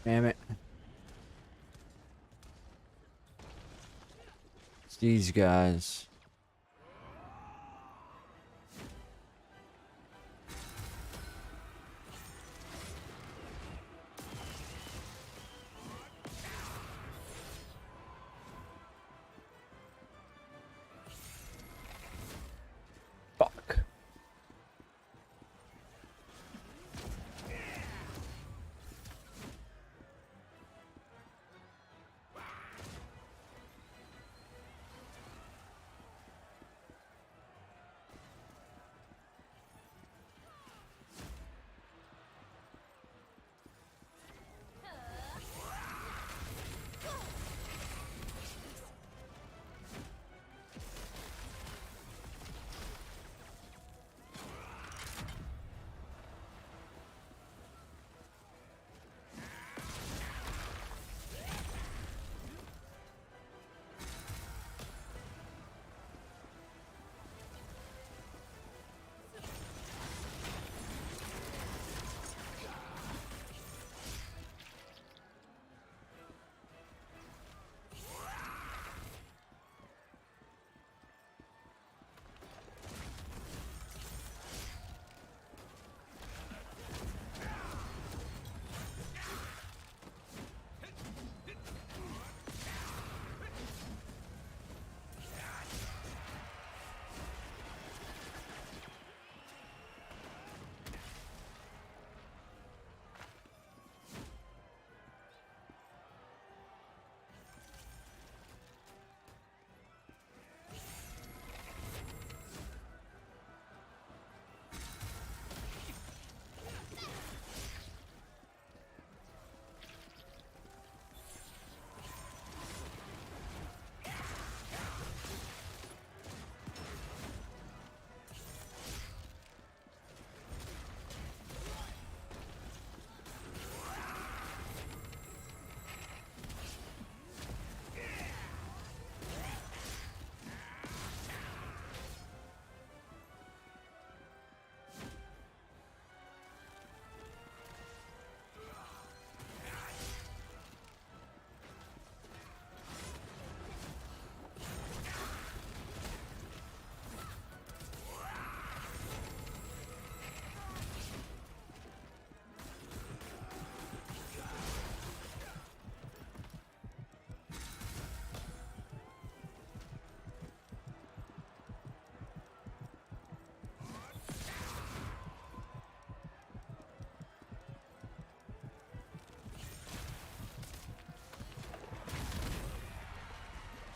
Damn it. It's these guys. Fuck.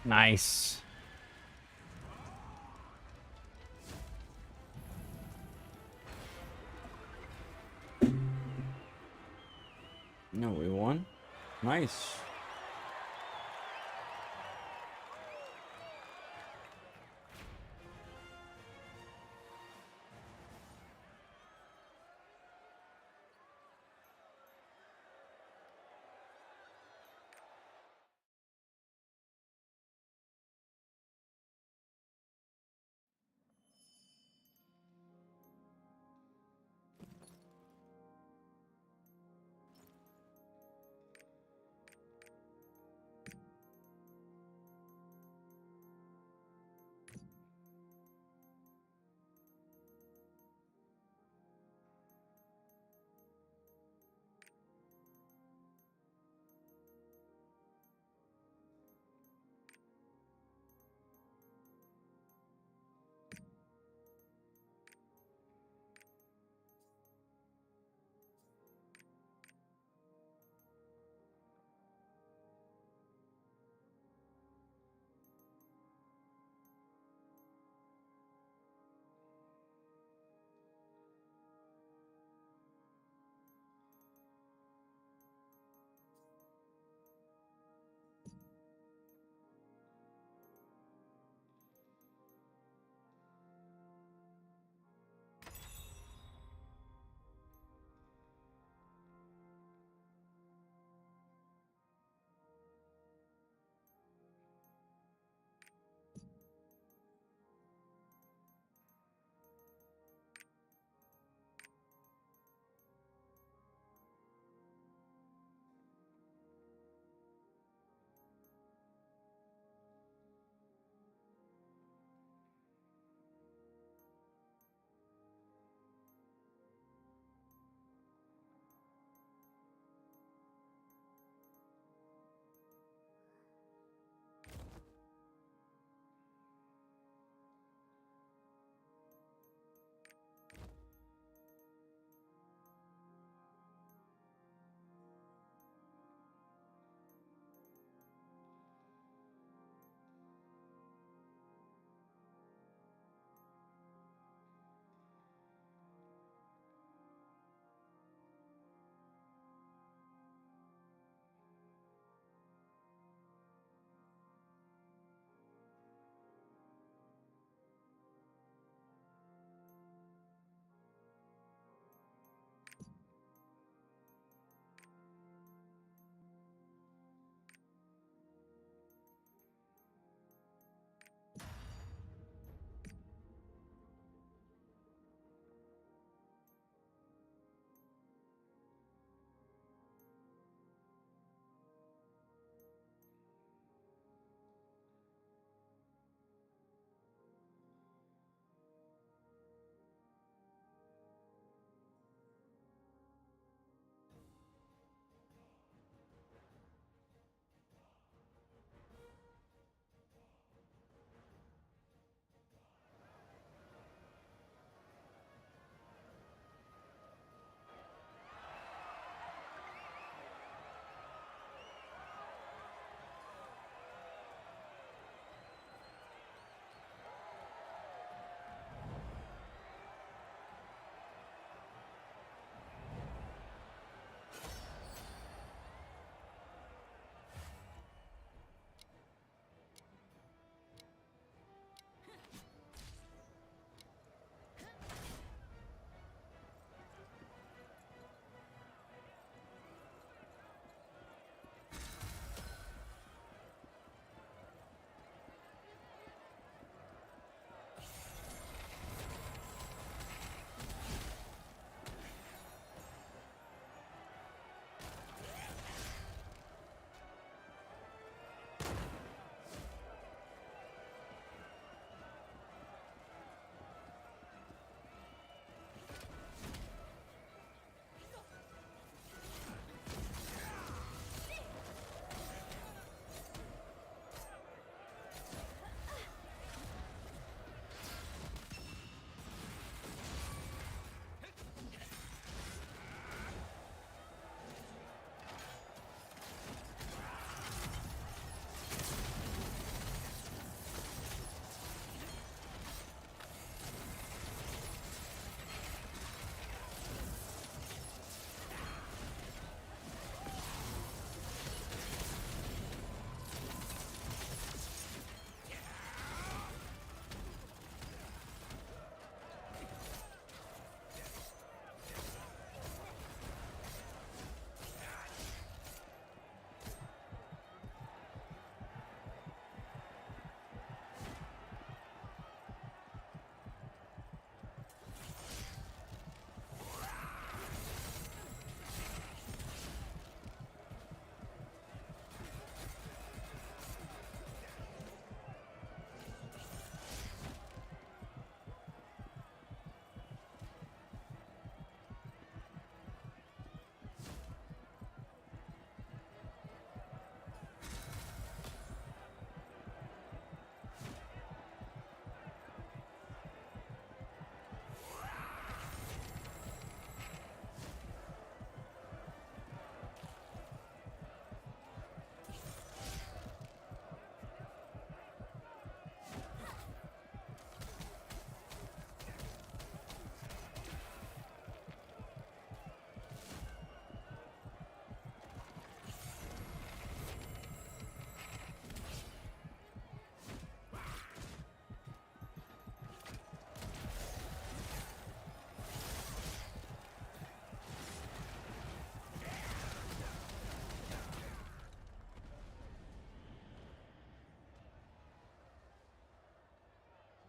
Nice. No, we won. Nice.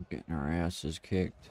Getting our asses kicked.